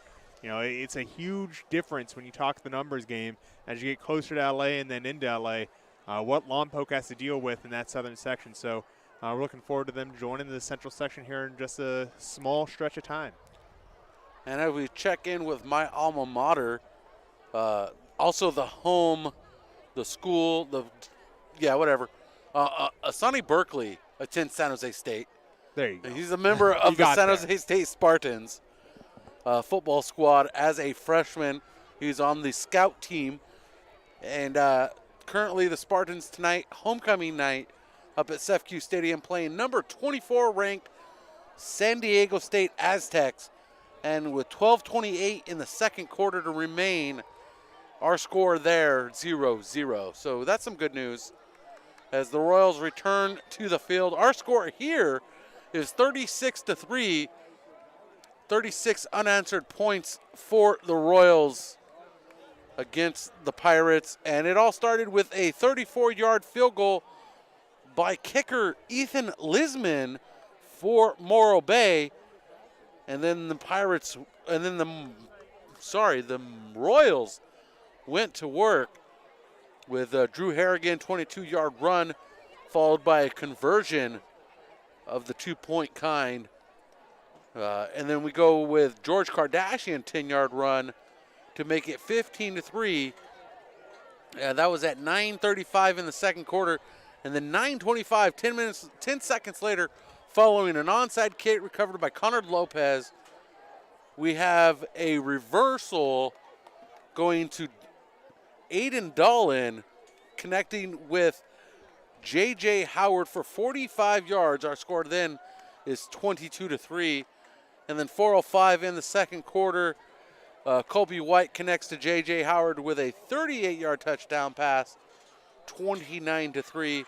It's a huge difference when you talk the numbers game as you get closer to LA and then into LA, what Lompoc has to deal with in that southern section. So we're looking forward to them joining the central section here in just a small stretch of time. And as we check in with my alma mater, also the home, the school, Sonny Berkeley attends San Jose State. There you go. He's a member of the San Jose State Spartans football squad as a freshman. He's on the scout team. And currently the Spartans tonight, homecoming night, up at CEFCU Stadium, playing number 24 ranked San Diego State Aztecs. And with 12:28 in the second quarter to remain, our score there 0-0. So that's some good news as the Royals return to the field. Our score here is 36-3. 36 unanswered points for the Royals against the Pirates. And it all started with a 34-yard field goal by kicker Ethan Lisman for Morro Bay. And then the Royals went to work with Drew Harrigan, 22-yard run, followed by a conversion of the 2-point kind. And then we go with George Kardashian, 10-yard run to make it 15-3. That was at 9:35 in the second quarter. And then 9:25, 10 seconds later, following an onside kick recovered by Connor Lopez, we have a reversal going to Aiden Dolan, connecting with J.J. Howard for 45 yards. Our score then is 22-3. And then 4:05 in the second quarter, Colby White connects to J.J. Howard with a 38-yard touchdown pass, 29-3.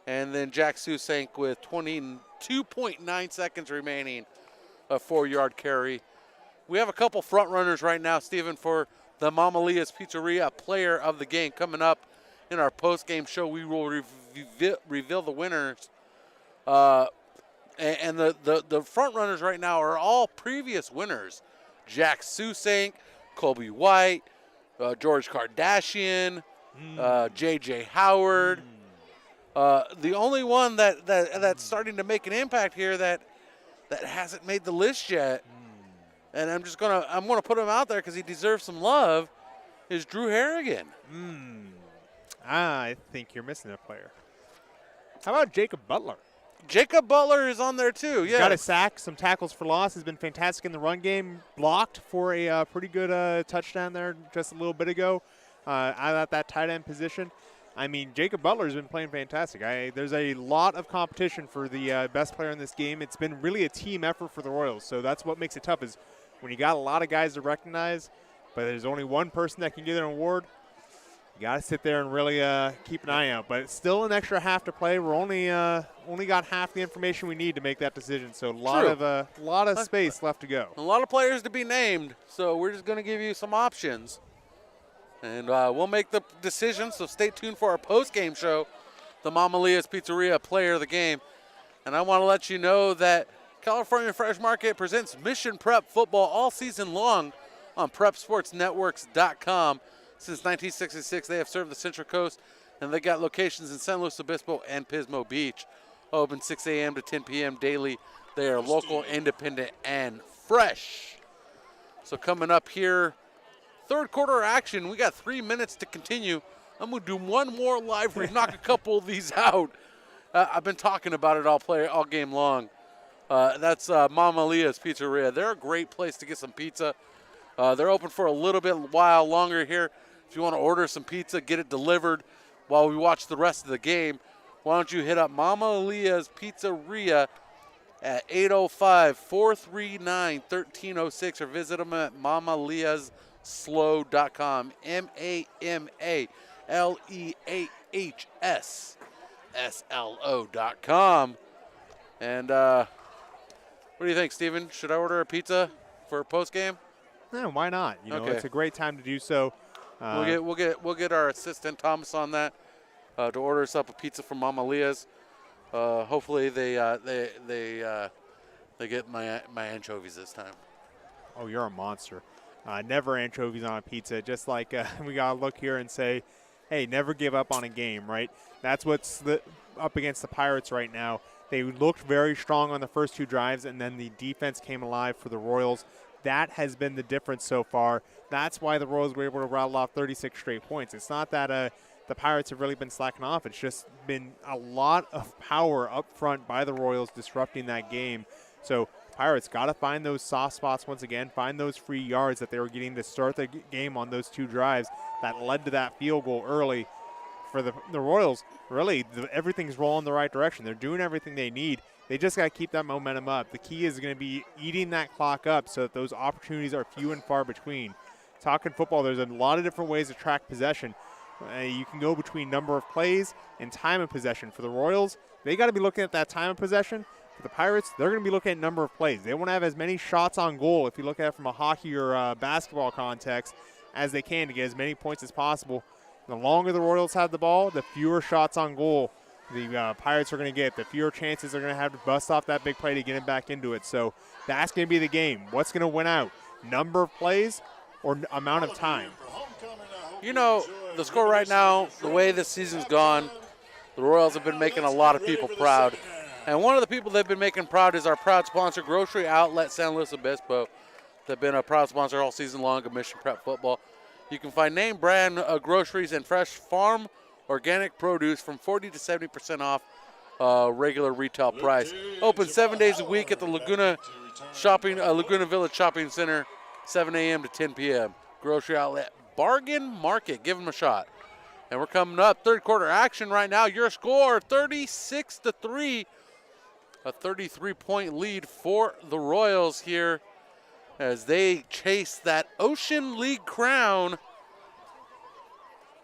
And then Jack Susank with 22.9 seconds remaining, a 4-yard carry. We have a couple front runners right now, Stephen, for the Mama Leah's Pizzeria player of the game. Coming up in our post-game show, we will reveal the winners. And the front runners right now are all previous winners. Jack Susank, Colby White, George Kardashian, J.J. Howard. The only one that's starting to make an impact here that hasn't made the list yet, and I'm gonna put him out there because he deserves some love, is Drew Harrigan. I think you're missing a player. How about Jacob Butler? Jacob Butler is on there too. He's Yeah, got a sack, some tackles for loss. Has been fantastic in the run game. Blocked for a pretty good touchdown there just a little bit ago out at that tight end position. I mean, Jacob Butler's been playing fantastic. There's a lot of competition for the best player in this game. It's been really a team effort for the Royals, so that's what makes it tough is when you got a lot of guys to recognize, but there's only one person that can get an award. You got to sit there and really keep an eye out. But it's still an extra half to play. We're only got half the information we need to make that decision. So a lot of space left to go. a lot of players to be named, so we're just going to give you some options. And we'll make the decision, so stay tuned for our post-game show, the Mama Leah's Pizzeria Player of the Game. And I want to let you know that California Fresh Market presents Mission Prep Football all season long on PrepSportsNetworks.com. Since 1966, they have served the Central Coast, and they got locations in San Luis Obispo and Pismo Beach. Open 6 a.m. to 10 p.m. daily. They are local, independent, and fresh. So coming up here, third quarter action. We got 3 minutes to continue. I'm going to do one more live read, knock a couple of these out. I've been talking about it all game long. That's Mama Leah's Pizzeria. They're a great place to get some pizza. They're open for a little bit while longer here. If you want to order some pizza, get it delivered while we watch the rest of the game, why don't you hit up Mama Leah's Pizzeria at 805-439-1306 or visit them at mamaleahsslo.com, MAMALEAHSSLO.com. And what do you think, Stephen? Should I order a pizza for post game? Yeah, why not? Okay. It's a great time to do so. We'll get our assistant Thomas on that to order us up a pizza from Mama Leah's. Hopefully they get my anchovies this time. Oh, you're a monster. Never anchovies on a pizza. Just like we got to look here and say, hey, never give up on a game, right? That's what's up against the Pirates right now. They looked very strong on the first two drives, and then the defense came alive for the Royals. That has been the difference so far. That's why the Royals were able to rattle off 36 straight points. It's not that the Pirates have really been slacking off. It's just been a lot of power up front by the Royals disrupting that game. So Pirates got to find those soft spots once again, find those free yards that they were getting to start the game on those two drives that led to that field goal early. For the Royals, really, everything's rolling the right direction. They're doing everything they need. They just got to keep that momentum up. The key is going to be eating that clock up so that those opportunities are few and far between. Talking football, there's a lot of different ways to track possession. You can go between number of plays and time of possession. For the Royals, they got to be looking at that time of possession. For the Pirates, they're going to be looking at number of plays. They want to have as many shots on goal, if you look at it from a hockey or basketball context, as they can to get as many points as possible. The longer the Royals have the ball, the fewer shots on goal the Pirates are going to get. The fewer chances they're going to have to bust off that big play to get him back into it. So that's going to be the game. What's going to win out? Number of plays or amount of time? You know, the score right now, the way this season's gone, the Royals have been making a lot of people proud. And one of the people they've been making proud is our proud sponsor, Grocery Outlet San Luis Obispo. They've been a proud sponsor all season long of Mission Prep Football. You can find name brand groceries and fresh farm organic produce from 40 to 70% off regular retail price. Open 7 days a week at the Laguna Village Shopping Center, 7 a.m. to 10 p.m. Grocery Outlet Bargain Market. Give them a shot. And we're coming up third quarter action right now. Your score 36-3, a 33-point lead for the Royals here as they chase that Ocean League crown.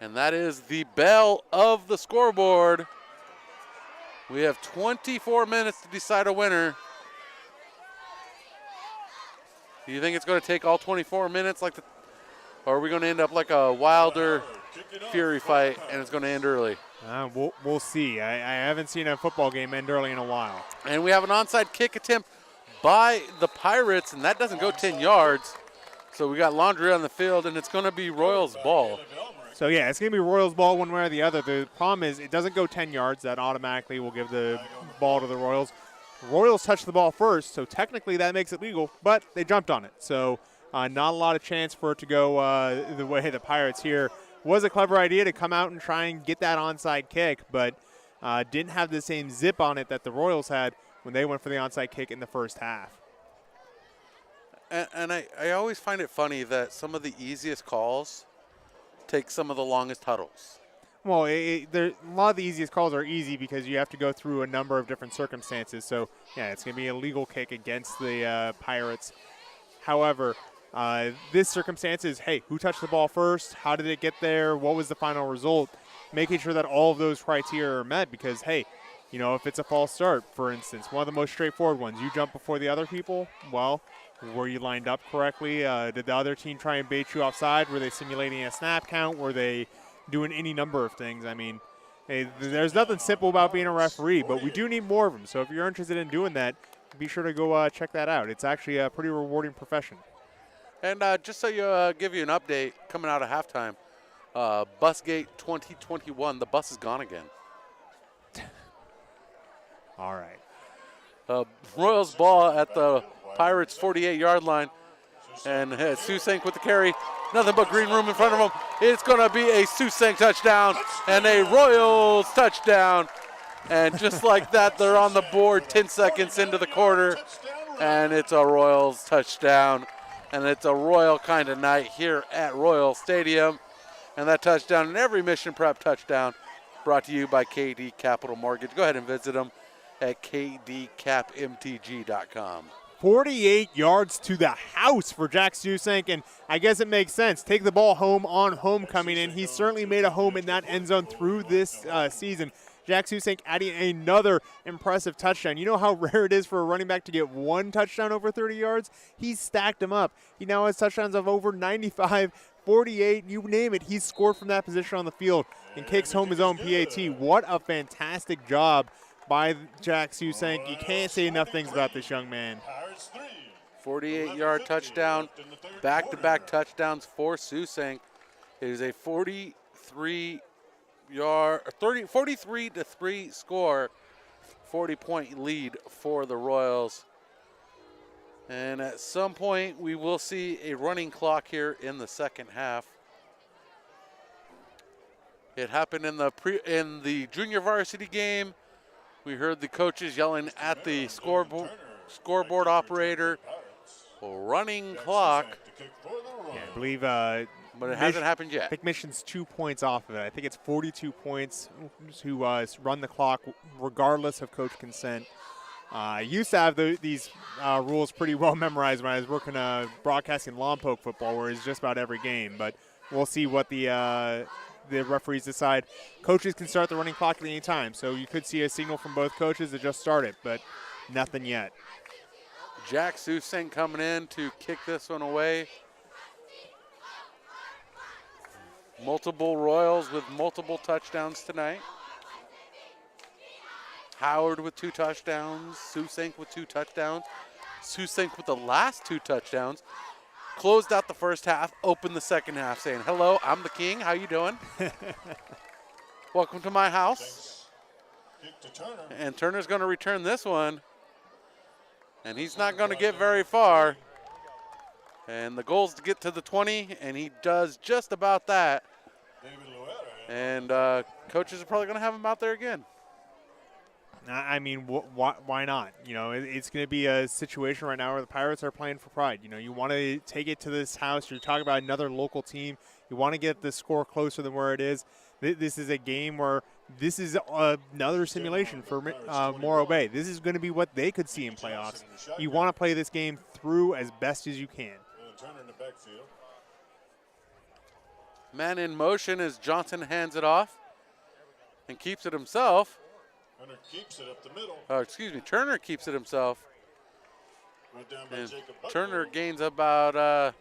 And that is the bell of the scoreboard. We have 24 minutes to decide a winner. Do you think it's going to take all 24 minutes, or are we going to end up like a Wilder Fury fight and it's going to end early? We'll see. I haven't seen a football game end early in a while. And we have an onside kick attempt by the Pirates, and that doesn't go 10 yards. So we got laundry on the field, and it's going to be Royals' ball. So, yeah, it's going to be Royals' ball one way or the other. The problem is it doesn't go 10 yards. That automatically will give the ball to the Royals. Royals touched the ball first, so technically that makes it legal, but they jumped on it. So not a lot of chance for it to go the way the Pirates here. Was a clever idea to come out and try and get that onside kick, but didn't have the same zip on it that the Royals had when they went for the onside kick in the first half. And I always find it funny that some of the easiest calls take some of the longest huddles. Well, a lot of the easiest calls are easy because you have to go through a number of different circumstances. So, yeah, it's going to be a legal kick against the Pirates. However, this circumstance is, hey, who touched the ball first? How did it get there? What was the final result? Making sure that all of those criteria are met because, hey, you know, if it's a false start, for instance, one of the most straightforward ones, you jump before the other people, well, were you lined up correctly? Did the other team try and bait you offside? Were they simulating a snap count? Were they doing any number of things? I mean, hey, there's nothing simple about being a referee, but we do need more of them. So if you're interested in doing that, be sure to go check that out. It's actually a pretty rewarding profession. And just so you give you an update coming out of halftime, Busgate 2021, the bus is gone again. All right. Royals ball at the Pirates 48-yard line. And Susank with the carry. Nothing but green room in front of him. It's going to be a Susank touchdown and a Royals touchdown. And just like that, they're on the board 10 seconds into the quarter. And it's a Royals touchdown. And it's a Royal kind of night here at Royal Stadium. And that touchdown and every Mission Prep touchdown brought to you by KD Capital Mortgage. Go ahead and visit them at kdcapmtg.com. 48 yards to the house for Jack Susank, and I guess it makes sense. Take the ball home on homecoming, and he certainly made a home in that end zone through this season. Jack Susank adding another impressive touchdown. You know how rare it is for a running back to get one touchdown over 30 yards? He stacked them up. He now has touchdowns of over 95, 48, you name it. He's scored from that position on the field and kicks home his own PAT. What a fantastic job by Jack Susank. You can't say enough things about this young man. 48-yard touchdown, back-to-back touchdowns for Susank. It is a 43-3 score, 40-point lead for the Royals. And at some point, we will see a running clock here in the second half. It happened in the junior varsity game. We heard the coaches yelling at the scoreboard operator, running clock. Yeah, I believe. But it hasn't happened yet. I think Mission's 2 points off of it. I think it's 42 points to run the clock regardless of coach consent. I used to have these rules pretty well memorized when I was working broadcasting Lompoc football, where it's just about every game. But we'll see what the referees decide. Coaches can start the running clock at any time, so you could see a signal from both coaches to just start it, but nothing yet. Jack Susank coming in to kick this one away. Multiple Royals with multiple touchdowns tonight. Howard with 2 touchdowns. Susank with 2 touchdowns. Susank with the last 2 touchdowns. Closed out the first half, opened the second half, saying, hello, I'm the king. How you doing? Welcome to my house. And Turner's going to return this one. And he's not going to get very far. And the goal is to get to the 20, and he does just about that. And coaches are probably going to have him out there again. I mean, why not? You know, it's going to be a situation right now where the Pirates are playing for pride. You know, you want to take it to this house. You're talking about another local team. You want to get the score closer than where it is. This is a game where this is another simulation for Morro Bay. This is going to be what they could see in playoffs. You want to play this game through as best as you can. Man in motion as Johnson hands it off and keeps it himself. Turner keeps it up the middle. Turner keeps it himself. And Turner gains about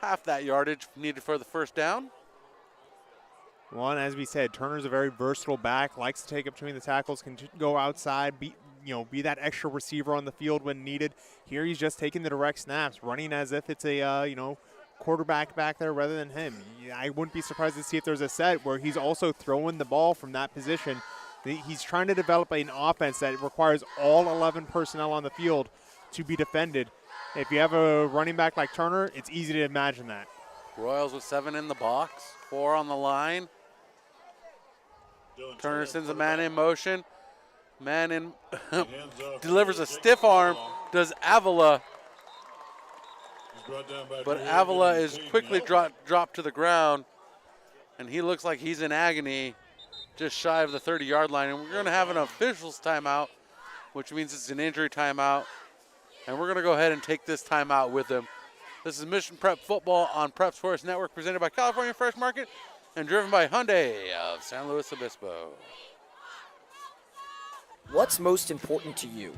half that yardage needed for the first down. Well, and as we said, Turner's a very versatile back, likes to take up between the tackles, can go outside, be that extra receiver on the field when needed. Here he's just taking the direct snaps, running as if it's a, quarterback back there rather than him. I wouldn't be surprised to see if there's a set where he's also throwing the ball from that position. He's trying to develop an offense that requires all 11 personnel on the field to be defended. If you have a running back like Turner, it's easy to imagine that. Royals with 7 in the box, 4 on the line. Turner sends a man in motion. Man in delivers a stiff arm, does Avila. But Avila is quickly dropped to the ground, and he looks like he's in agony just shy of the 30-yard line. And we're going to have an officials timeout, which means it's an injury timeout. And we're going to go ahead and take this timeout with him. This is Mission Prep Football on Prep Sports Network, presented by California Fresh Market and driven by Hyundai of San Luis Obispo. What's most important to you?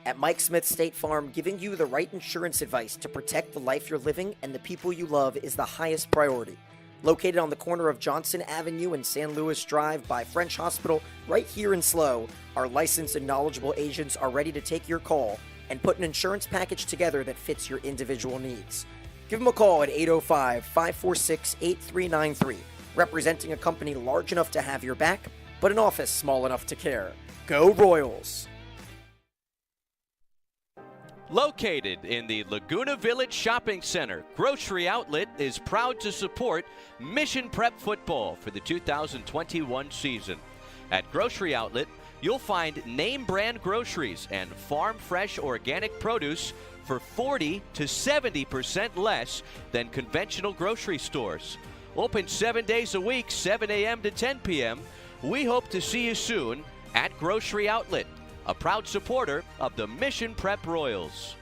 At Mike Smith State Farm, giving you the right insurance advice to protect the life you're living and the people you love is the highest priority. Located on the corner of Johnson Avenue and San Luis Drive by French Hospital, right here in SLO, our licensed and knowledgeable agents are ready to take your call and put an insurance package together that fits your individual needs. Give them a call at 805-546-8393, representing a company large enough to have your back, but an office small enough to care. Go Royals! Located in the Laguna Village Shopping Center, Grocery Outlet is proud to support Mission Prep Football for the 2021 season. At Grocery Outlet, you'll find name brand groceries and farm fresh organic produce for 40 to 70% less than conventional grocery stores. Open 7 days a week, 7 a.m. to 10 p.m. We hope to see you soon at Grocery Outlet, a proud supporter of the Mission Prep Royals.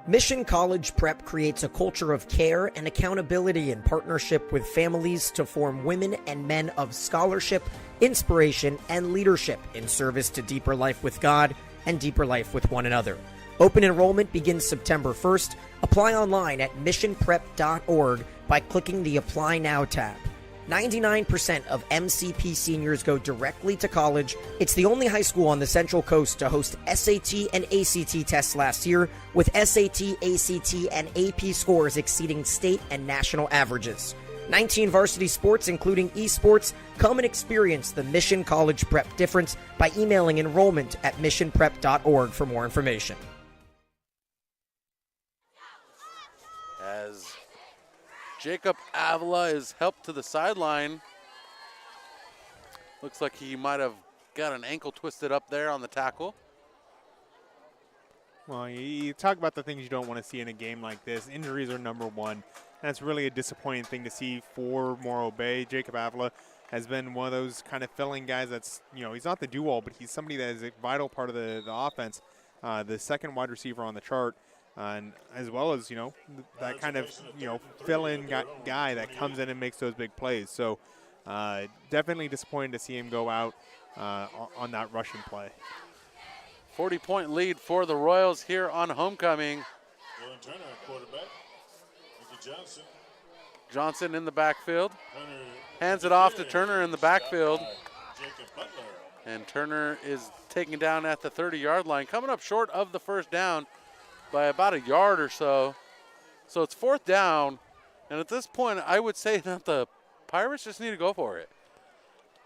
Mission College Prep creates a culture of care and accountability in partnership with families to form women and men of scholarship, inspiration, and leadership in service to deeper life with God and deeper life with one another. Open enrollment begins September 1st. Apply online at missionprep.org by clicking the Apply Now tab. 99% of MCP seniors go directly to college. It's the only high school on the Central Coast to host SAT and ACT tests last year, with SAT, ACT, and AP scores exceeding state and national averages. 19 varsity sports, including esports. Come and experience the Mission College Prep difference by emailing enrollment at missionprep.org for more information. As Jacob Avila is helped to the sideline. Looks like he might have got an ankle twisted up there on the tackle. Well, you talk about the things you don't want to see in a game like this. Injuries are number one. That's really a disappointing thing to see for Morro Bay. Jacob Avila has been one of those kind of filling guys that's, he's not the do-all, but he's somebody that is a vital part of the offense, the second wide receiver on the chart. And as well as, that kind of, fill-in guy that comes in and makes those big plays. So definitely disappointing to see him go out on that rushing play. 40-point lead for the Royals here on homecoming. Turner, quarterback. Johnson. Johnson in the backfield. Hands it off to Turner in the backfield. And Turner is taken down at the 30-yard line, coming up short of the first down by about a yard or so. So it's fourth down, and at this point I would say that the Pirates just need to go for it.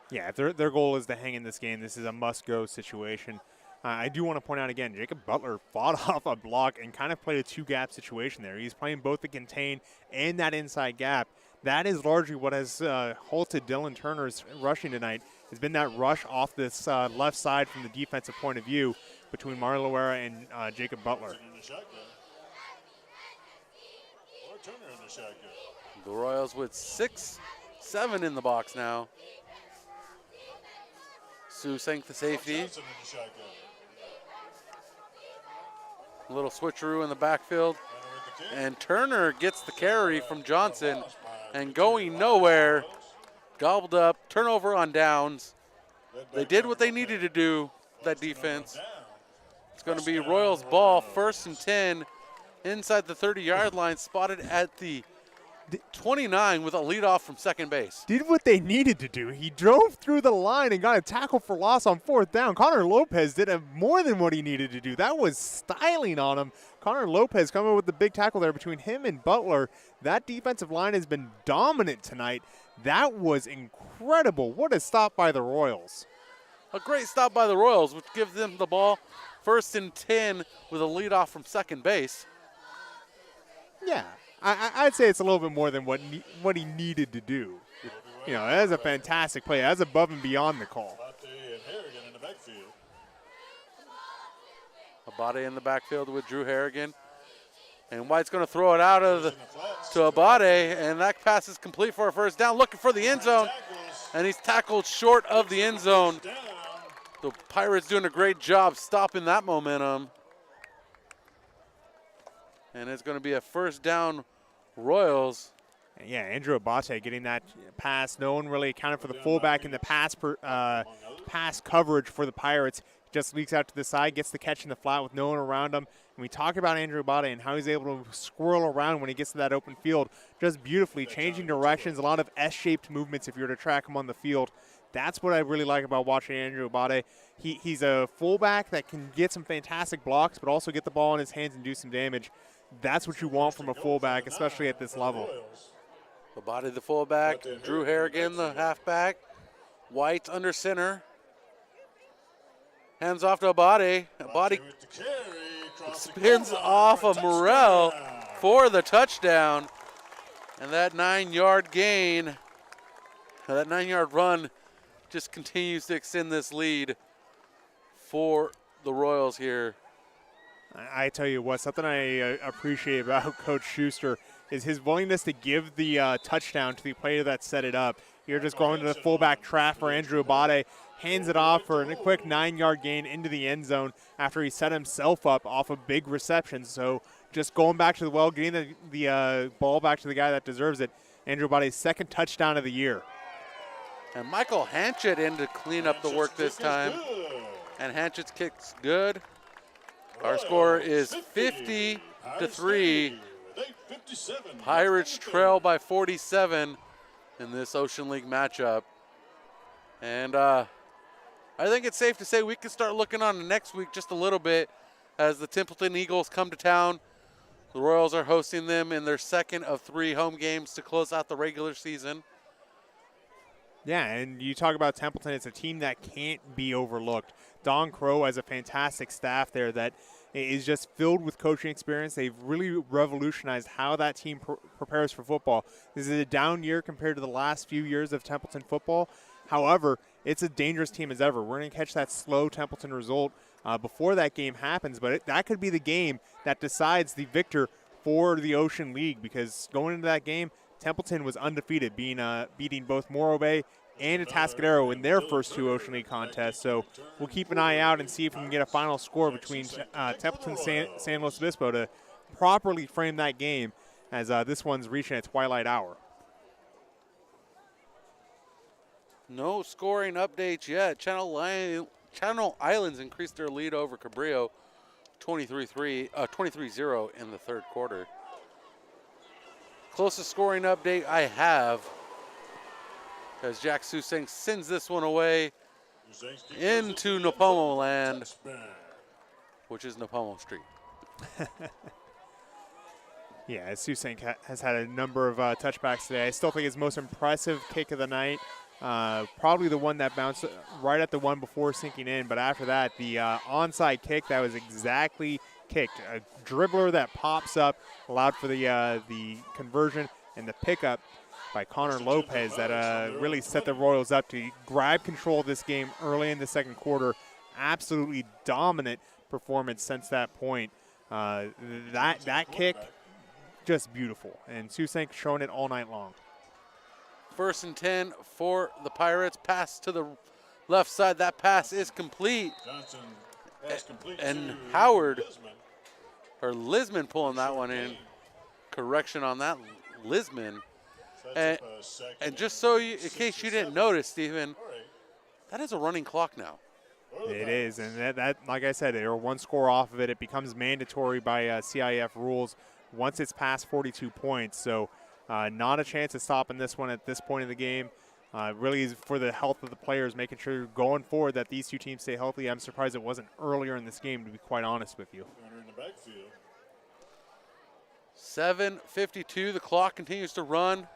Yeah, if their goal is to hang in this game, this is a must-go situation. I do want to point out again, Jacob Butler fought off a block and kind of played a two-gap situation there. He's playing both the contain and that inside gap. That is largely what has halted Dylan Turner's rushing tonight. Has been that rush off this left side from the defensive point of view between Mario Loera and Jacob Butler. The Royals with 6-7 in the box now. Sue sank the safety. A little switcheroo in the backfield. And Turner gets the carry from Johnson and going nowhere. Gobbled up, turnover on downs. They did what they needed to do, that defense. It's going to be Royals ball, 1st and 10, inside the 30-yard line, spotted at the 29 with a leadoff from second base. Did what they needed to do. He drove through the line and got a tackle for loss on 4th down. Connor Lopez did more than what he needed to do. That was styling on him. Connor Lopez coming with the big tackle there between him and Butler. That defensive line has been dominant tonight. That was incredible. What a stop by the Royals. A great stop by the Royals, which gives them the ball 1st and 10 with a leadoff from second base. Yeah. I'd say it's a little bit more than what he needed to do. you know, that is a fantastic play. That's above and beyond the call. Abade in the backfield with Drew Harrigan. And White's going to throw it out to Abade, and that pass is complete for a first down. Looking for the end zone, and he's tackled short of the end zone. The Pirates doing a great job stopping that momentum. And it's going to be a first down, Royals. Yeah, Andrew Abate getting that pass. No one really accounted for the fullback in the pass coverage for the Pirates. Just leaks out to the side, gets the catch in the flat with no one around him. And we talk about Andrew Abate and how he's able to squirrel around when he gets to that open field, just beautifully changing directions, a lot of S-shaped movements if you were to track him on the field. That's what I really like about watching Andrew Abate. He's a fullback that can get some fantastic blocks, but also get the ball in his hands and do some damage. That's what you want from a fullback, especially at this level. Abate the fullback, Drew Harrigan the halfback, White under center. Hands off to Abate. Abate spins off of Merrill for the touchdown. And that 9-yard gain, that 9-yard run just continues to extend this lead for the Royals here. I tell you what, something I appreciate about Coach Schuster is his willingness to give the touchdown to the player that set it up. You're just going to the fullback trap for Andrew Abate, hands it off for a quick 9-yard gain into the end zone after he set himself up off a big reception. So just going back to the well, getting the ball back to the guy that deserves it. Andrew Abate's second touchdown of the year. And Michael Hanchett in to clean up the work this time. And Hanchett's kick's good. Our score is 50-3. Pirates trail by 47 in this Ocean League matchup. And I think it's safe to say we can start looking on the next week just a little bit as the Templeton Eagles come to town. The Royals are hosting them in their second of 3 home games to close out the regular season. Yeah, and you talk about Templeton, it's a team that can't be overlooked. Don Crow has a fantastic staff there that is just filled with coaching experience. They've really revolutionized how that team prepares for football. This is a down year compared to the last few years of Templeton football. However, it's a dangerous team as ever. We're going to catch that slow Templeton result before that game happens, but that could be the game that decides the victor for the Ocean League, because going into that game, Templeton was undefeated, beating both Morro Bay and Atascadero in their first 2 Ocean League contests. So we'll keep an eye out and see if we can get a final score between Templeton and San Luis Obispo to properly frame that game, as this one's reaching its twilight hour. No scoring updates yet. Channel Islands increased their lead over Cabrillo 23-0 in the third quarter. Closest scoring update I have, as Jack Suseng sends this one away into Napomo land, which is Napomo Street. Yeah, Suseng has had a number of touchbacks today. I still think his most impressive kick of the night, probably the one that bounced right at the one before sinking in, but after that, the onside kick that was exactly kicked. A dribbler that pops up, allowed for the conversion and the pickup by Connor Lopez that really set the Royals up to grab control of this game early in the second quarter. Absolutely dominant performance since that point. That kick, just beautiful. And Suseng showing it all night long. 1st and 10 for the Pirates. Pass to the left side. That pass is complete. And Howard, or Lisman pulling that one in. Correction on that, Lisman. And just so in case you didn't notice, Stephen, that is a running clock now. It is, and that like I said, they're one score off of it. It becomes mandatory by CIF rules once it's past 42 points. So not a chance of stopping this one at this point in the game. Really is for the health of the players, making sure going forward that these two teams stay healthy. I'm surprised it wasn't earlier in this game, to be quite honest with you. 7:52, the clock continues to run.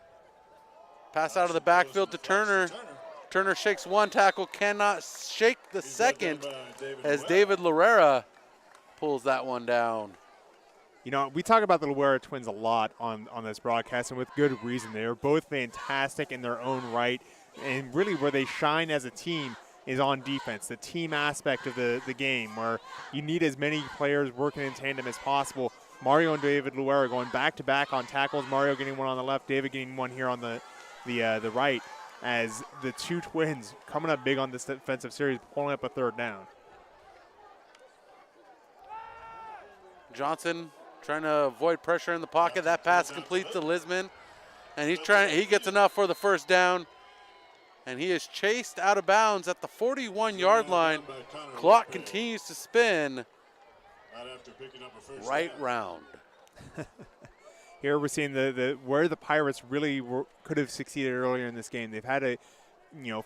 Pass out of the backfield to Turner. Turner shakes one tackle, cannot shake the second as David Larrera pulls that one down. You know, we talk about the Luera twins a lot on this broadcast, and with good reason. They are both fantastic in their own right, and really where they shine as a team is on defense, the team aspect of the game, where you need as many players working in tandem as possible. Mario and David Luera going back-to-back on tackles, Mario getting one on the left, David getting one here on the right, as the two twins coming up big on this defensive series, pulling up a third down. Johnson trying to avoid pressure in the pocket. That pass completes to Lisman, and he gets enough for the first down, and he is chased out of bounds at the 41-yard line. Clock continues to spin. Right round. Here we're seeing where the Pirates really could have succeeded earlier in this game. They've had a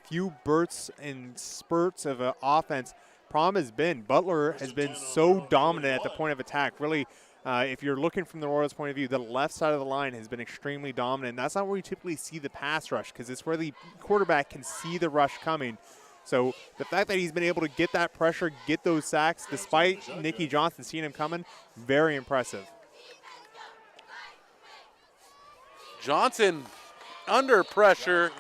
few bursts and spurts of offense. Problem has been Butler has been so dominant at the point of attack. Really, if you're looking from the Royals' point of view, the left side of the line has been extremely dominant. That's not where you typically see the pass rush, because it's where the quarterback can see the rush coming. So the fact that he's been able to get that pressure, get those sacks, despite Nicky Johnson seeing him coming, very impressive. Johnson under pressure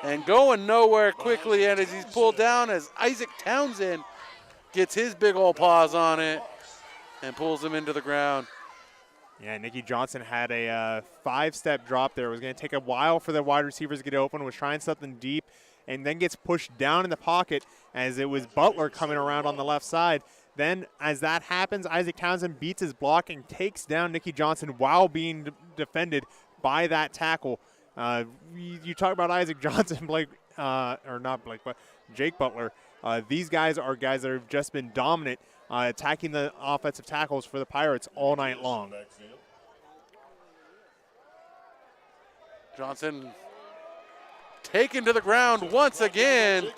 and going nowhere quickly, and as he's pulled down, as Isaac Townsend gets his big old paws on it and pulls him into the ground. Yeah, Nicky Johnson had a 5-step drop there. It was going to take a while for the wide receivers to get open, was trying something deep, and then gets pushed down in the pocket as it was Butler coming around on the left side. Then as that happens, Isaac Townsend beats his block and takes down Nicky Johnson while being defended by that tackle. You talk about Isaac Johnson, but Jake Butler. These guys are guys that have just been dominant attacking the offensive tackles for the Pirates all night long. Johnson taken to the ground once again,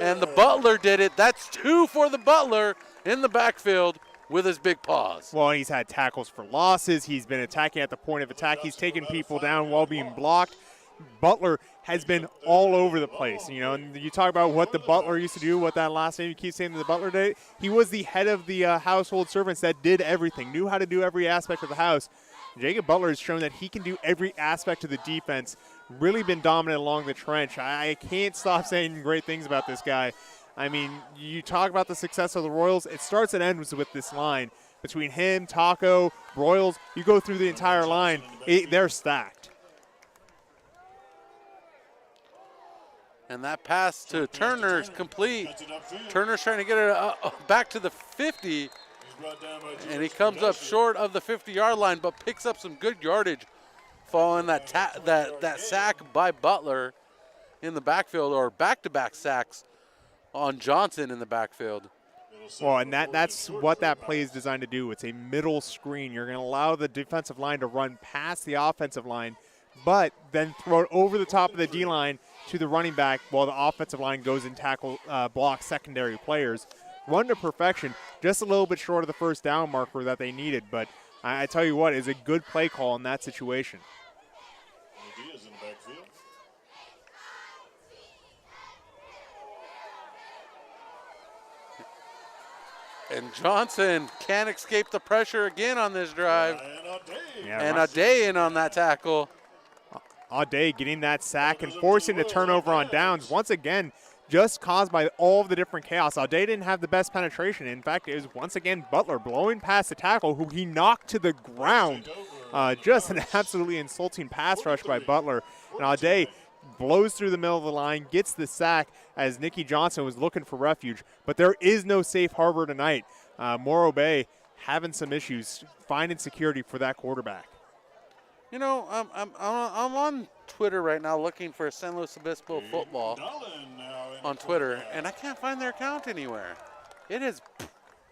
and the Butler did it. That's 2 for the Butler in the backfield with his big paws. Well, he's had tackles for losses. He's been attacking at the point of attack. He's taken people down while being blocked. Butler has been all over the place, and you talk about what the Butler used to do, what that last name you keep saying the Butler did. He was the head of the household servants that did everything, knew how to do every aspect of the house. Jacob Butler has shown that he can do every aspect of the defense, really been dominant along the trench. I can't stop saying great things about this guy. I mean, you talk about the success of the Royals, it starts and ends with this line. Between him, Taco, Royals, you go through the entire line, they're stacked. And that pass to Turner is complete. Turner's trying to get it back to the 50, and he comes up short of the 50-yard line, but picks up some good yardage following that sack by Butler in the backfield, or back-to-back sacks on Johnson in the backfield. Well, and that's what that play is designed to do. It's a middle screen. You're going to allow the defensive line to run past the offensive line, but then throw it over the top of the D-line to the running back while the offensive line goes and tackle block secondary players. Run to perfection, just a little bit short of the first down marker that they needed, but I tell you what, it's a good play call in that situation. And Johnson can't escape the pressure again on this drive. Yeah, and Ade in on that tackle. Ade getting that sack and forcing the turnover on downs. Once again, just caused by all of the different chaos. Ade didn't have the best penetration. In fact, it was once again Butler blowing past the tackle, who he knocked to the ground. Just an absolutely insulting pass rush by Butler. And Ade blows through the middle of the line, gets the sack as Nicky Johnson was looking for refuge. But there is no safe harbor tonight. Morro Bay having some issues finding security for that quarterback. You know, I'm on Twitter right now looking for San Luis Obispo football on Twitter, and I can't find their account anywhere. It has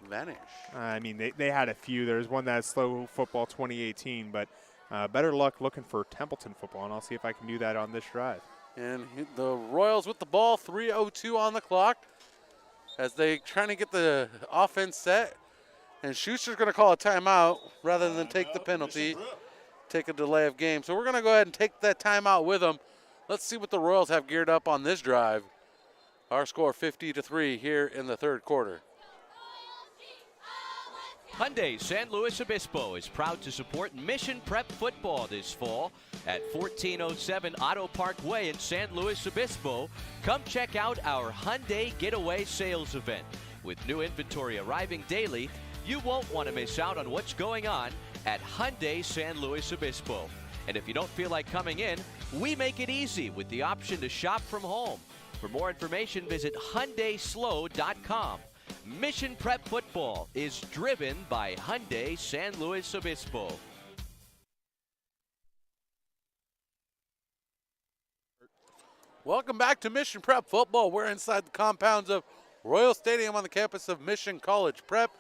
vanished. I mean, they had a few. There's one that's Slow Football 2018, but better luck looking for Templeton football, and I'll see if I can do that on this drive. And the Royals with the ball, 3:02 on the clock, as they trying to get the offense set. And Schuster's going to call a timeout rather than take the penalty, take a delay of game. So we're going to go ahead and take that timeout with them. Let's see what the Royals have geared up on this drive. Our score 50-3 here in the third quarter. Hyundai San Luis Obispo is proud to support Mission Prep football this fall at 1407 Auto Park Way in San Luis Obispo. Come check out our Hyundai Getaway Sales event. With new inventory arriving daily, you won't want to miss out on what's going on at Hyundai San Luis Obispo. And if you don't feel like coming in, we make it easy with the option to shop from home. For more information, visit HyundaiSlow.com. Mission Prep Football is driven by Hyundai San Luis Obispo. Welcome back to Mission Prep Football. We're inside the compounds of Royal Stadium on the campus of Mission College Prep,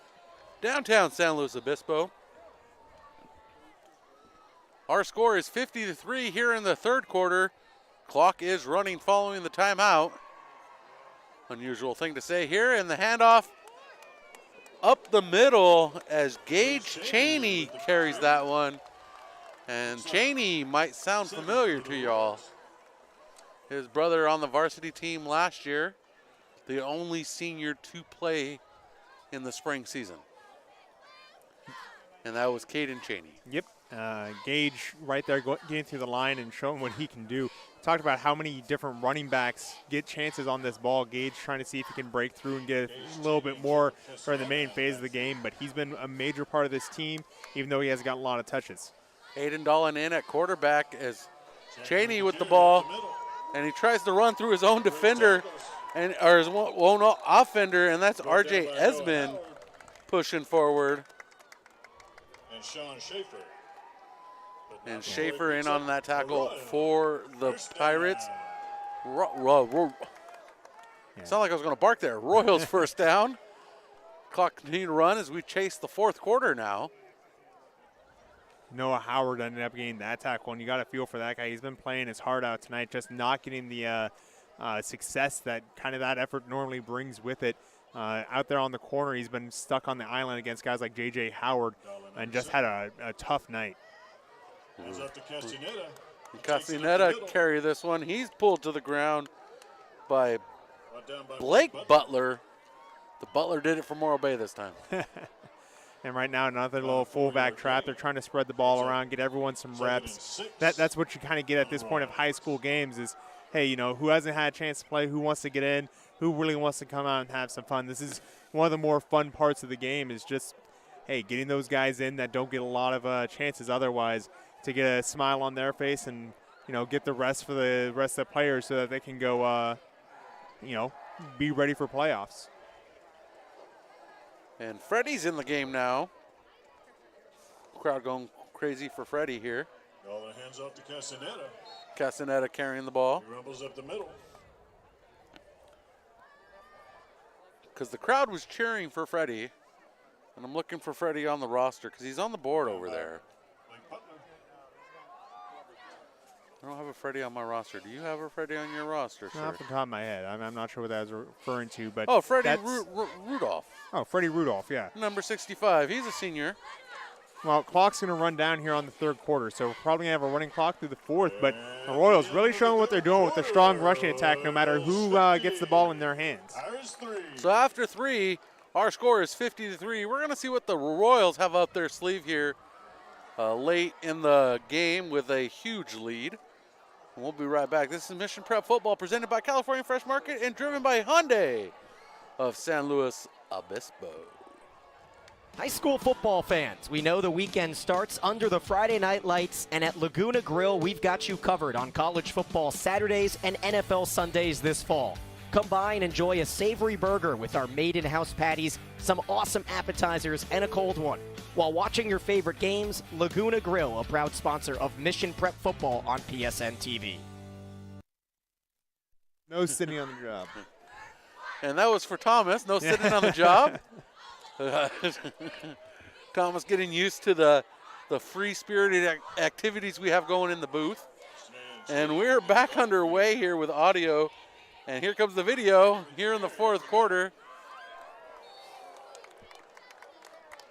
downtown San Luis Obispo. Our score is 50-3 here in the third quarter. Clock is running following the timeout. Unusual thing to say here, and the handoff up the middle as Gage Cheney carries that one. And Cheney might sound familiar to y'all. His brother on the varsity team last year, the only senior to play in the spring season. And that was Caden Cheney. Yep. Gage right there getting through the line and showing what he can do. Talked about how many different running backs get chances on this ball. Gage trying to see if he can break through and get a little bit more for the main phase of the game, but he's been a major part of this team, even though he hasn't gotten a lot of touches. Aiden Dolan in at quarterback as Cheney with the ball, and he tries to run through his own defender or his own offender, and that's R.J. Esmond pushing forward. And Sean Schaefer. And Schaefer in on that tackle for the Pirates. Sound like I was going to bark there. Royals first down. Clock continue to run as we chase the fourth quarter now. Noah Howard ended up getting that tackle, and you got to feel for that guy. He's been playing his heart out tonight, just not getting the success that kind of that effort normally brings with it. Out there on the corner, he's been stuck on the island against guys like J.J. Howard and just had a tough night. Hands up to Castaneda. Castaneda carry this one. He's pulled to the ground by Blake Butler. The Butler did it for Morro Bay this time. And right now, another little fullback trap. They're trying to spread the ball around, get everyone some reps. That's what you kind of get at this point of high school games is, hey, you know, who hasn't had a chance to play, who wants to get in, who really wants to come out and have some fun. This is one of the more fun parts of the game is just, hey, getting those guys in that don't get a lot of chances otherwise to get a smile on their face and, you know, get the rest for the rest of the players so that they can go, you know, be ready for playoffs. And Freddie's in the game now. Crowd going crazy for Freddie here. All the hands off to Castaneda. Castaneda carrying the ball. He rumbles up the middle. Because the crowd was cheering for Freddie. And I'm looking for Freddie on the roster because he's on the board over there. I don't have a Freddie on my roster. Do you have a Freddie on your roster, sir? Not off the top of my head. I'm not sure what that was referring to. But oh, Freddie Rudolph. Oh, Freddie Rudolph, yeah. Number 65. He's a senior. Well, clock's going to run down here on the third quarter, so we're probably going to have a running clock through the fourth. But the Royals really showing what they're doing with the strong rushing attack no matter who gets the ball in their hands. So after 3, our score is 50-3. We're going to see what the Royals have up their sleeve here late in the game with a huge lead. And we'll be right back. This is Mission Prep Football presented by California Fresh Market and driven by Hyundai of San Luis Obispo. High school football fans, we know the weekend starts under the Friday night lights, and at Laguna Grill, we've got you covered on college football Saturdays and NFL Sundays this fall. Come by and enjoy a savory burger with our made-in-house patties, some awesome appetizers, and a cold one. While watching your favorite games, Laguna Grill, a proud sponsor of Mission Prep Football on PSN-TV. No sitting on the job. And that was for Thomas, no sitting on the job. Thomas getting used to the free-spirited activities we have going in the booth. And we're back underway here with audio. And here comes the video here in the fourth quarter.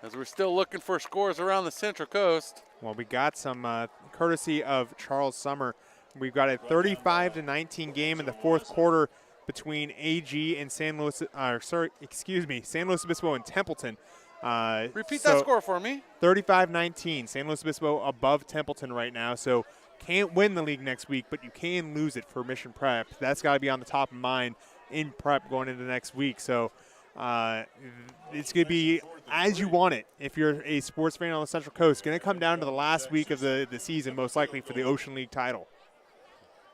As we're still looking for scores around the Central Coast. Well, we got some courtesy of Charles Summer. We've got a 35-19 game in the fourth quarter between AG and San Luis Obispo and Templeton. Repeat that score for me. 35-19. San Luis Obispo above Templeton right now. So can't win the league next week, but you can lose it for Mission Prep. That's got to be on the top of mind in prep going into next week. So it's going to be as you want it. If you're a sports fan on the Central Coast, going to come down to the last week of the season, most likely for the Ocean League title.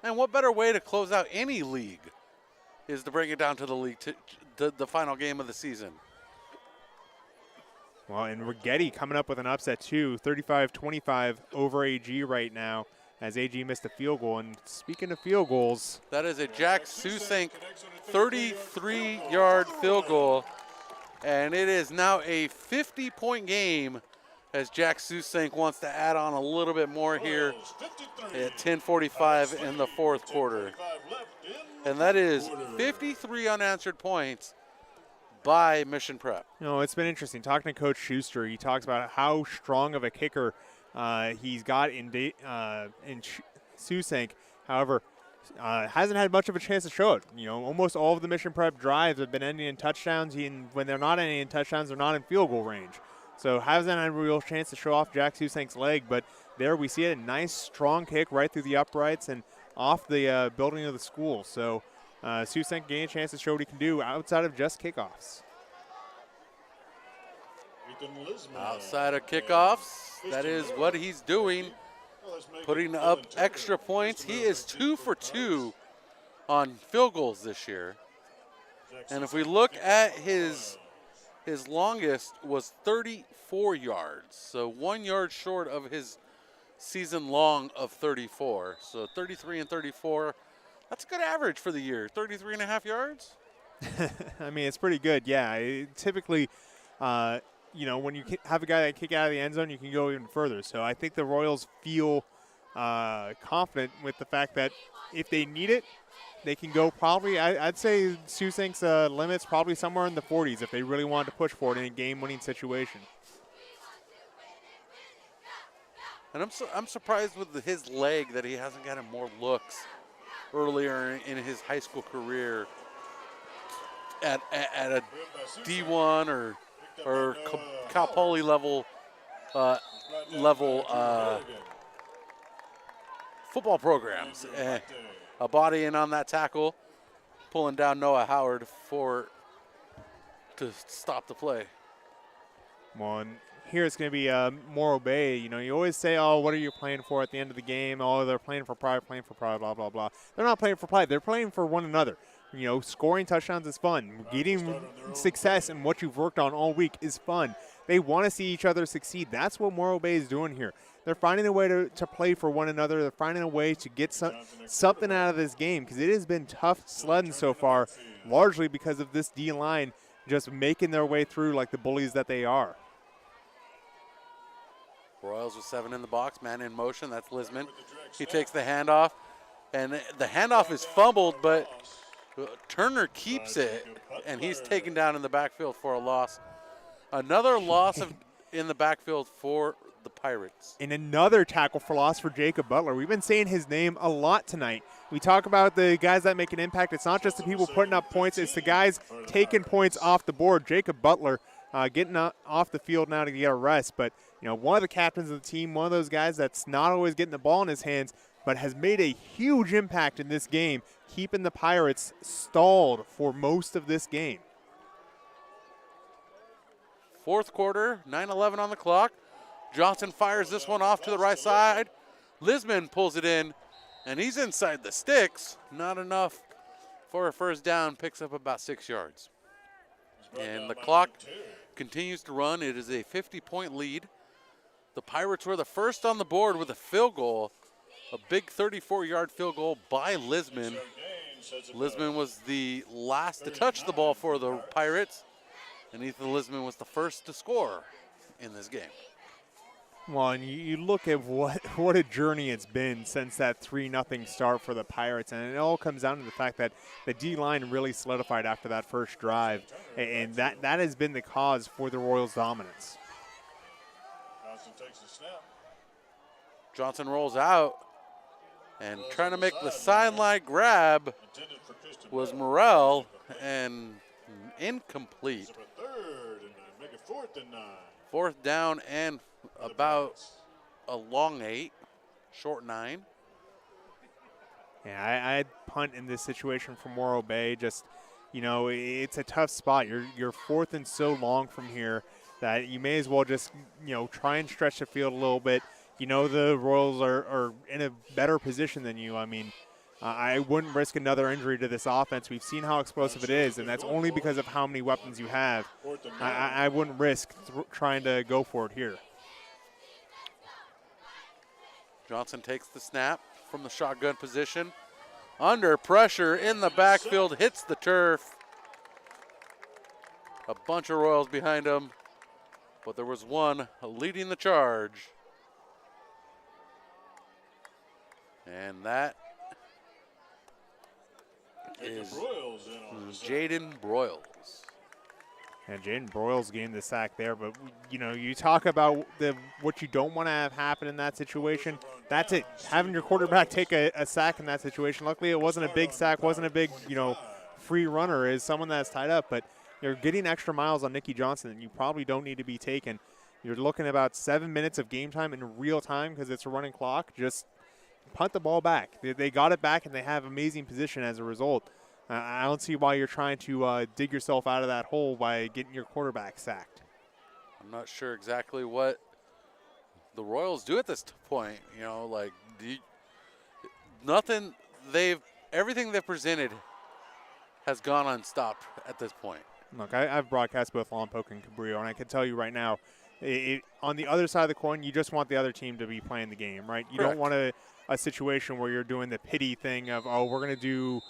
And what better way to close out any league is to bring it down to the league, the final game of the season. Well, and Rigetti coming up with an upset too, 35-25 over AG right now, as AG missed a field goal. And speaking of field goals, that is a Jack Susink 33-yard field goal, and it is now a 50-point game as Jack Susink wants to add on a little bit more here at 10:45 in the fourth quarter. And that is 53 unanswered points by Mission Prep. You know, it's been interesting talking to Coach Schuster. He talks about how strong of a kicker he's got in Susink. However, hasn't had much of a chance to show it. You know, almost all of the Mission Prep drives have been ending in touchdowns. When they're not ending in touchdowns, they're not in field goal range. So hasn't had a real chance to show off Jack Susink's leg. But there we see it, a nice strong kick right through the uprights and off the building of the school. So Susink getting a chance to show what he can do outside of just kickoffs. Outside of kickoffs, that is what he's doing, putting up extra points. He is 2 for 2 on field goals this year. And if we look at his longest was 34 yards, so 1 yard short of his season long of 34. So 33 and 34, that's a good average for the year. 33 and a half yards. I mean, it's pretty good. Yeah, typically, you know, when you have a guy that kick out of the end zone, you can go even further. So I think the Royals feel confident with the fact that if they need it, they can go probably, I'd say Susink's limit's probably somewhere in the 40s if they really wanted to push for it in a game-winning situation. And I'm surprised with his leg that he hasn't gotten more looks earlier in his high school career at a D1 or Cal Poly level football programs. A body in on that tackle, pulling down Noah Howard to stop the play. One. Here it's going to be Morro Bay. You know, you always say, oh, what are you playing for at the end of the game? Oh, they're playing for pride, blah, blah, blah. They're not playing for pride. They're playing for one another. You know, scoring touchdowns is fun. Getting success in what you've worked on all week is fun. They want to see each other succeed. That's what Morro Bay is doing here. They're finding a way to play for one another. They're finding a way to get something out of this game because it has been tough sledding so far, largely because of this D-line just making their way through like the bullies that they are. Royals with 7 in the box, man in motion. That's Lisman. He takes the handoff, and the handoff is fumbled, but Turner keeps it, and he's taken down in the backfield for a loss. Another loss in the backfield for the Pirates. And another tackle for loss for Jacob Butler. We've been saying his name a lot tonight. We talk about the guys that make an impact. It's not just the people putting up points. It's the guys taking points off the board. Jacob Butler getting off the field now to get a rest. But, you know, one of the captains of the team, one of those guys that's not always getting the ball in his hands, but has made a huge impact in this game, keeping the Pirates stalled for most of this game. Fourth quarter, 9:11 on the clock. Johnson fires this one off to the right side. Lisman pulls it in, and he's inside the sticks. Not enough for a first down, picks up about 6 yards. And the clock continues to run. It is a 50-point lead. The Pirates were the first on the board with a field goal, a big 34-yard field goal by Lisman. Lisman was the last to touch the ball for the Pirates, and Ethan Lisman was the first to score in this game. Well, and you look at what a journey it's been since that 3-0 start for the Pirates, and it all comes down to the fact that the D-line really solidified after that first drive, and that has been the cause for the Royals' dominance. Johnson takes the snap. Johnson rolls out, and trying to make the sideline grab was Merrill, and incomplete. 4th and 9. 4th down and about a long 8, short 9. Yeah, I'd punt in this situation for Morro Bay. Just, you know, it's a tough spot. You're 4th and so long from here that you may as well just, you know, try and stretch the field a little bit. You know the Royals are in a better position than you. I mean, I wouldn't risk another injury to this offense. We've seen how explosive it is, and that's only because of how many weapons you have. I wouldn't risk trying to go for it here. Johnson takes the snap from the shotgun position. Under pressure in the backfield, hits the turf. A bunch of Royals behind him, but there was one leading the charge. And that is Jaden Broyles. And Jaden Broyles gained the sack there, but you know, you talk about what you don't want to have happen in that situation. That's it. Having your quarterback take a sack in that situation. Luckily, it wasn't a big sack, wasn't a big, you know, free runner. Is someone that's tied up, but you're getting extra miles on Nicky Johnson that you probably don't need to be taken. You're looking at about 7 minutes of game time in real time because it's a running clock. Just punt the ball back. They got it back, and they have amazing position as a result. I don't see why you're trying to dig yourself out of that hole by getting your quarterback sacked. I'm not sure exactly what the Royals do at this point. You know, like everything they've presented has gone unstopped at this point. Look, I've broadcast both Lompoc and Cabrillo, and I can tell you right now, on the other side of the coin, you just want the other team to be playing the game, right? You Correct. don't want a situation where you're doing the pity thing of, oh, we're going to do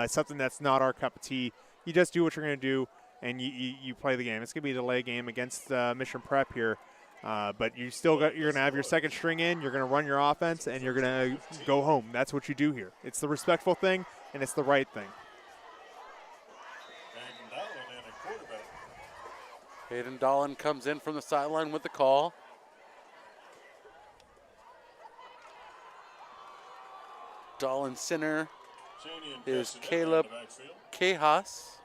something that's not our cup of tea. You just do what you're going to do, and you play the game. It's going to be a delay game against Mission Prep here, but you're going to have your second string in. You're going to run your offense, and you're going to go home. That's what you do here. It's the respectful thing, and it's the right thing. Hayden Dolan comes in from the sideline with the call. Dolan center is Caleb Cajas.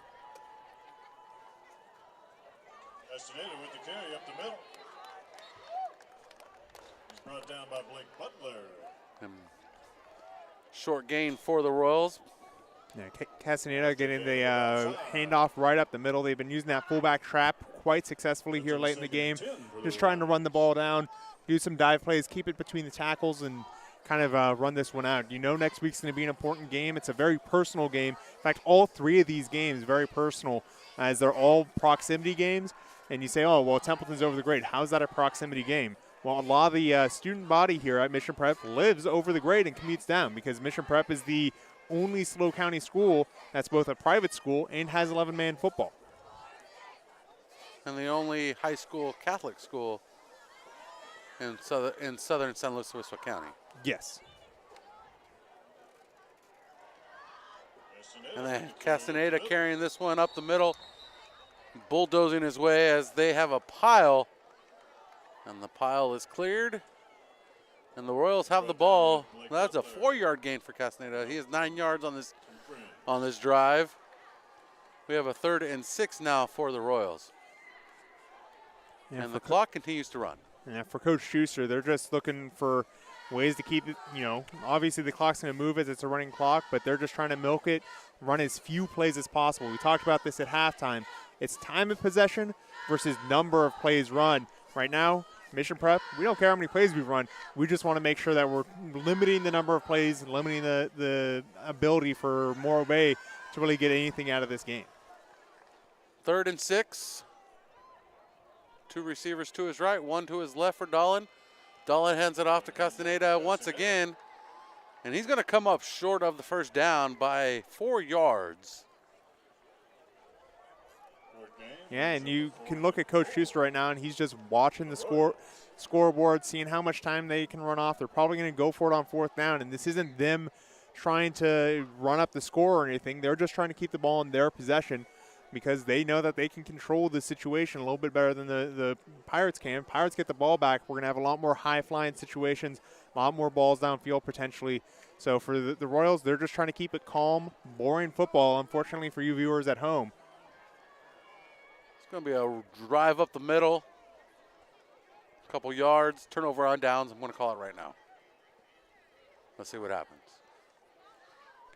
Castaneda with the carry up the middle. He's brought down by Blake Butler. And short gain for the Royals. Yeah, Castaneda getting the handoff right up the middle. They've been using that fullback trap quite successfully here late in the game. Just trying to run the ball down, do some dive plays, keep it between the tackles, and kind of run this one out. You know next week's going to be an important game. It's a very personal game. In fact, all three of these games very personal as they're all proximity games. And you say, oh, well, Templeton's over the grade. How's that a proximity game? Well, a lot of the student body here at Mission Prep lives over the grade and commutes down because Mission Prep is the only SLO County school that's both a private school and has 11-man football. And the only high school Catholic school in southern San Luis Obispo County. Yes. And then Castaneda carrying this one up the middle, bulldozing his way as they have a pile. And the pile is cleared. And the Royals have the ball. That's a 4-yard gain for Castaneda. He has 9 yards on this drive. We have a 3rd and 6 now for the Royals. Yeah, and the clock continues to run. Yeah, for Coach Schuster, they're just looking for ways to keep it, you know, obviously the clock's going to move as it's a running clock, but they're just trying to milk it, run as few plays as possible. We talked about this at halftime. It's time of possession versus number of plays run. Right now, Mission Prep, we don't care how many plays we run. We just want to make sure that we're limiting the number of plays and limiting the ability for Morro Bay to really get anything out of this game. 3rd and 6. 2 receivers to his right, 1 to his left for Dolan. Dolan hands it off to Castaneda once again. And he's going to come up short of the first down by 4 yards. Yeah, and you can look at Coach Schuster right now, and he's just watching the scoreboard, seeing how much time they can run off. They're probably going to go for it on 4th down, and this isn't them trying to run up the score or anything. They're just trying to keep the ball in their possession because they know that they can control the situation a little bit better than the Pirates can. Pirates get the ball back. We're going to have a lot more high-flying situations, a lot more balls downfield potentially. So for the Royals, they're just trying to keep it calm, boring football, unfortunately for you viewers at home. going to be a drive up the middle. A couple yards. Turnover on downs. I'm going to call it right now. Let's see what happens.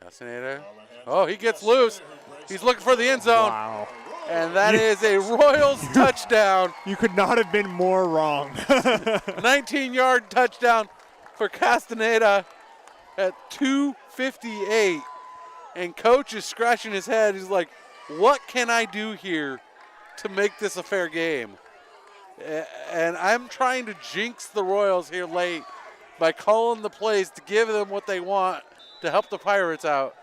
Castaneda. Oh, he gets loose. He's looking for the end zone. Wow. And that is a Royals touchdown. You could not have been more wrong. 19-yard touchdown for Castaneda at 2:58. And coach is scratching his head. He's like, what can I do here to make this a fair game? And I'm trying to jinx the Royals here late by calling the plays to give them what they want to help the Pirates out.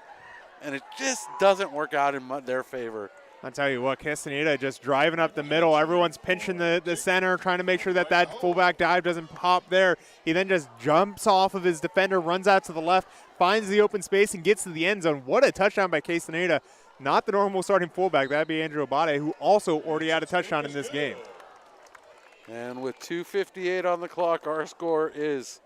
And it just doesn't work out in their favor. I'll tell you what, Castaneda just driving up the middle. Everyone's pinching the center, trying to make sure that fullback dive doesn't pop there. He then just jumps off of his defender, runs out to the left, finds the open space, and gets to the end zone. What a touchdown by Castaneda. Not the normal starting fullback. That'd be Andrew Abate, who also already had a touchdown in this game. And with 2:58 on the clock, our score is,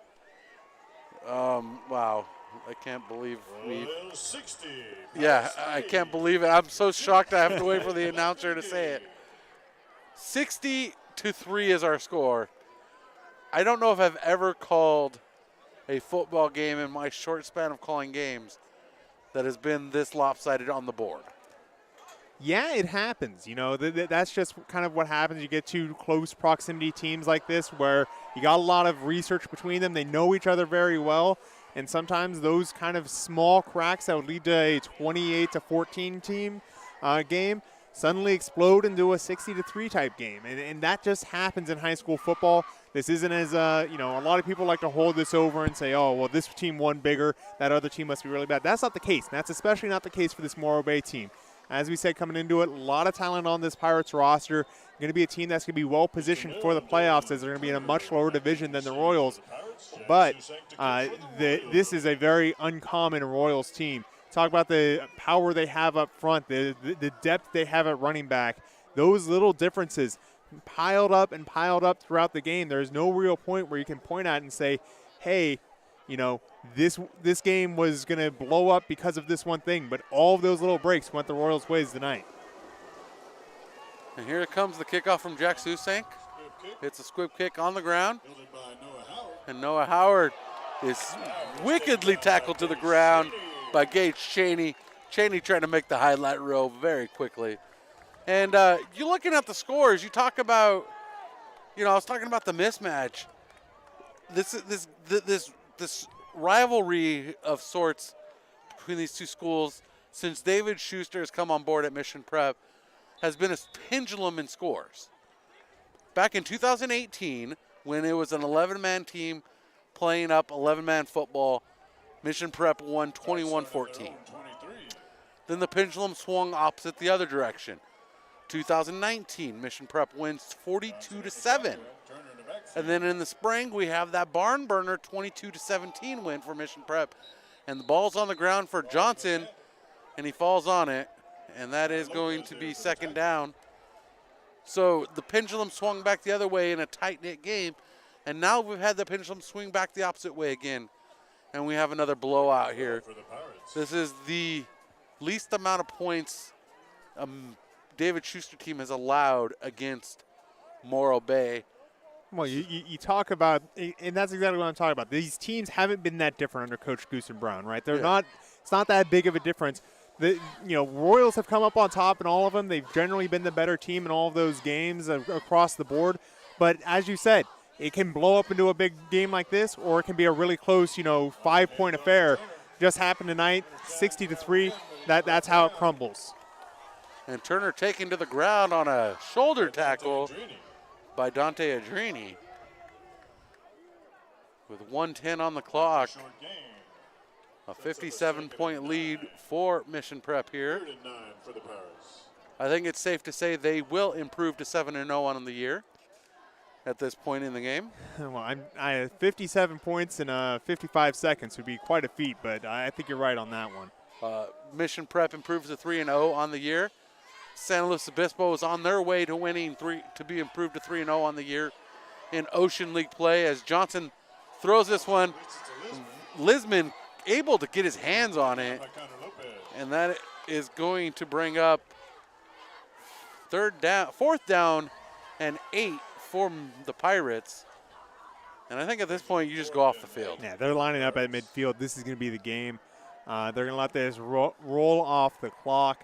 wow. I can't believe we. 60. Yeah, I can't believe it. I'm so shocked I have to wait for the announcer to say it. 60-3 is our score. I don't know if I've ever called a football game in my short span of calling games that has been this lopsided on the board. Yeah, it happens. You know, that's just kind of what happens. You get two close proximity teams like this where you got a lot of research between them. They know each other very well. And sometimes those kind of small cracks that would lead to a 28-14 team game suddenly explode into a 60-3 type game. And that just happens in high school football. This isn't as, a lot of people like to hold this over and say, oh, well, this team won bigger. That other team must be really bad. That's not the case. And that's especially not the case for this Morro Bay team. As we said coming into it, a lot of talent on this Pirates roster. Going to be a team that's going to be well positioned for the playoffs as they're going to be in a much lower division than the Royals. But this is a very uncommon Royals team. Talk about the power they have up front, the depth they have at running back. Those little differences piled up throughout the game. There's no real point where you can point at and say, hey, this game was going to blow up because of this one thing. But all of those little breaks went the Royals' ways tonight. And here comes the kickoff from Jack Susank. It's a squib kick on the ground. And Noah Howard is wickedly tackled to the ground by Gage Cheney. Cheney trying to make the highlight reel very quickly. And you're looking at the scores. You talk about, I was talking about the mismatch. This rivalry of sorts between these two schools since David Schuster has come on board at Mission Prep has been a pendulum in scores. Back in 2018, when it was an 11-man team playing up 11-man football, Mission Prep won 21-14. Then the pendulum swung opposite the other direction. 2019, Mission Prep wins 42-7. And then in the spring, we have that barn burner 22-17 win for Mission Prep. And the ball's on the ground for Johnson, and he falls on it. And that is going to be second down. So the pendulum swung back the other way in a tight-knit game. And now we've had the pendulum swing back the opposite way again. And we have another blowout here. This is the least amount of points David Schuster team has allowed against Morro Bay. Well, you talk about, and that's exactly what I'm talking about. These teams haven't been that different under Coach Goose and Brown, right? They're not. It's not that big of a difference. The Royals have come up on top in all of them. They've generally been the better team in all of those games across the board. But as you said, it can blow up into a big game like this, or it can be a really close, 5-point affair. Just happened tonight, 60-3. That's how it crumbles. And Turner taken to the ground on a shoulder tackle by Dante Adrini. With 1:10 on the clock. A 57-point lead for Mission Prep here. I think it's safe to say they will improve to 7-0 on the year at this point in the game. Well, I 57 points in 55 seconds would be quite a feat, but I think you're right on that one. Mission Prep improves to 3-0 on the year. San Luis Obispo is on their way to winning to be improved to 3-0 on the year in Ocean League play as Johnson throws this one. Lisman able to get his hands on it, and that is going to bring up 4th down and 8 for the Pirates. And I think at this point you just go off the field. Yeah, they're lining up at midfield. This is going to be the game. They're going to let this roll off the clock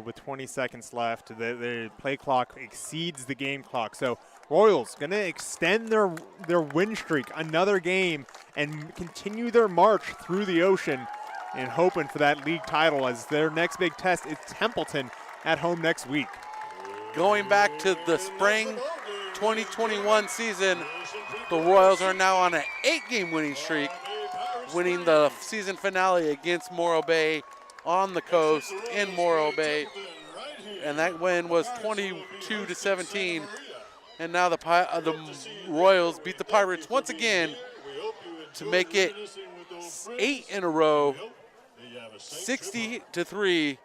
with 20 seconds left. The play clock exceeds the game clock. So Royals going to extend their win streak another game and continue their march through the ocean and hoping for that league title as their next big test is Templeton at home next week. Going back to the spring 2021 season, the Royals are now on an 8-game winning streak, winning the season finale against Morro Bay on the coast in Morro Bay. And that win was 22-17. And now the Royals beat the Pirates once again to make it 8 in a row, 60-3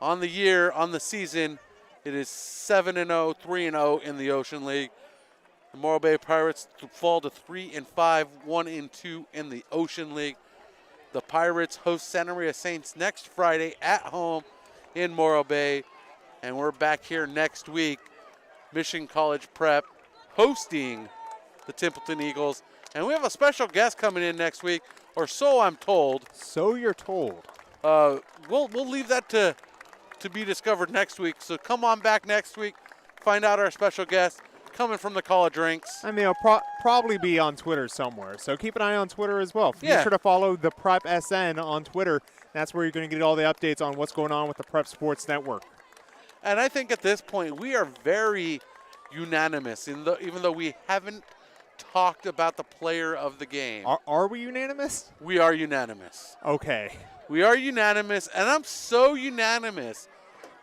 on the year, on the season. It is 7-0, 3-0 in the Ocean League. The Morro Bay Pirates fall to 3-5, 1-2 in the Ocean League. The Pirates host Santa Maria Saints next Friday at home in Morro Bay. And we're back here next week, Mission College Prep hosting the Templeton Eagles. And we have a special guest coming in next week, or so I'm told. So you're told. We'll leave that to be discovered next week. So come on back next week, find out our special guest coming from the college ranks. I mean, it'll probably be on Twitter somewhere. So keep an eye on Twitter as well. Be sure to follow the Prep SN on Twitter. That's where you're going to get all the updates on what's going on with the Prep Sports Network. And I think at this point we are very unanimous, even though we haven't talked about the player of the game. Are we unanimous? We are unanimous. Okay. We are unanimous, and I'm so unanimous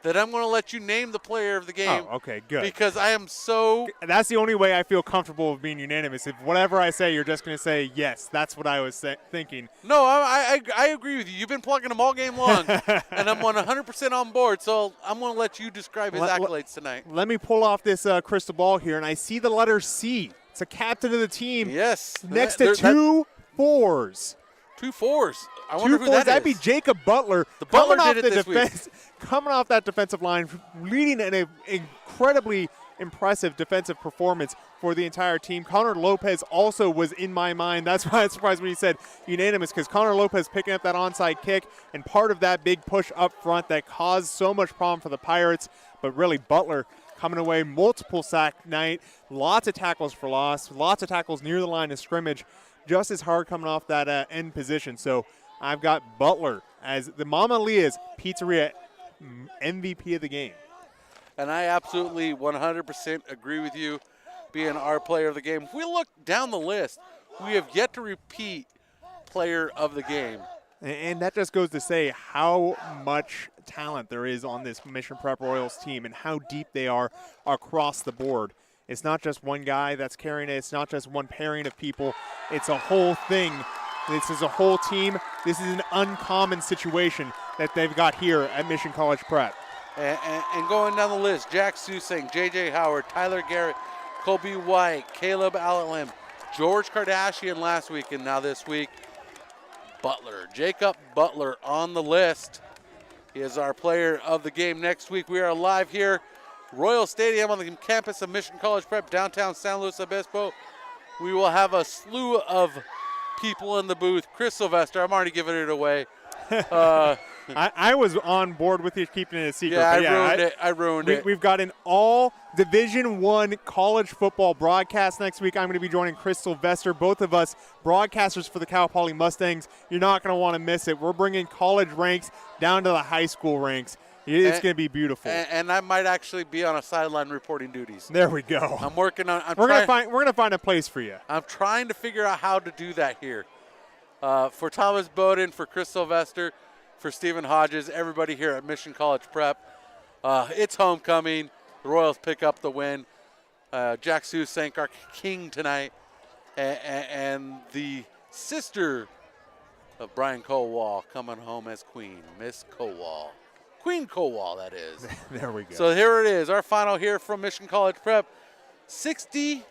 that I'm going to let you name the player of the game. Oh, okay, good. Because I am so... That's the only way I feel comfortable with being unanimous. If whatever I say, you're just going to say, yes, that's what I was thinking. No, I agree with you. You've been plugging them all game long, and I'm 100% on board, so I'm going to let you describe his accolades tonight. Let me pull off this crystal ball here, and I see the letter C. It's a captain of the team. Yes. Next to 2 4s. 2 4s. I wonder who that is. That'd be Jacob Butler. The Butler did it this week. Coming off that defensive line, leading an incredibly impressive defensive performance for the entire team. Connor Lopez also was in my mind. That's why I was surprised when he said unanimous, because Connor Lopez picking up that onside kick and part of that big push up front that caused so much problem for the Pirates. But really, Butler coming away, multiple sack night, lots of tackles for loss, lots of tackles near the line of scrimmage, just as hard coming off that end position. So I've got Butler as the Mama Leah's Pizzeria MVP of the game. And I absolutely 100% agree with you, being our player of the game. If we look down the list, we have yet to repeat player of the game. And that just goes to say how much talent there is on this Mission Prep Royals team and how deep they are across the board. It's not just one guy that's carrying it. It's not just one pairing of people. It's a whole thing. This is a whole team. This is an uncommon situation that they've got here at Mission College Prep. And going down the list, Jack Susing, J.J. Howard, Tyler Garrett, Colby White, Caleb Alalim, George Kardashian last week, and now this week, Butler. Jacob Butler on the list. He is our player of the game. Next week, we are live here, Royal Stadium on the campus of Mission College Prep, downtown San Luis Obispo. We will have a slew of people in the booth. Chris Sylvester, I'm already giving it away. I was on board with you keeping it a secret. Yeah, I ruined it. We've got an all Division I college football broadcast next week. I'm going to be joining Chris Sylvester, both of us broadcasters for the Cal Poly Mustangs. You're not going to want to miss it. We're bringing college ranks down to the high school ranks. It's going to be beautiful. And I might actually be on a sideline reporting duties. There we go. I'm working on. We're going to find a place for you. I'm trying to figure out how to do that here. For Thomas Bowden, for Chris Sylvester, for Stephen Hodges, everybody here at Mission College Prep. It's homecoming. The Royals pick up the win. Jack Susank, our king tonight, and the sister of Brian Kowal coming home as queen, Miss Kowal. Queen Kowal, that is. There we go. So here it is, our final here from Mission College Prep, 60-3.